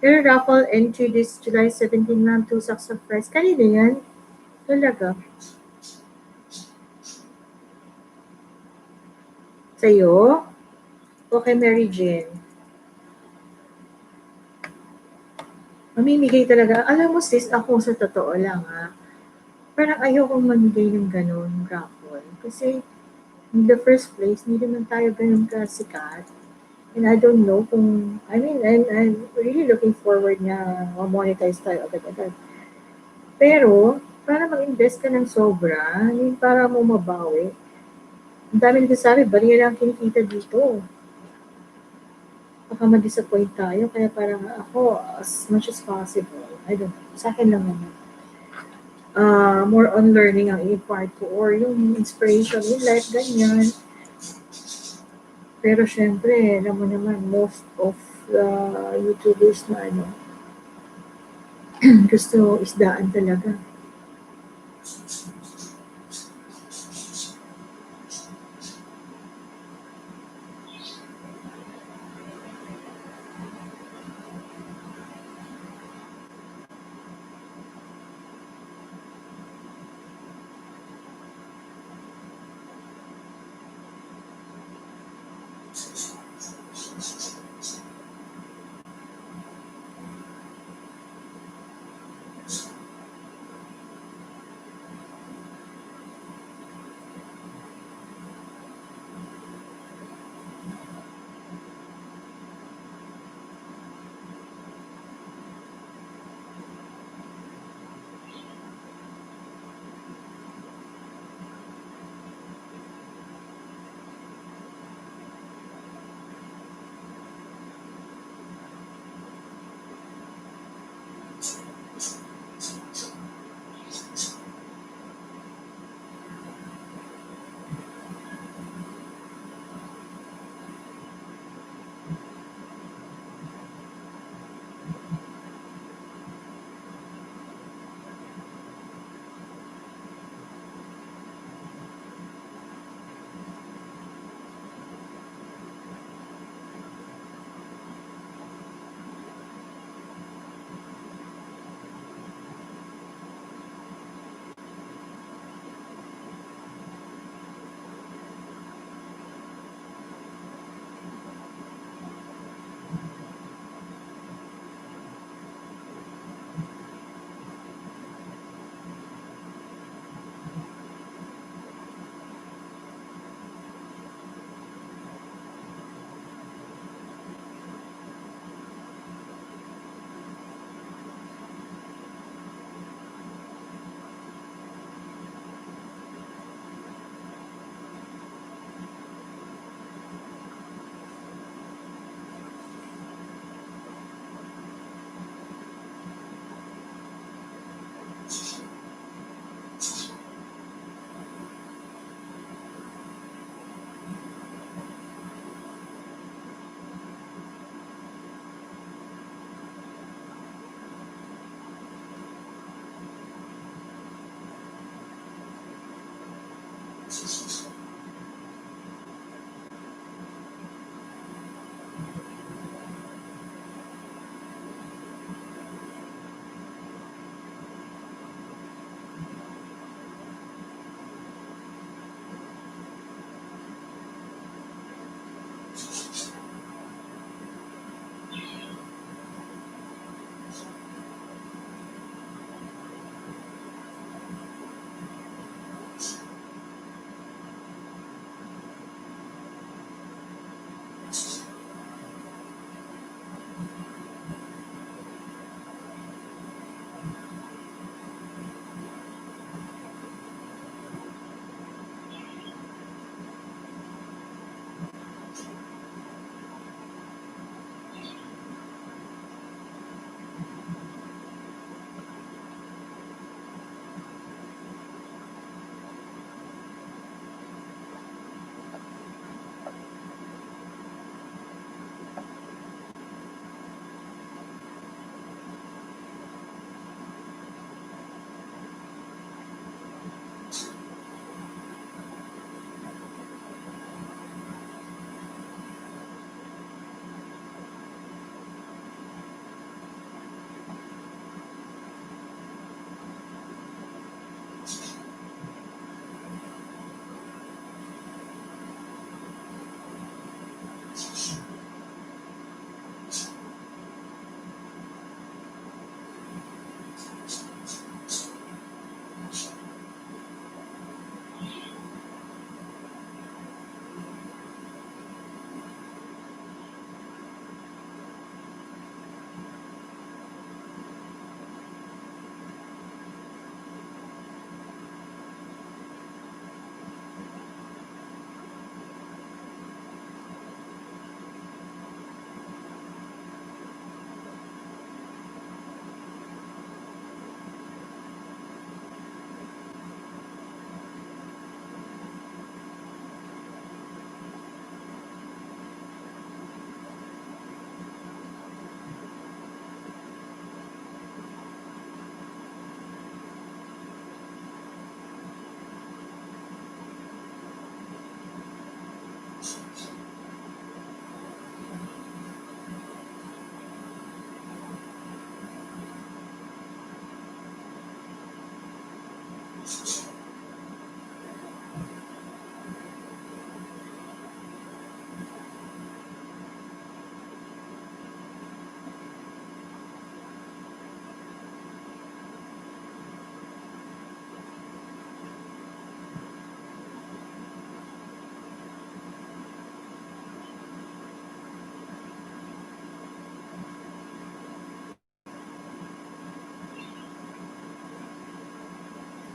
Pero raffle entry this July 17, ma'am, 2 sacks of rice. Kanina yan? Talaga? Sa'yo? Okay, Mary Jane. Mamimigay talaga. Alam mo sis, ako sa totoo lang parang ayokong mamigay ng ganun raffle. Kasi in the first place, hindi naman tayo ganun kasikat. And I don't know kung, I'm really looking forward na ma-monetize tayo agad-agad. Pero, para mag-invest ka ng sobra, yung para mo mabawi. Ang dami nagsasabi, bari lang kinikita dito. Baka ma-disappoint tayo. Kaya parang ako, as much as possible, I don't know, sa akin lang naman. More on learning ang i-impart ko or yung inspiration in life, ganyan. Pero syempre, alam mo naman, most of the YouTubers na ano, gusto isdaan talaga.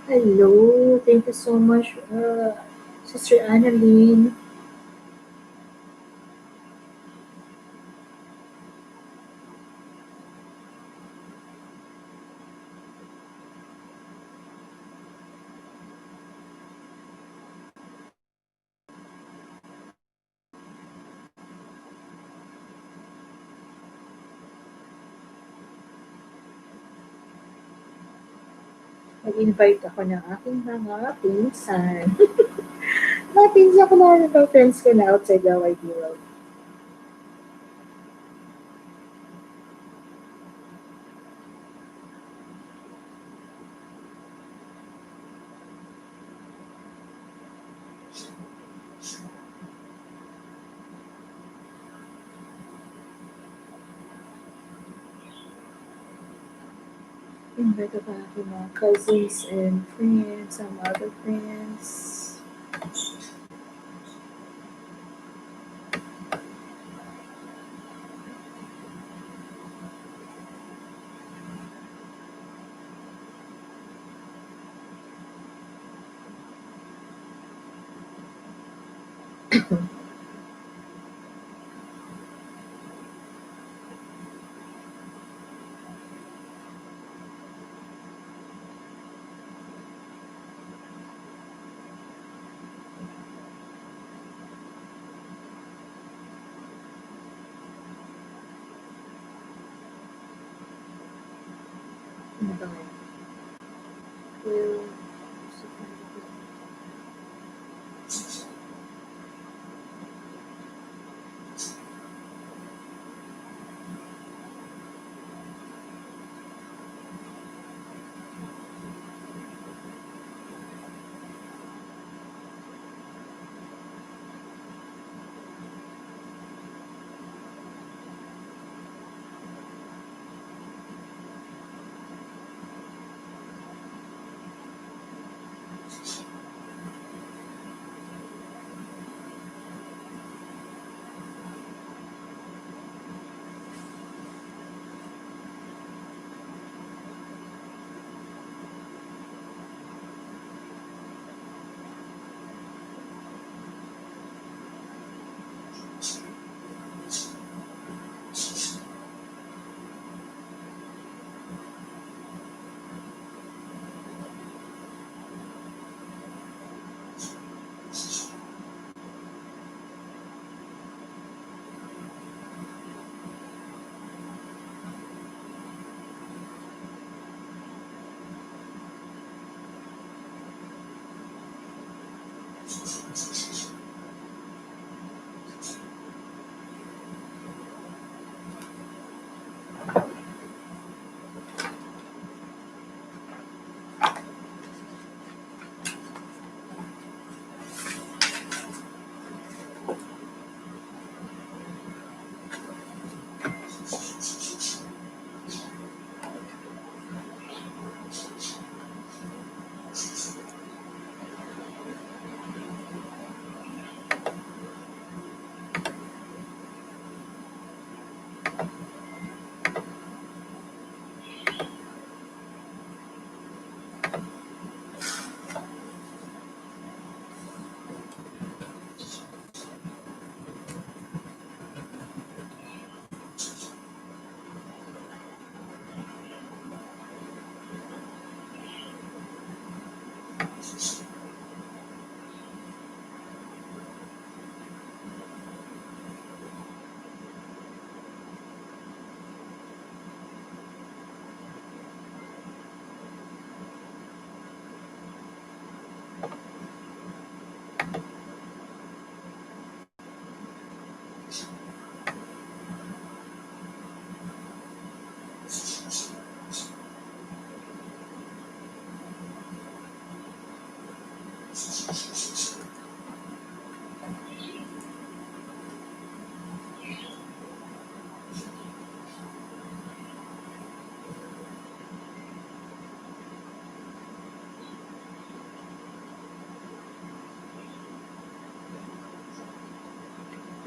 Hello, thank you so much, Sister Annalyn. Nag-invite ako ng aking mga pinsan. Mga pinsan ko na, mga friends ko na outside the wide world. Invite ako ng aking mga cousins and friends, some other friends. Ano ba ngayon? Well,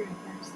very fast.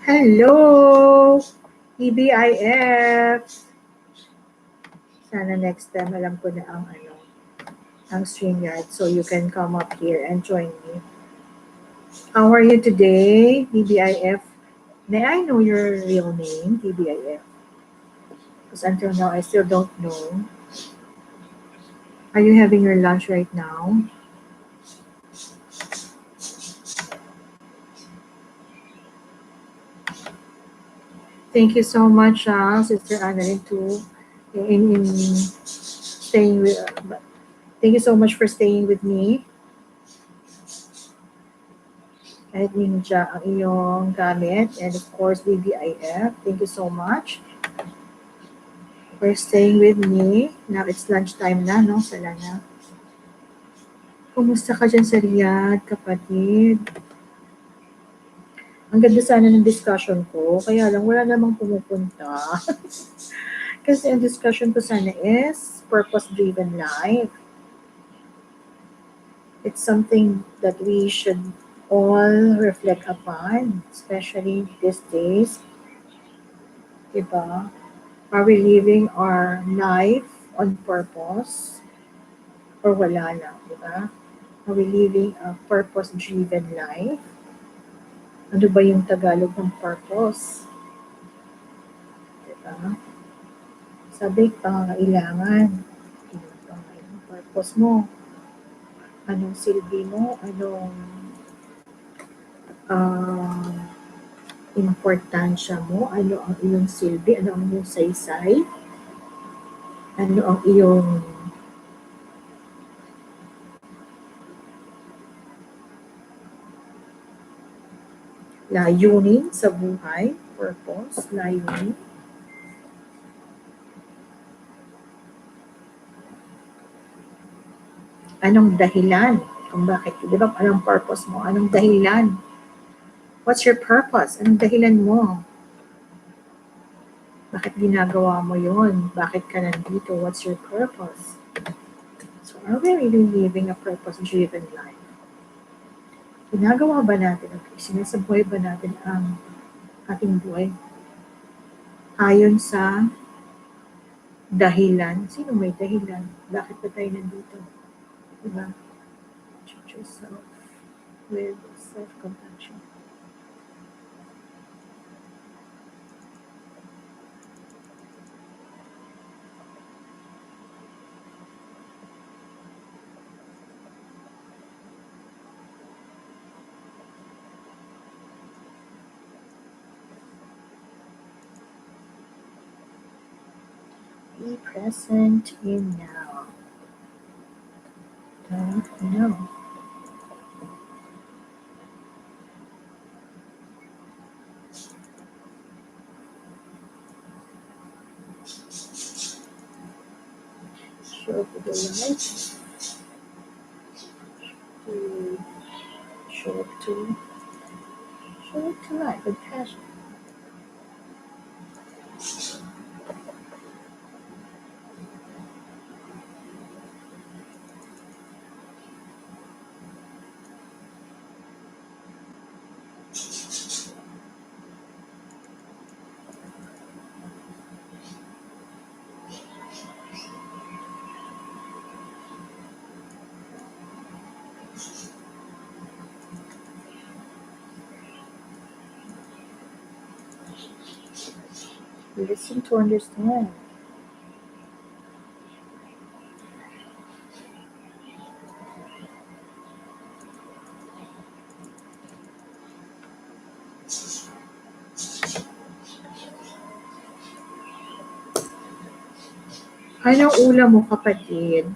Hello, EBIF. Sana next time alam ko na ang StreamYard so you can come up here and join me. How are you today, EBIF? May I know your real name, EBIF? Because until now, I still don't know. Are you having your lunch right now? Thank you so much, Sister Annalyn, too, in staying with. Thank you so much for staying with me. Kahit ninja ang iyong gamit. And of course, BBIF, thank you so much for staying with me. Now it's lunchtime na, no? Sala na. Kumusta ka dyan sa Riyadh, kapatid? Ang ganda sana ng discussion ko, kaya lang wala namang pumupunta. Kasi ang discussion ko sana is purpose-driven life. It's something that we should all reflect upon, especially these days. Diba? Are we living our life on purpose? Or wala lang, diba? Are we living a purpose-driven life? Ano ba yung Tagalog ng purpose? Diba? Sabi, pangangailangan. Ano ang purpose mo? Anong silbi mo? Anong ah, importansya mo? Ano ang iyong silbi? Ano ang iyong saysay? Ano ang iyong layunin sa buhay? Purpose, layunin. Anong dahilan kung bakit, di ba, anong purpose mo? Anong dahilan? What's your purpose? Anong dahilan mo? Bakit ginagawa mo yon? Bakit ka nandito? What's your purpose? So, are we really living a purpose-driven life? Ginagawa ba natin, okay, sinasabuhay ba natin ang ating buhay ayon sa dahilan? Sino may dahilan? Bakit ba tayo nandito? Diba? Treat yourself with self-compassion. Be present in now. Don't know. Show up with the light. Show up to life with passion. Listen to understand. Anong ulam mo, kapatid?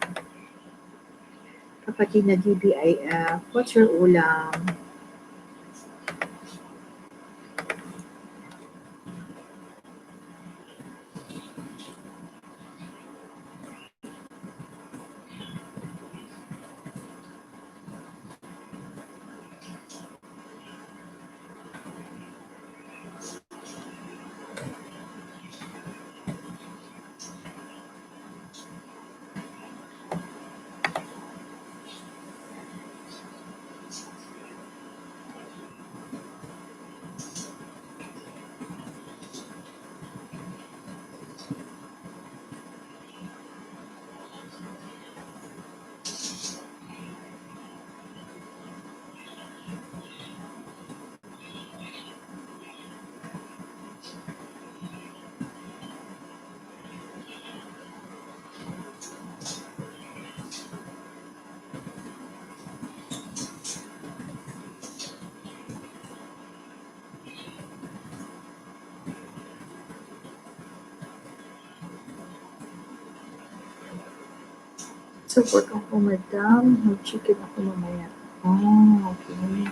Kapatid na DBIF, what's your ulam? So, work ako, madam. Mag-chicken ako mamaya. Oh, okay.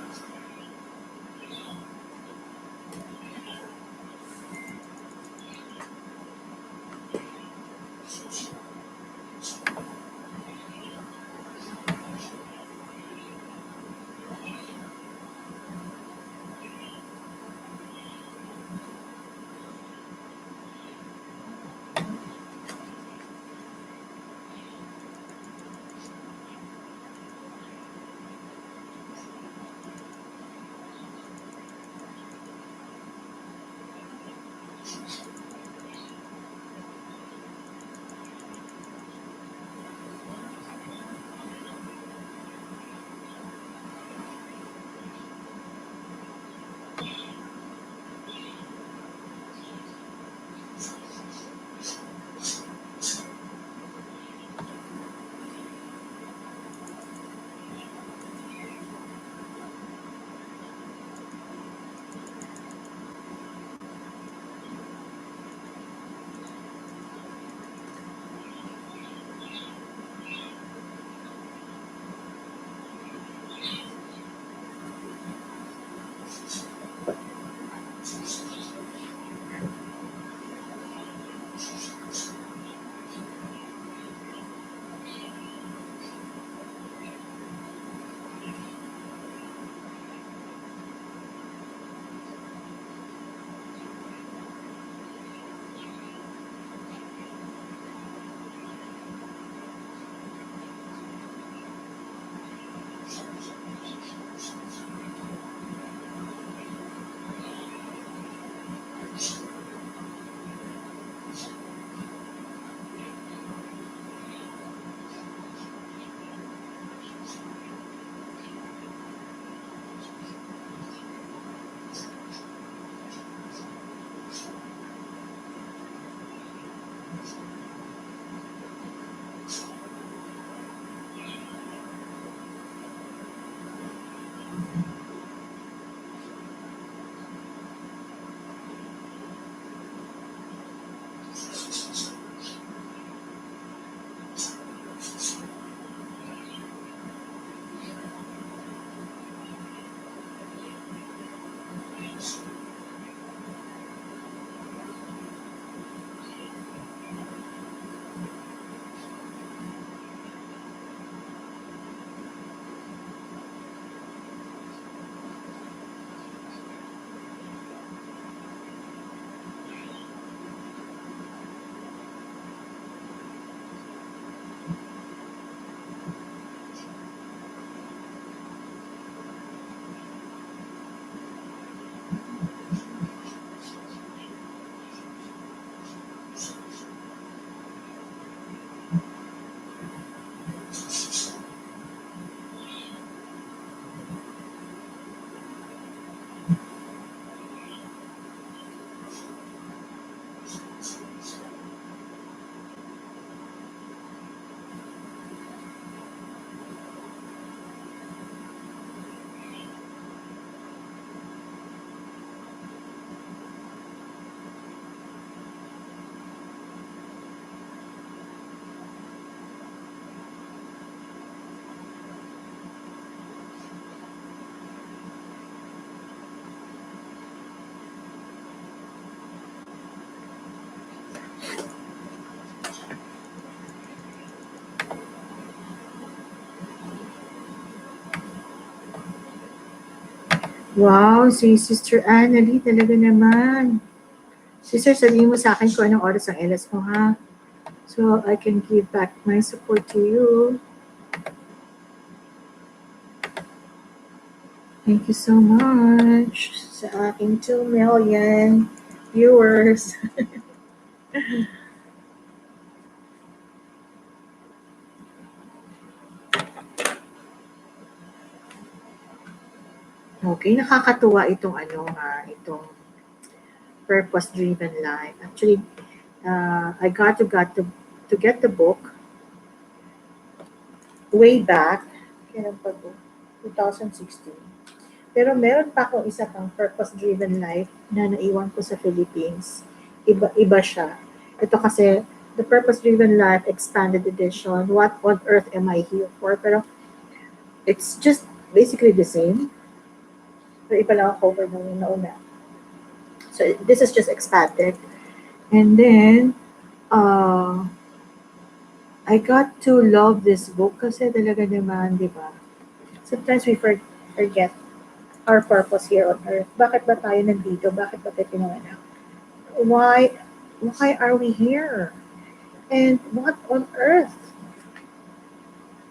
Wow, si Sister Annalie talaga naman. Sister, sabihin mo sa akin kung anong oras ang LS mo, ha? So, I can give back my support to you. Thank you so much sa aking 2 million viewers. Okay, nakakatuwa itong itong purpose-driven life. Actually, I to get the book way back, kailan pa to? 2016. Pero meron pa akong isa pang purpose-driven life na naiwan ko sa Philippines. Iba siya. Ito kasi The Purpose-Driven Life Expanded Edition, What on Earth Am I Here For? Pero it's just basically the same. Pero iba lang ang cover ng nauna. So this is just expanded. And then, uh, I got to love this book kasi talaga naman, di ba? Sometimes we forget our purpose here on earth. Bakit ba tayo nandito? Bakit ba tayo pinanganak? Why, why are we here? And what on earth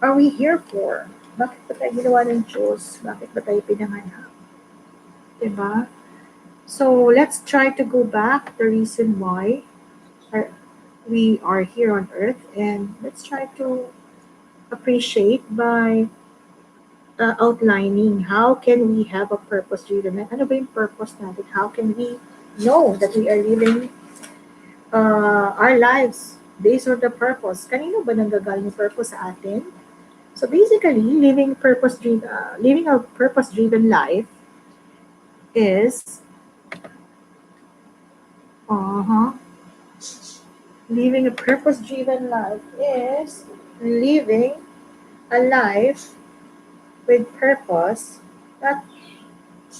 are we here for? Bakit ba tayo ginawa ng Diyos? Bakit ba tayo pinanganak? Diba? So, let's try to go back the reason why are- we are here on earth, and let's try to appreciate by outlining how can we have a purpose-driven life. Ano ba yung purpose natin? How can we know that we are living our lives based on the purpose? Kanino ba nanggagaling yung purpose sa atin? So basically, living a purpose-driven life is uh-huh, living a purpose-driven life is living a life with purpose, not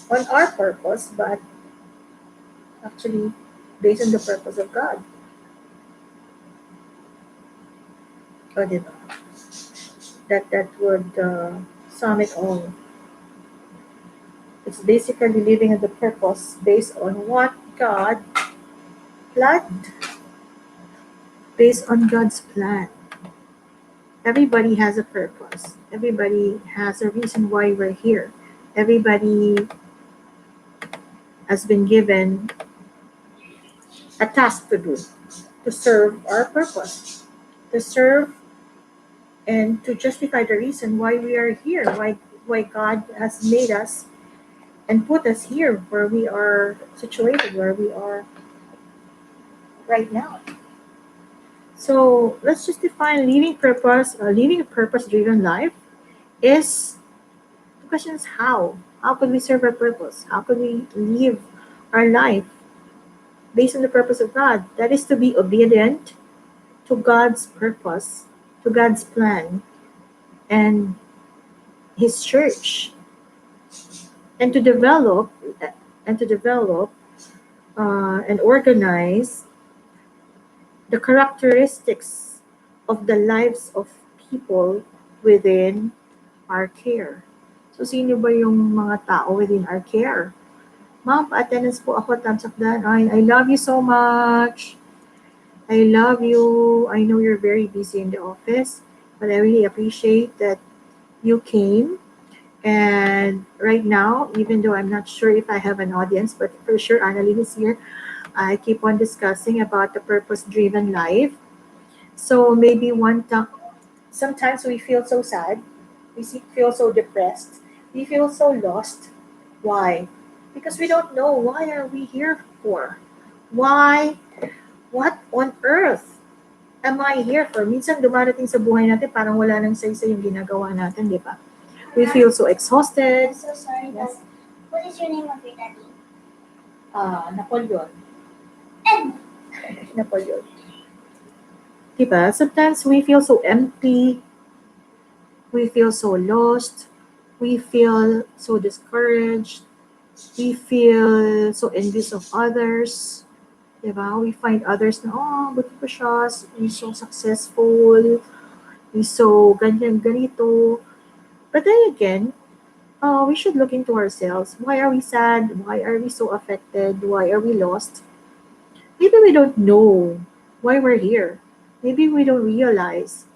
on our purpose, but actually based on the purpose of God. O, diba? That would sum it all. It's basically living in the purpose based on what God planned, based on God's plan. Everybody has a purpose. Everybody has a reason why we're here. Everybody has been given a task to do, to serve our purpose, to serve and to justify the reason why we are here, why God has made us and put us here where we are situated, where we are right now. So let's just define living a purpose-driven life is the question is how. How could we serve our purpose? How could we live our life based on the purpose of God? That is to be obedient to God's purpose, to God's plan, and His church, and to develop and organize the characteristics of the lives of people within our care. So, sino ba yung mga tao within our care? Ma'am, pa-attendance po ako, thumbs up dan. I love you so much. I love you. I know you're very busy in the office, but I really appreciate that you came. And right now, even though I'm not sure if I have an audience, but for sure Annalyn is here, I keep on discussing about the purpose-driven life. So maybe one time, sometimes we feel so sad, feel so depressed, we feel so lost. Why? Because we don't know why are we here for? Why? What on earth am I here for? Minsan dumarating sa buhay natin parang wala nang say-say yung ginagawa natin, di ba? We feel so exhausted.
I'm so sorry,
Yes.
but what is your name of your daddy?
Napoleon.
Edmund.
Napoleon. Diba? Sometimes we feel so empty. We feel so lost. We feel so discouraged. We feel so envious of others. Diba? We find others na, oh, buti pa siya. He's so successful. He's so ganyan, ganito. But then again, we should look into ourselves. Why are we sad? Why are we so affected? Why are we lost? Maybe we don't know why we're here. Maybe we don't realize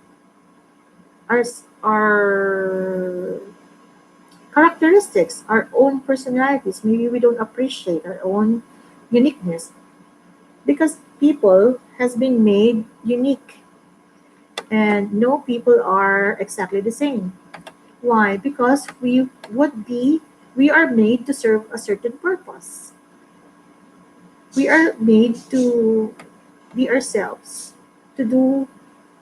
our characteristics, our own personalities. Maybe we don't appreciate our own uniqueness because people has been made unique and no people are exactly the same. Why? Because we are made to serve a certain purpose. We are made to be ourselves, to do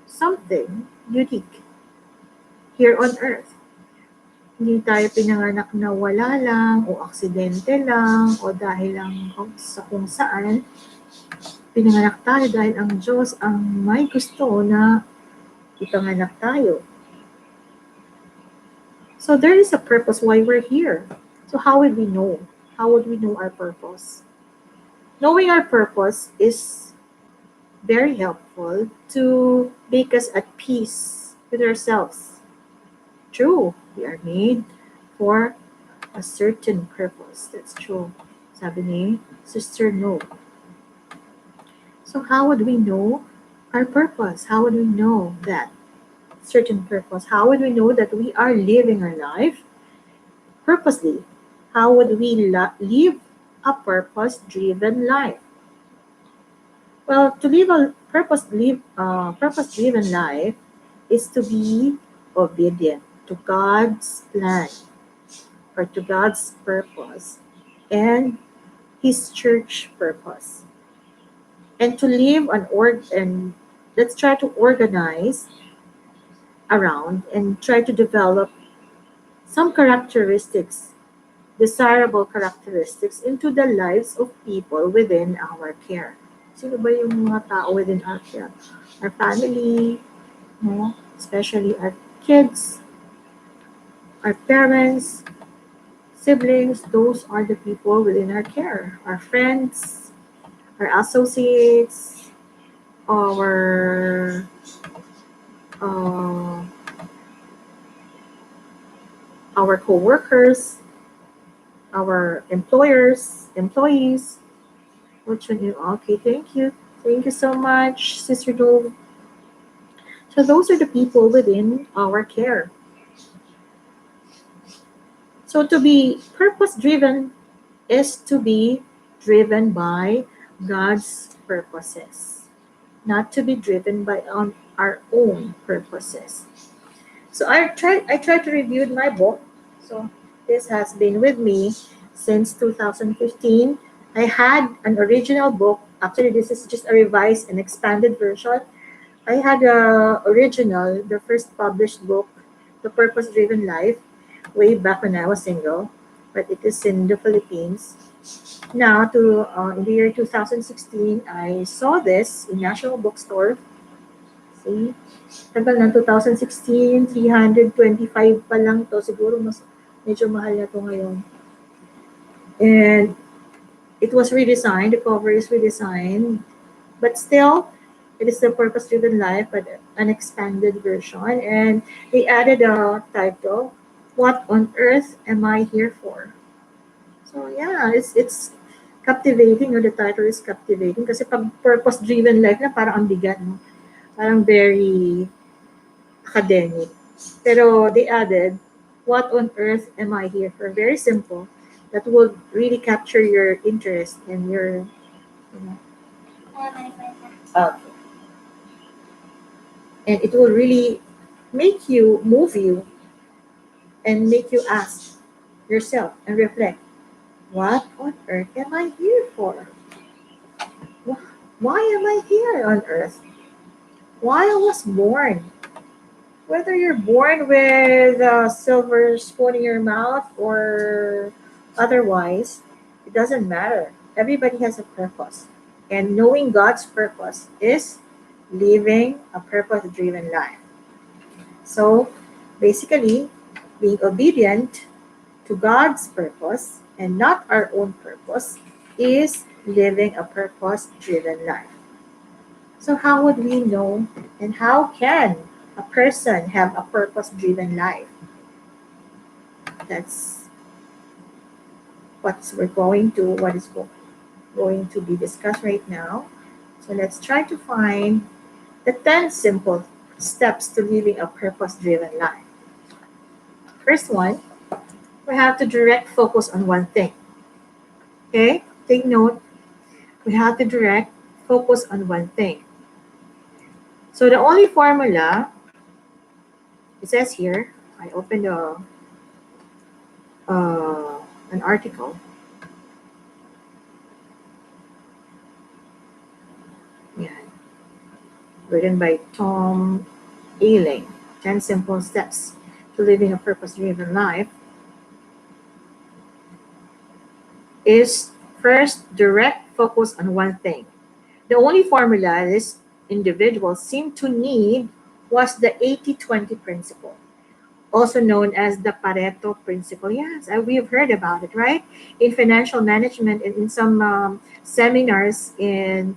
something unique here on earth. Hindi tayo pinanganak na wala lang o aksidente lang o dahil lang sa kung saan. Pinanganak tayo dahil ang Diyos ang may gusto na ipanganak tayo. So there is a purpose why we're here. So how would we know? How would we know our purpose? Knowing our purpose is very helpful to make us at peace with ourselves. True, we are made for a certain purpose. That's true. Sabi ni Sister No. So how would we know our purpose? How would we know that certain purpose? How would we know that we are living our life purposely? How would we live a purpose-driven life? Well, to live a purpose-driven life is to be obedient to God's plan or to God's purpose and His church purpose, and to live and let's try to organize around and try to develop some characteristics, desirable characteristics into the lives of people within our care. Sino ba yung mga tao within our care? Our family, no? Especially our kids, our parents, siblings, those are the people within our care. Our friends, our associates, our uh, our co-workers, our employees. Which one? Okay, thank you. Thank you so much, Sister Dove. So those are the people within our care. So to be purpose driven is to be driven by God's purposes, not to be driven by our own purposes. So I tried to review my book. So this has been with me since 2015. I had an original book. Actually, this is just a revised and expanded version. I had a original, the first published book, The Purpose Driven Life, way back when I was single, but it is in the Philippines. Now, in the year 2016, I saw this in National Bookstore. See, tagal ng 2016, 325 pa lang to. Siguro medyo mahal na to ngayon. And it was redesigned, the cover is redesigned, but still, it is the purpose-driven life, but an expanded version. And they added a title, What on Earth Am I Here For? So yeah, it's captivating, or the title is captivating kasi pag purpose-driven life na parang ang bigat, no? Parang very academic. Pero they added, what on earth am I here for? Very simple. That will really capture your interest and your, you know, uh, and it will really move you, and make you ask yourself and reflect, what on earth am I here for? Why am I here on earth? Why I was born? Whether you're born with a silver spoon in your mouth or otherwise, it doesn't matter. Everybody has a purpose. And knowing God's purpose is living a purpose driven life. So basically, being obedient to God's purpose and not our own purpose is living a purpose driven life. So, how would we know, and how can a person have a purpose driven life? That's what is going to be discussed right now. So, let's try to find the 10 simple steps to living a purpose driven life. First one, we have to direct focus on one thing. Okay, take note. We have to direct focus on one thing. So, the only formula, it says here, I opened an article. Yeah, written by Tom Ailing. 10 simple steps to living a purpose-driven life is first, direct focus on one thing. The only formula this individual seemed to need was the 80-20 principle, also known as the Pareto principle. Yes, we've heard about it, right? In financial management and in some seminars in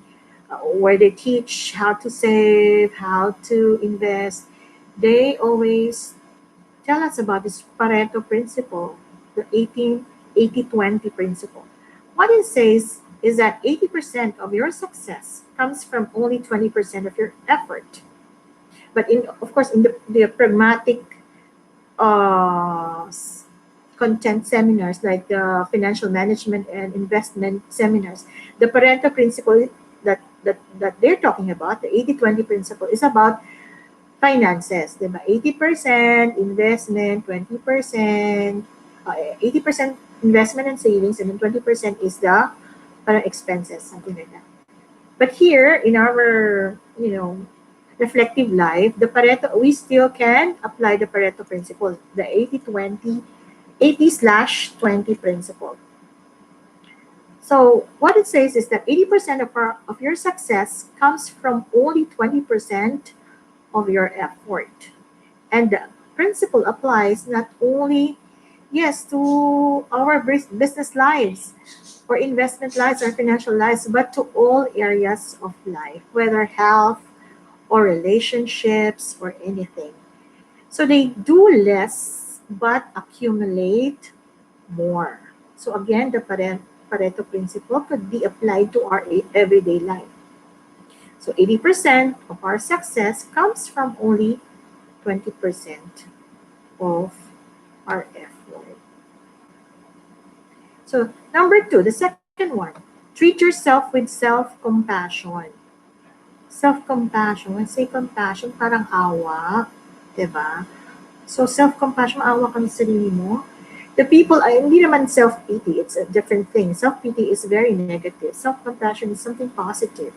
where they teach how to save, how to invest, they always tell us about this Pareto principle, the 80-20 principle. What it says is that 80% of your success comes from only 20% of your effort. But of course, in the pragmatic content seminars like the financial management and investment seminars, the Pareto principle that they're talking about, the 80-20 principle, is about finances, diba? 80% investment, 20%, 80% investment and savings, and then 20% is the expenses, something like that. But here in our, reflective life, the Pareto, we still can apply the Pareto principle, the 80-20, 80/20 principle. So what it says is that 80% of your success comes from only 20% of your effort. And the principle applies not only, yes, to our business lives or investment lives or financial lives, but to all areas of life, whether health or relationships or anything. So they do less but accumulate more. So again, the Pareto principle could be applied to our everyday life. So 80% of our success comes from only 20% of our effort. So number two, the second one, treat yourself with self-compassion. Self-compassion, when say compassion, parang awa, diba? So self-compassion, maawa ka sa sarili mo. The people, ay hindi naman self-pity, it's a different thing. Self-pity is very negative. Self-compassion is something positive.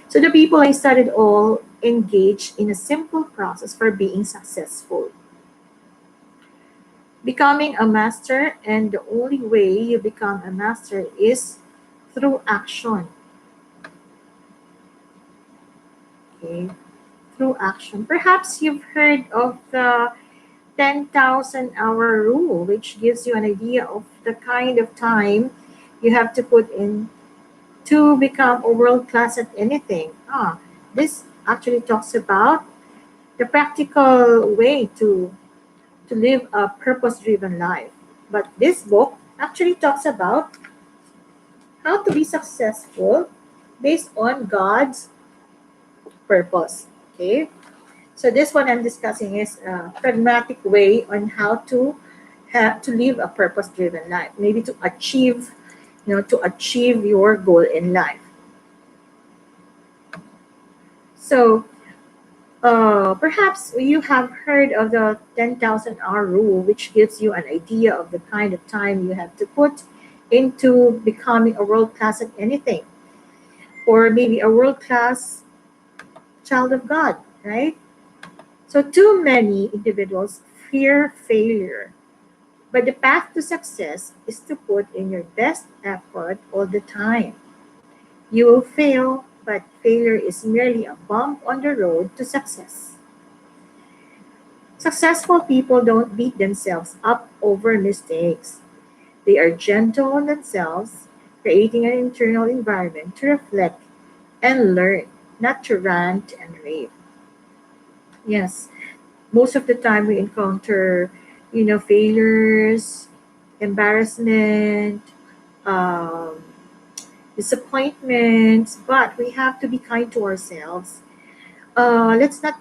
So the people I studied all engaged in a simple process for being successful. Becoming a master, and the only way you become a master is through action. Okay, through action. Perhaps you've heard of the 10,000 hour rule, which gives you an idea of the kind of time you have to put in to become a world class at anything. This actually talks about the practical way to live a purpose driven life. But this book actually talks about how to be successful based on God's purpose. Okay? So this one I'm discussing is a pragmatic way on how to have to live a purpose driven life, maybe to achieve, to achieve your goal in life. So perhaps you have heard of the 10,000 hour rule, which gives you an idea of the kind of time you have to put into becoming a world class at anything, or maybe a world class child of God, right? So, too many individuals fear failure, but the path to success is to put in your best effort all the time. You will fail, but failure is merely a bump on the road to success. Successful people don't beat themselves up over mistakes. They are gentle on themselves, creating an internal environment to reflect and learn, not to rant and rave. Yes, most of the time we encounter, failures, embarrassment, um, disappointments, but we have to be kind to ourselves. Let's not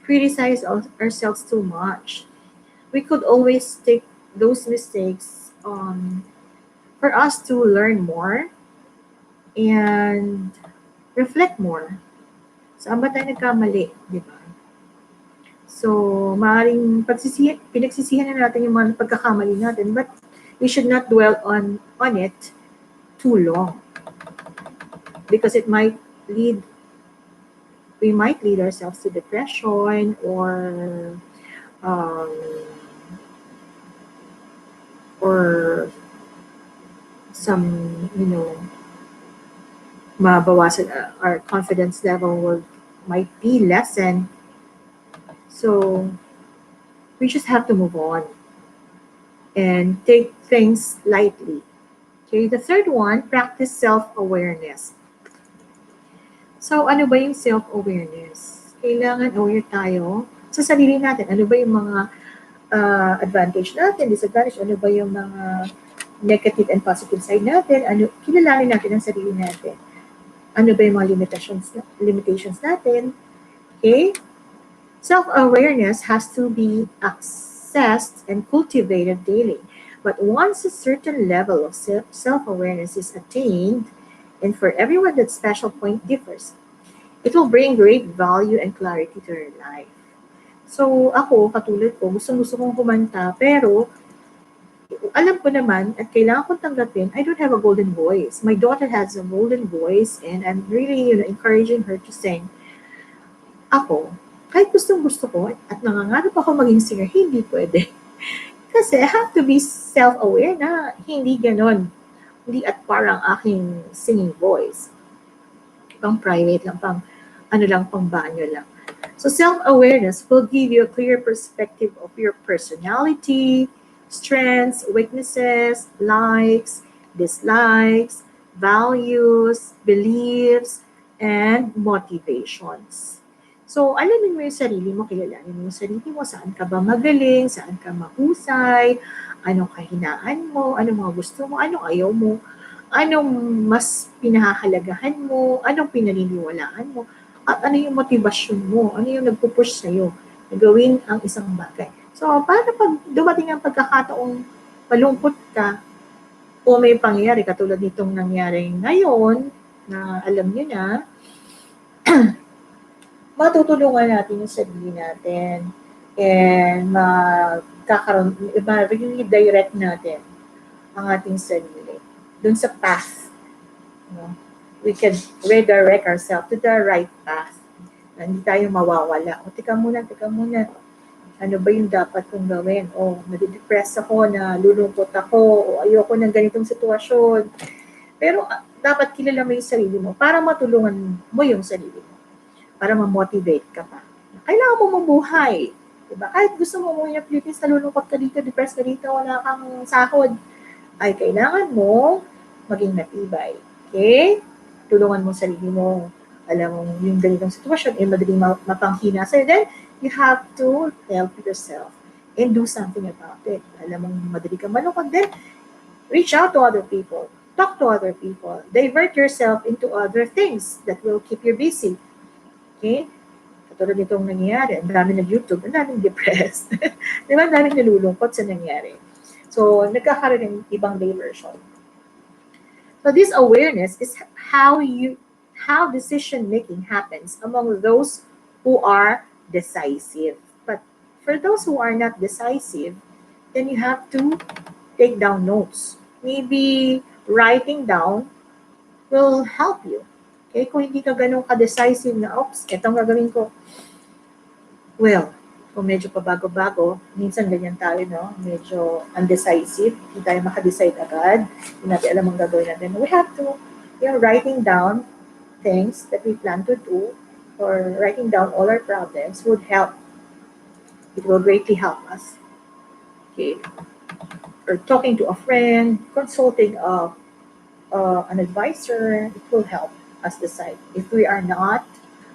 criticize ourselves too much. We could always take those mistakes for us to learn more and reflect more. Saan ba tayo nagkamali, di ba? So, maaaring pinagsisihan na natin yung mga pagkakamali natin, but we should not dwell on it too long because lead we might lead ourselves to depression um, or some mabawasan, our confidence level might be lessened. So we just have to move on and take things lightly. Okay, the third one, practice self-awareness. So ano ba yung self-awareness? Kailangan aware tayo sa sarili natin. Ano ba yung mga advantage natin, disadvantage, ano ba yung mga negative and positive side natin, ano, kilalanin natin ang sarili natin. Ano ba yung mga limitations natin. Okay? Self-awareness has to be accessed and cultivated daily. But once a certain level of self-awareness is attained, and for everyone that special point differs, it will bring great value and clarity to your life. So ako, katulad ko, gustong-gusto kong kumanta, pero alam ko naman at kailangan kong tanggapin, I don't have a golden voice. My daughter has a golden voice and I'm really, encouraging her to sing. Ako, kahit gustong-gusto ko at nangangarap ako maging singer, hindi pwede. Kasi I have to be self-aware na hindi ganon. Hindi at parang aking singing voice. Pang private lang, pang banyo lang. So self-awareness will give you a clear perspective of your personality, strengths, weaknesses, likes, dislikes, values, beliefs, and motivations. So, alamin mo yung sarili mo, kilalanin mo yung sarili mo, saan ka ba magaling, saan ka mahusay, anong kahinaan mo, anong mga gusto mo, anong ayaw mo, anong mas pinahahalagahan mo, anong pinaniniwalaan mo, at ano yung motivasyon mo, ano yung nagpupush sa'yo na gawin ang isang bagay. So, paano pag dumating ang pagkakataong malungkot ka o may pangyayari katulad nitong nangyari ngayon na alam nyo na, matutulungan natin yung sarili natin and ma-redirect natin ang ating sarili dun sa path. We can redirect ourselves to the right path. Na hindi tayo mawawala. O, teka muna. Ano ba yung dapat kong gawin? O, nadidepress ako, na lulungkot ako, o ayoko ng ganitong sitwasyon. Pero dapat kilala mo yung sarili mo para matulungan mo yung sarili mo. Para ma-motivate ka pa. Kailangan mo mabuhay. Diba? Kahit gusto mo umuwi ng Philippines, nalulungkot ka dito, depressed ka dito, wala kang sahod, ay kailangan mo maging matibay. Okay? Tulungan mo sarili mo. Alam mo, yung ganitong sitwasyon, madaling mapanghina sa'yo. Then, you have to help yourself and do something about it. Alam mo, madali ka malungkot. Then, reach out to other people. Talk to other people. Divert yourself into other things that will keep you busy. Okay? Katulad nitong nangyayari, ang dami nag-YouTube, ang daming depressed. Di ba? Ang daming nalulungkot sa nangyari. So, nagkakaroon ng ibang diversion. So, this awareness is how decision making happens among those who are decisive. But for those who are not decisive, then you have to take down notes. Maybe writing down will help you. Okay? Kung hindi ka ganun ka-decisive na, oops, etong gagawin ko. Well, kung medyo pabago-bago, minsan ganyan tayo, no? Medyo undecisive, hindi tayo makadecide agad, hindi natin alam ang gagawin natin. We have to, writing down things that we plan to do or writing down all our problems would help. It will greatly help us. Okay? Or talking to a friend, consulting an advisor, it will help us decide if we are not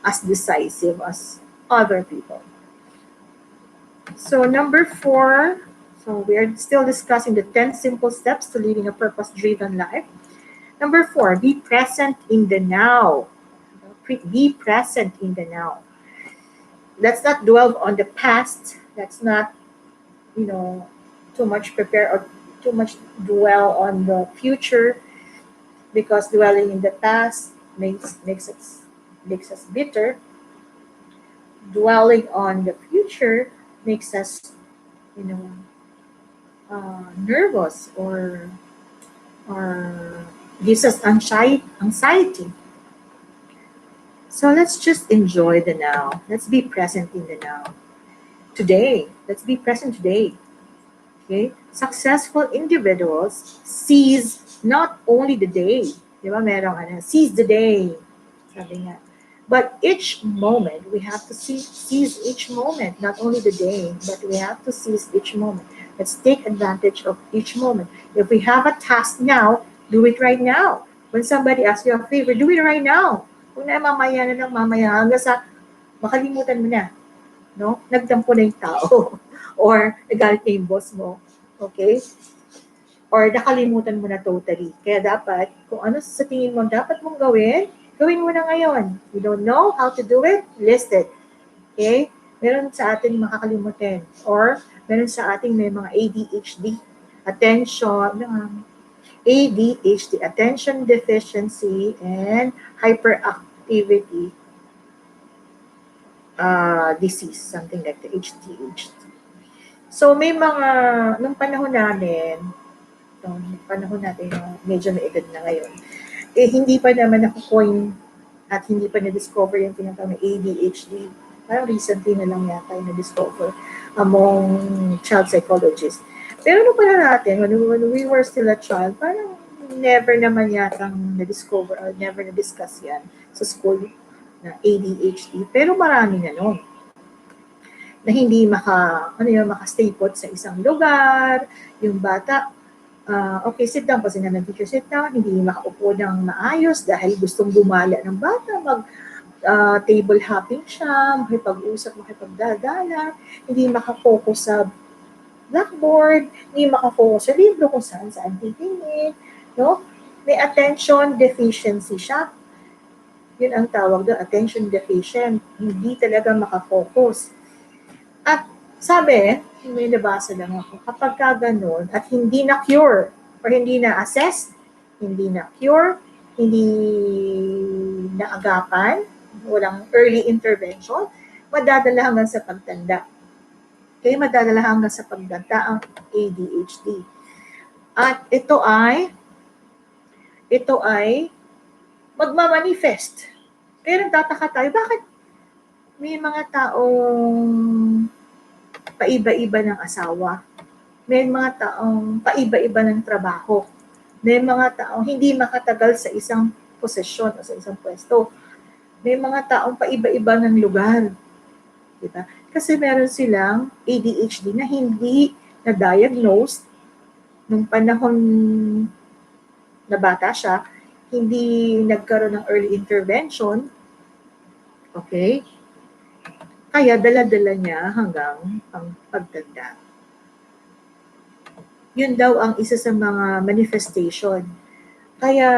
as decisive as other people. So number 4, so we are still discussing the 10 simple steps to living a purpose-driven life. Number 4, be present in the now. Be present in the now. Let's not dwell on the past. Let's not, too much prepare or too much dwell on the future, because dwelling in the past makes us bitter. Dwelling on the future makes us, nervous or gives us anxiety. So let's just enjoy the now. Let's be present in the now. Today, let's be present today. Okay? Successful individuals seize not only the day, Di ba? Merong seize the day. Sabi nga. But each moment, we have to seize each moment, not only the day, but we have to seize each moment. Let's take advantage of each moment. If we have a task now, do it right now. When somebody asks you a favor, do it right now. Kung na mamaya na lang mamaya, hanggang sa makalimutan mo na. No? Nagtampo na yung tao. Or nagalit na yung boss mo. Okay? Or nakalimutan mo na totally. Kaya dapat, kung ano sa tingin mo dapat mong gawin, gawin mo na ngayon. You don't know how to do it? List it. Okay? Meron sa atin makakalimutan. Or meron sa ating may mga ADHD, ADHD, attention deficiency, and hyperactivity disease, something like the HDHD. So may mga, nung panahon namin, medyo na edad na ngayon, hindi pa naman ako-coin at hindi pa na-discover yung tinatawag na ADHD. Parang recently na lang yata yung na-discover among child psychologists. Pero nung pala natin, when we were still a child, parang never naman yatang na-discover or never na-discuss yan sa school na ADHD. Pero marami na nun na hindi maka-stay put sa isang lugar, yung bata, okay, sit down kasi na teacher, sit down, hindi makaupo ng maayos dahil gustong gumala ng bata, table hopping siya, makipag-usap, makipagdadala, hindi makafocus sa blackboard, hindi makafocus sa libro kung saan titingin, no? May attention deficiency siya. Yun ang tawag doon, attention deficient. Hindi talaga makafocus. At sabi, may nabasa lang ako, kapag ka ganun at hindi na-cure or hindi na-assess, hindi na-cure, hindi na-agapan, walang early intervention, madadala hanggang sa pagtanda. Kaya madadala hanggang sa pagtanda ang ADHD. At ito ay magmamanifest. Kaya nagtataka tayo, bakit may mga taong paiba-iba ng asawa. May mga taong paiba-iba ng trabaho. May mga taong hindi makatagal sa isang posisyon o sa isang pwesto. May mga taong paiba-iba ng lugar. Diba? Kasi meron silang ADHD na hindi na-diagnose nung panahon na bata siya, hindi nagkaroon ng early intervention. Okay? Kaya dala-dala niya hanggang ang pagtanda. Yun daw ang isa sa mga manifestation. Kaya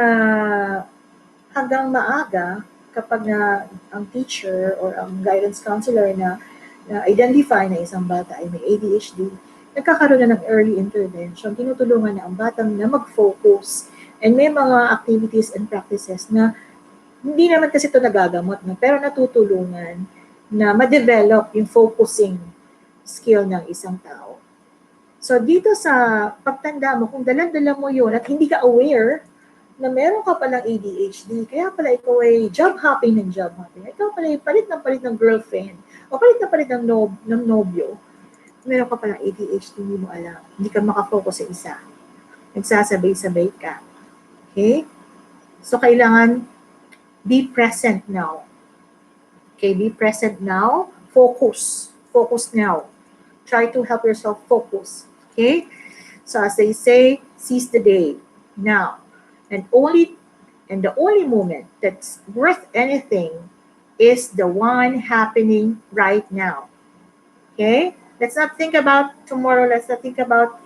hanggang maaga, kapag ang teacher or ang guidance counselor na identify na isang bata ay may ADHD, nagkakaroon na ng early intervention, tinutulungan na ang bata na mag-focus. And may mga activities and practices na hindi naman kasi ito nagagamot, pero natutulungan na ma-develop yung focusing skill ng isang tao. So dito sa pagtanda mo, kung dala-dala mo yun at hindi ka aware na meron ka palang ADHD, kaya pala ikaw ay job hopping. Ikaw pala ay palit ng girlfriend o palit ng nobyo. Meron ka palang ADHD, hindi mo alam. Hindi ka makafocus sa isa. Nagsasabay-sabay ka. Okay? So kailangan be present now. Okay, be present now. Focus. Focus now. Try to help yourself focus. Okay? So as they say, seize the day now. And the only moment that's worth anything is the one happening right now. Okay? Let's not think about tomorrow. Let's not think about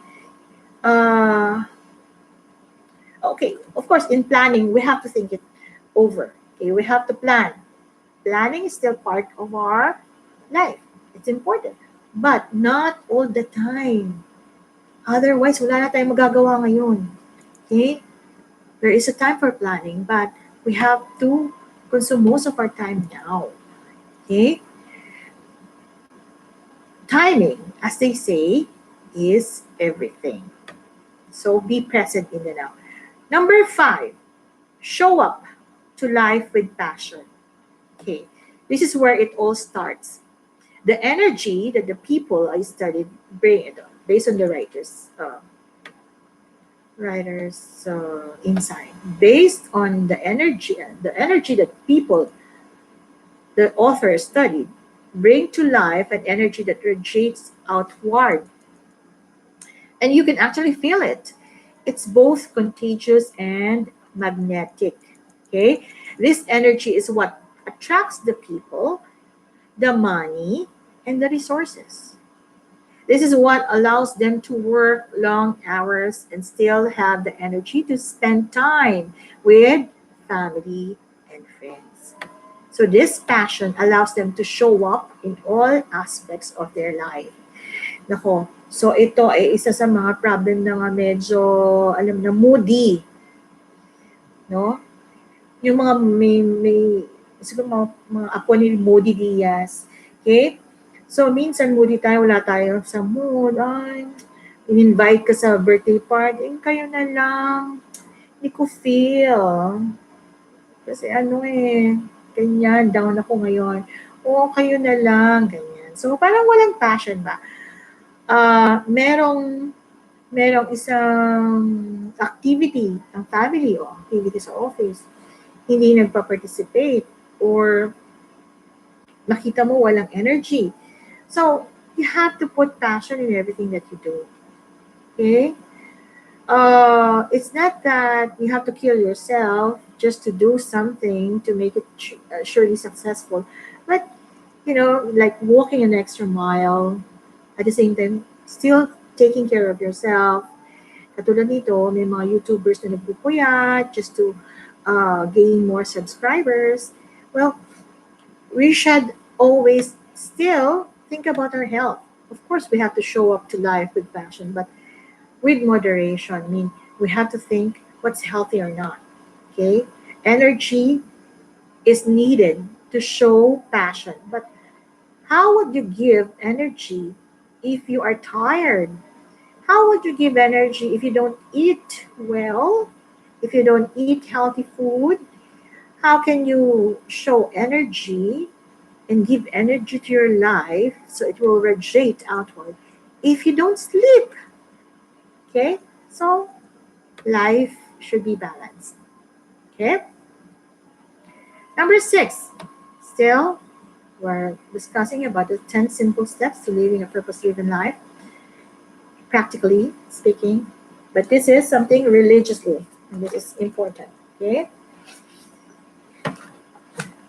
okay, of course, in planning, we have to think it over. Okay, we have to plan. Planning is still part of our life. It's important. But not all the time. Otherwise, wala na tayong magagawa ngayon. Okay? There is a time for planning, but we have to consume most of our time now. Okay? Timing, as they say, is everything. So be present in the now. Number 5, show up to life with passion. Okay, this is where it all starts. The energy that the people I studied bring, based on the writers, writer's insight. Based on the energy that people, the author studied, bring to life an energy that radiates outward. And you can actually feel it. It's both contagious and magnetic. Okay? This energy is what attracts the people, the money, and the resources. This is what allows them to work long hours and still have the energy to spend time with family and friends. So, this passion allows them to show up in all aspects of their life. Nako, so ito ay isa sa mga problem na nga medyo, alam na, moody, no? Yung mga may siguro mga apo ni Moody Diaz. Okay? So, minsan moody tayo, wala tayo sa mood. Ay, in-invite ka sa birthday party, kayo na lang. Hindi ko feel. Kasi ano eh, ganyan, down ako ngayon. Oo, kayo na lang, ganyan. So, parang walang passion ba? Merong isang activity ang family o activity sa office, hindi nagpa-participate or nakita mo walang energy. So, you have to put passion in everything that you do. Okay? It's not that you have to kill yourself just to do something to make it surely successful. But, like walking an extra mile, at the same time, still taking care of yourself. Katulad nito, may mga YouTubers na nagpupuyat just to gain more subscribers. Well, we should always still think about our health. Of course, we have to show up to life with passion, but with moderation. I mean, we have to think what's healthy or not. Okay? Energy is needed to show passion, but how would you give energy if you are tired? How would you give energy if you don't eat well? If you don't eat healthy food? How can you show energy and give energy to your life so it will radiate outward if you don't sleep? Okay? So, life should be balanced. Okay? Number 6. Still, we're discussing about the 10 simple steps to living a purpose driven life, practically speaking. But this is something religiously, and this is important. Okay?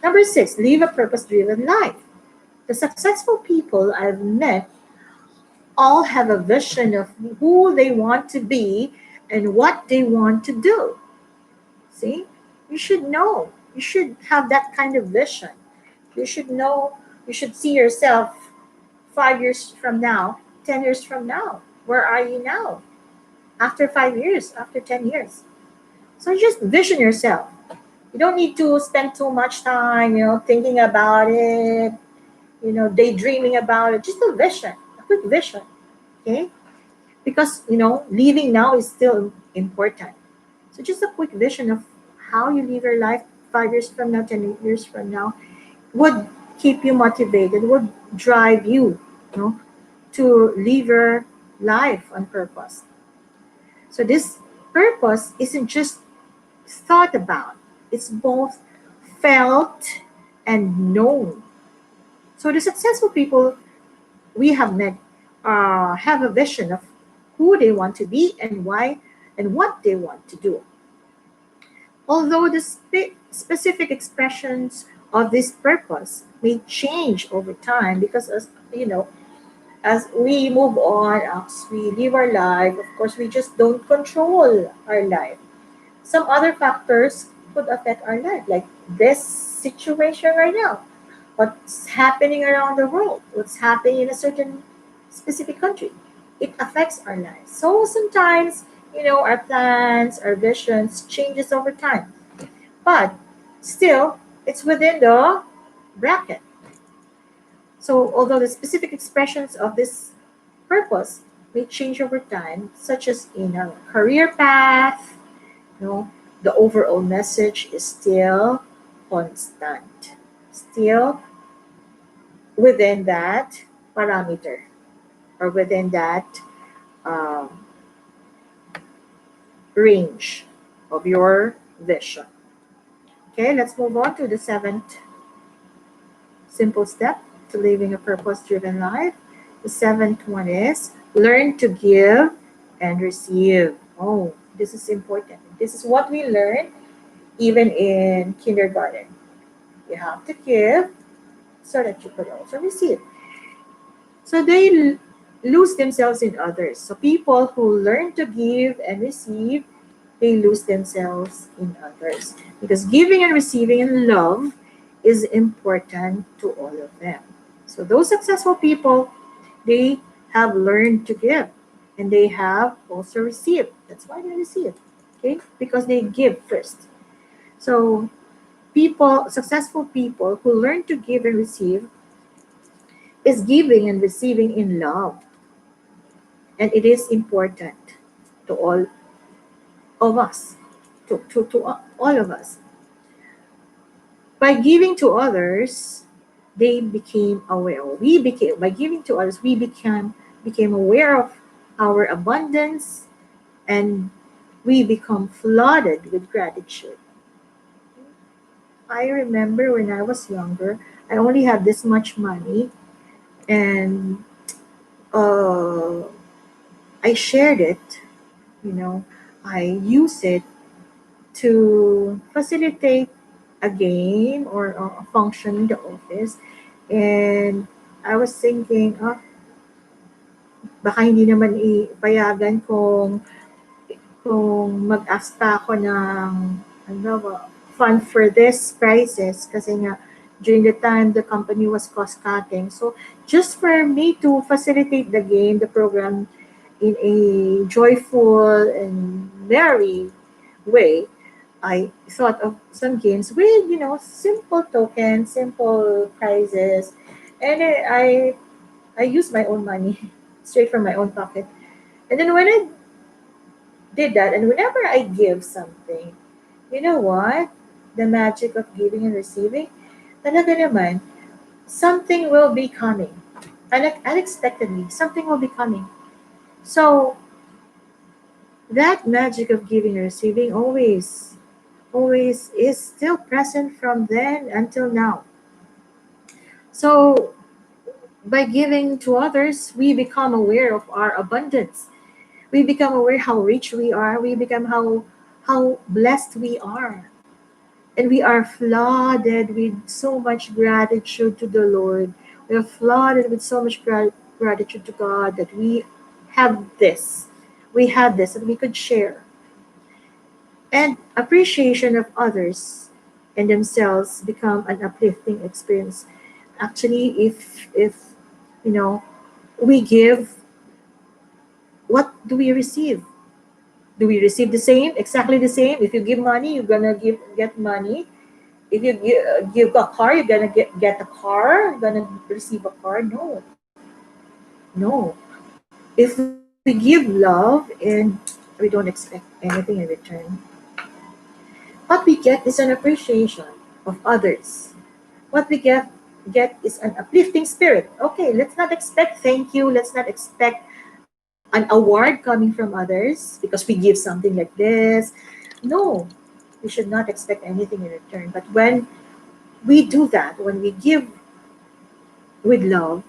Number 6, live a purpose driven life. The successful people I've met all have a vision of who they want to be and what they want to do. See? You should know. You should have that kind of vision. You should know, you should see yourself 5 years from now, 10 years from now. Where are you now? After 5 years, after 10 years. So just vision yourself. You don't need to spend too much time, thinking about it, daydreaming about it. Just a vision, a quick vision. Okay? Because, living now is still important. So just a quick vision of how you live your life 5 years from now, 10 years from now would keep you motivated, would drive you, to live your life on purpose. So this purpose isn't just thought about, it's both felt and known. So the successful people we have met have a vision of who they want to be and why and what they want to do. Although the specific expressions of this purpose may change over time because as we move on, as we live our life, of course we just don't control our life. Some other factors could affect our life, like this situation right now, what's happening around the world, what's happening in a certain specific country. It affects our lives. So sometimes, our plans, our visions changes over time. But still, it's within the bracket. So although the specific expressions of this purpose may change over time, such as in a career path, the overall message is still constant, still within that parameter or within that um, range of your vision. Okay, let's move on to the seventh simple step to living a purpose driven life. The seventh one is learn to give and receive. Oh, this is important. This is what we learn even in kindergarten. You have to give so that you could also receive. So they lose themselves in others. So people who learn to give and receive, they lose themselves in others. Because giving and receiving and love is important to all of them. So those successful people, they have learned to give and they have also received. That's why they receive. Okay? Because they give first. So successful people who learn to give and receive is giving and receiving in love. And it is important to all of us, to all of us. By giving to others, they became aware. We became by giving to others, we became aware of our abundance and we become flooded with gratitude. I remember when I was younger, I only had this much money and uh, I shared it, you know, I use it to facilitate a game or a function in the office. And I was thinking, baka hindi naman ipayagan kung mag-ask pa ako ng ano ba, fund for this prices kasi nga during the time the company was cost cutting. So just for me to facilitate the game, the program in a joyful and merry way, I thought of some games with, simple tokens, simple prizes, and I used my own money straight from my own pocket. And then when I did that, and whenever I give something, you know what? The magic of giving and receiving, talaga naman, something will be coming. Unexpectedly, something will be coming. So that magic of giving and receiving always is still present from then until now. So, by giving to others, we become aware of our abundance. We become aware how rich we are. We become how blessed we are. And we are flooded with so much gratitude to the Lord. We are flooded with so much gratitude to God that we have this. We have this and we could share. And appreciation of others and themselves become an uplifting experience. Actually, if you know we give, what do we receive? Do we receive the same, exactly the same? If you give money, you're gonna get money. If you give a car, you're gonna get a car. You're gonna receive a car. No, no. If we give love and we don't expect anything in return, what we get is an appreciation of others. What we get is an uplifting spirit. Okay, let's not expect thank you. Let's not expect an award coming from others because we give something like this. No, we should not expect anything in return. But when we do that, when we give with love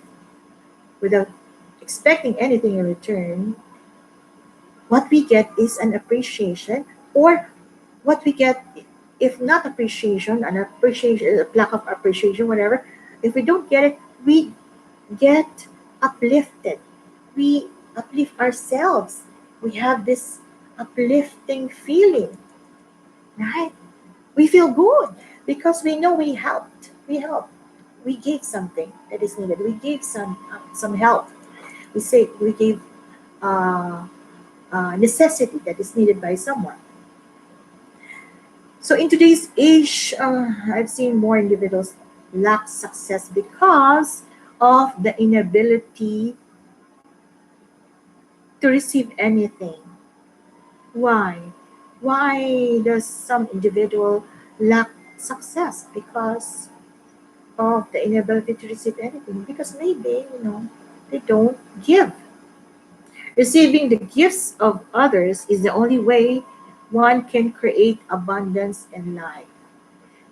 without expecting anything in return, what we get is an appreciation, or what we get, if not appreciation, an appreciation, a lack of appreciation, whatever. If we don't get it, we get uplifted. We uplift ourselves. We have this uplifting feeling, right? We feel good because we know we helped. We helped. We gave something that is needed. We gave some help. We gave uh, necessity that is needed by someone. So in today's age, I've seen more individuals lack success because of the inability to receive anything. Why? Why does some individual lack success? Because of the inability to receive anything. Because maybe, they don't give. Receiving the gifts of others is the only way one can create abundance in life.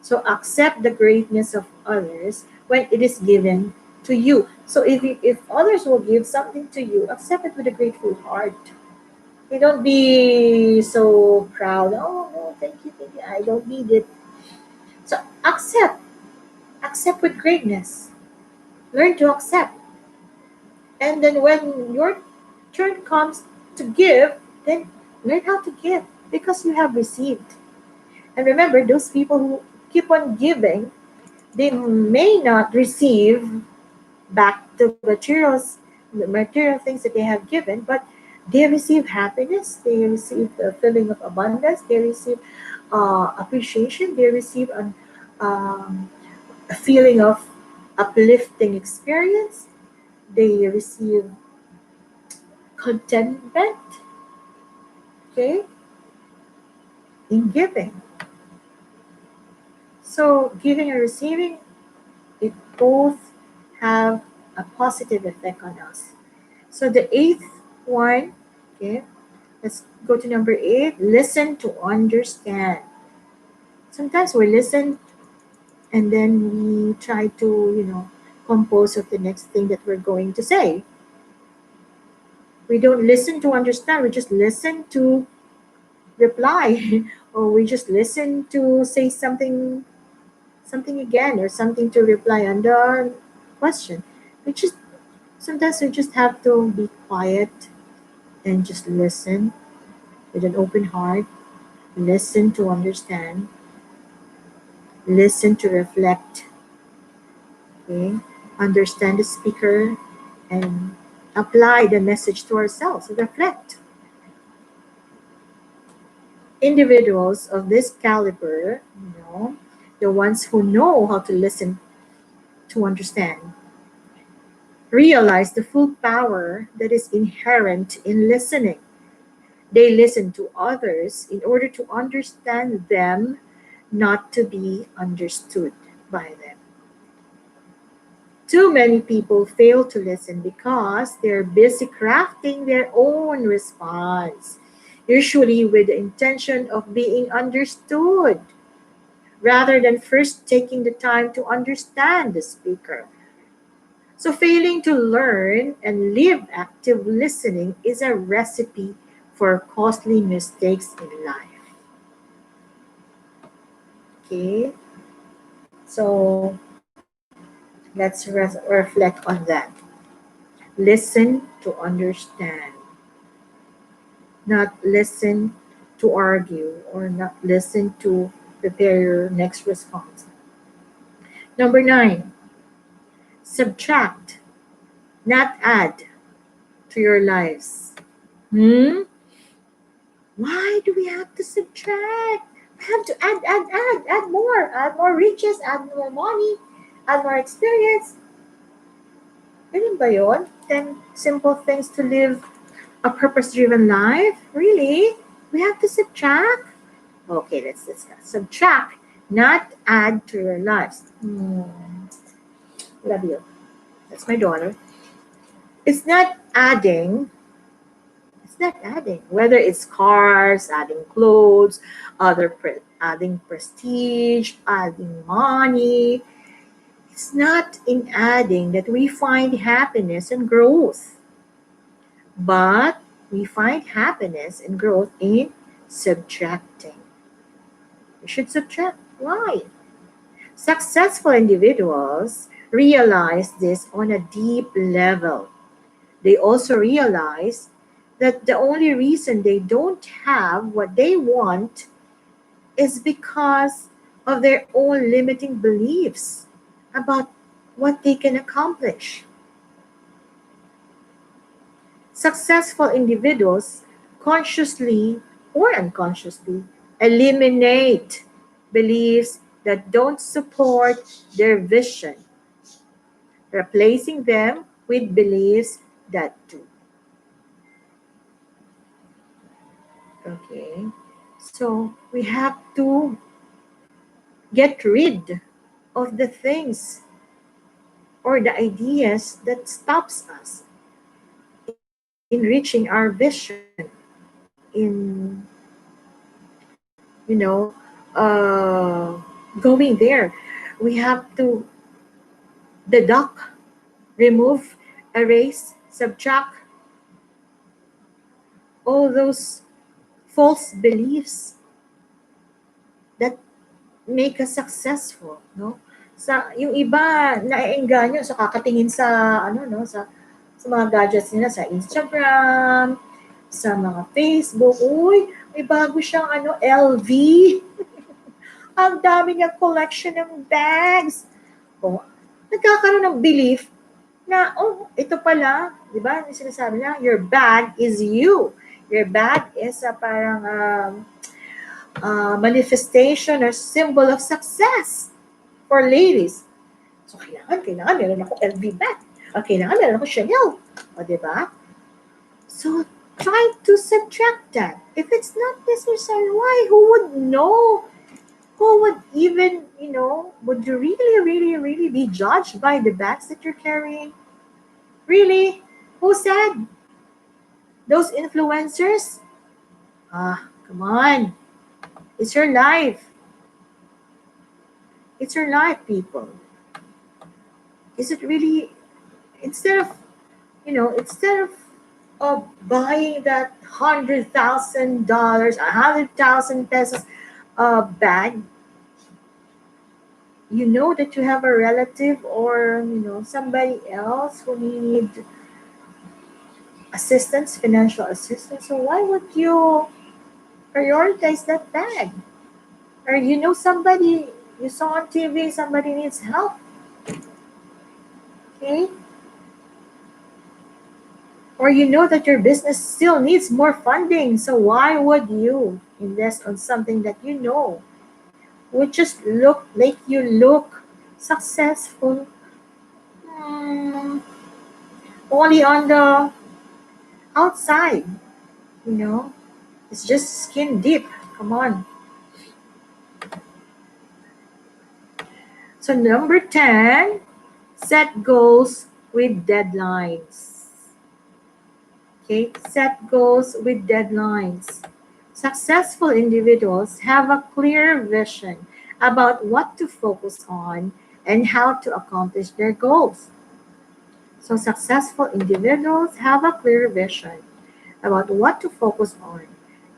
So accept the greatness of others when it is given to you. So if others will give something to you, accept it with a grateful heart. You don't be so proud. Oh no, thank you. I don't need it. So accept with greatness. Learn to accept. And then when your turn comes to give, then learn how to give because you have received. And remember, those people who keep on giving, they may not receive back the material things that they have given, but they receive happiness, they receive the feeling of abundance, they receive appreciation, they receive a feeling of uplifting experience, they receive contentment, okay, in giving. So giving and receiving, it both have a positive effect on us. So the eighth one, okay, let's go to number eight. Listen to understand. Sometimes we listen and then we try to, compose of the next thing that we're going to say. We don't listen to understand. We just listen to reply, or we just listen to say something again, or something to reply on the question. We just sometimes we just have to be quiet and just listen with an open heart. Listen to understand, listen to reflect, okay? Understand the speaker and apply the message to ourselves. Reflect. Individuals of this caliber, the ones who know how to listen to understand, realize the full power that is inherent in listening. They listen to others in order to understand them, not to be understood by them. Too many people fail to listen because they're busy crafting their own response, usually with the intention of being understood, rather than first taking the time to understand the speaker. So, failing to learn and live active listening is a recipe for costly mistakes in life. Okay, so let's reflect on that. Listen to understand, not listen to argue, or not listen to prepare your next response. Number nine, subtract, not add to your lives. Hmm? Why do we have to subtract? We have to add more riches, add more money, add more experience. Ganun ba yun? 10 simple things to live a purpose-driven life? Really? We have to subtract? Okay, let's discuss. Subtract, not add to your lives. Love you. That's my daughter. It's not adding. It's not adding. Whether it's cars, adding clothes, adding prestige, adding money. It's not in adding that we find happiness and growth, but we find happiness and growth in subtracting. We should subtract. Why? Successful individuals realize this on a deep level. They also realize that the only reason they don't have what they want is because of their own limiting beliefs about what they can accomplish. Successful individuals consciously or unconsciously eliminate beliefs that don't support their vision, replacing them with beliefs that do. Okay, so we have to get rid of the things or the ideas that stops us in reaching our vision, in you know, uh, going there. We have to deduct, remove, erase, subtract all those false beliefs that make us successful, no? Sa yung iba naeengganyo sa kakatingin sa ano, no, sa mga gadgets nila sa Instagram, sa mga Facebook. Uy, may bago siyang ano, LV. Ang dami niyang collection ng bags. O, nagkakaroon ng belief na, oh, ito pala, di ba, yung sinasabi na, your bag is you. Your bag is parang manifestation or symbol of success for ladies. So, kailangan meron ako LV bag. O, kailangan meron ako Chanel. O, di ba? So, try to subtract that. If it's not necessary, why? Who would know? Who would even, would you really, really, really be judged by the bags that you're carrying? Really? Who said? Those influencers? Come on. It's your life. It's your life, people. Is it really, instead of, instead of buying that $100,000, 100,000 pesos bag, you know that you have a relative or somebody else who need assistance, financial assistance. So why would you prioritize that bag? Or somebody you saw on TV, somebody needs help. Okay? Or that your business still needs more funding. So why would you invest on something that would just make you look successful only on the outside? You know, it's just skin deep. Come on. So number 10, set goals with deadlines. Okay, set goals with deadlines. Successful individuals have a clear vision about what to focus on and how to accomplish their goals. So successful individuals have a clear vision about what to focus on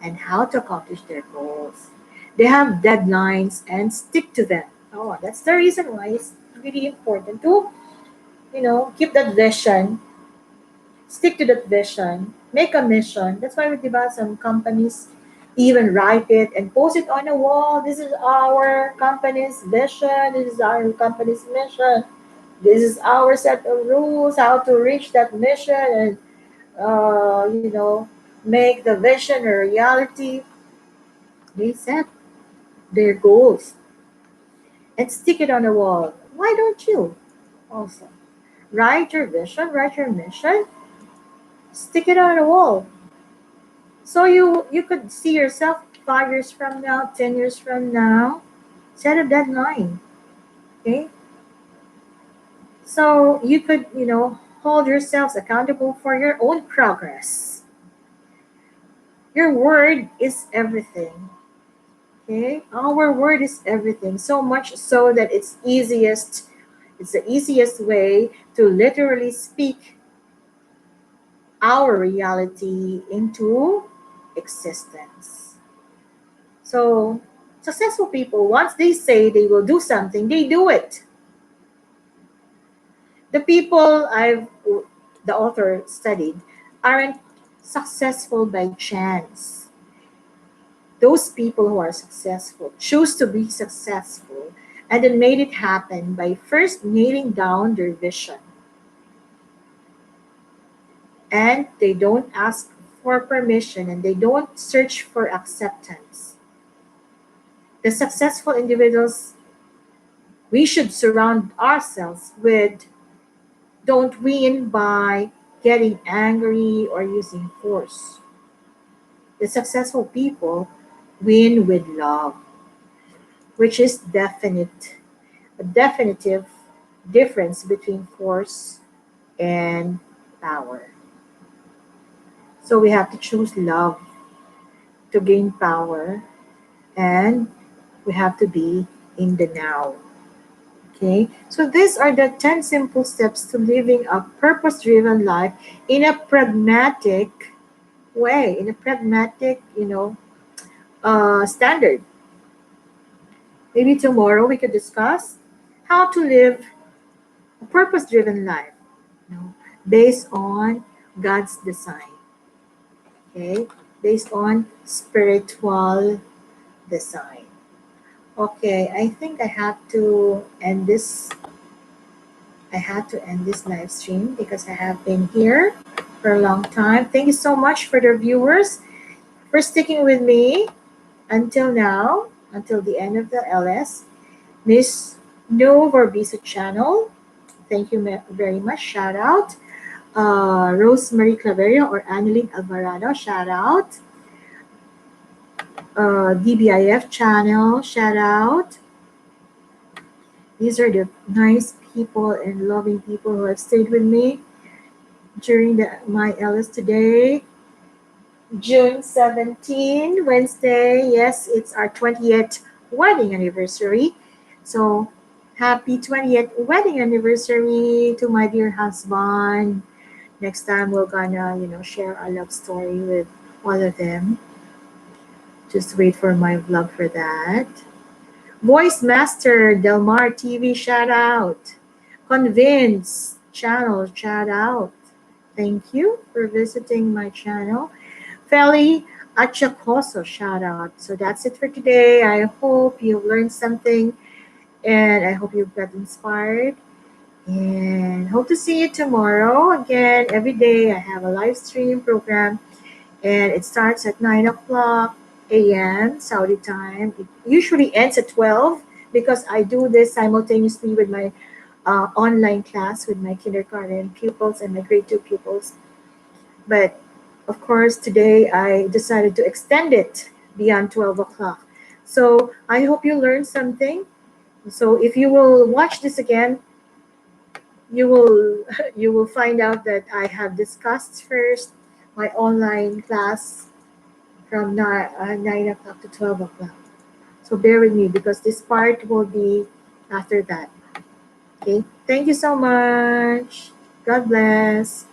and how to accomplish their goals. They have deadlines and stick to them. Oh, that's the reason why it's really important to, keep that vision, stick to that vision, make a mission. That's why we develop some companies even write it and post it on a wall. This is our company's vision. This is our company's mission. This is our set of rules, how to reach that mission and, make the vision a reality. They set their goals and stick it on the wall. Why don't you also? Write your vision, write your mission, stick it on the wall. So you could see yourself 5 years from now, 10 years from now. Set a deadline. Okay? So you could, hold yourselves accountable for your own progress. Your word is everything. Okay? Our word is everything. So much so that it's the easiest way to literally speak our reality into existence. So, successful people, once they say they will do something, they do it. The people the author studied, aren't successful by chance. Those people who are successful choose to be successful and then made it happen by first nailing down their vision. And they don't ask for permission and they don't search for acceptance. The successful individuals we should surround ourselves with don't win by getting angry or using force. The successful people win with love, which is a definitive difference between force and power. So we have to choose love to gain power and we have to be in the now. Okay, so these are the 10 simple steps to living a purpose driven life in a pragmatic way, in a pragmatic, standard. Maybe tomorrow we could discuss how to live a purpose driven life, you know, based on God's design, okay, based on spiritual design. Okay, I think I had to end this live stream because I have been here for a long time. Thank you so much for the viewers for sticking with me until now, until the end of the LS. Miss No Vorbisa channel, thank you very much. Shout out. Rosemary Claveria or Annalyn Alvarado, shout out. DBIF channel, shout out. These are the nice people and loving people who have stayed with me during my LS today. June 17, Wednesday. Yes, it's our 20th wedding anniversary. So, happy 20th wedding anniversary to my dear husband. Next time we're gonna, share our love story with all of them. Just wait for my vlog for that. Voice Master Delmar TV shout out. Convince channel shout out. Thank you for visiting my channel. Feli Achacoso shout out. So that's it for today. I hope you learned something and I hope you got inspired. And hope to see you tomorrow. Again, every day I have a live stream program and it starts at 9 o'clock a.m. Saudi time. It usually ends at 12 because I do this simultaneously with my online class with my kindergarten pupils and my grade 2 pupils. But of course, today I decided to extend it beyond 12 o'clock. So I hope you learned something. So if you will watch this again, you will you will find out that I have discussed first my online class from 9 o'clock to 12 o'clock. So bear with me because this part will be after that. Okay. Thank you so much. God bless.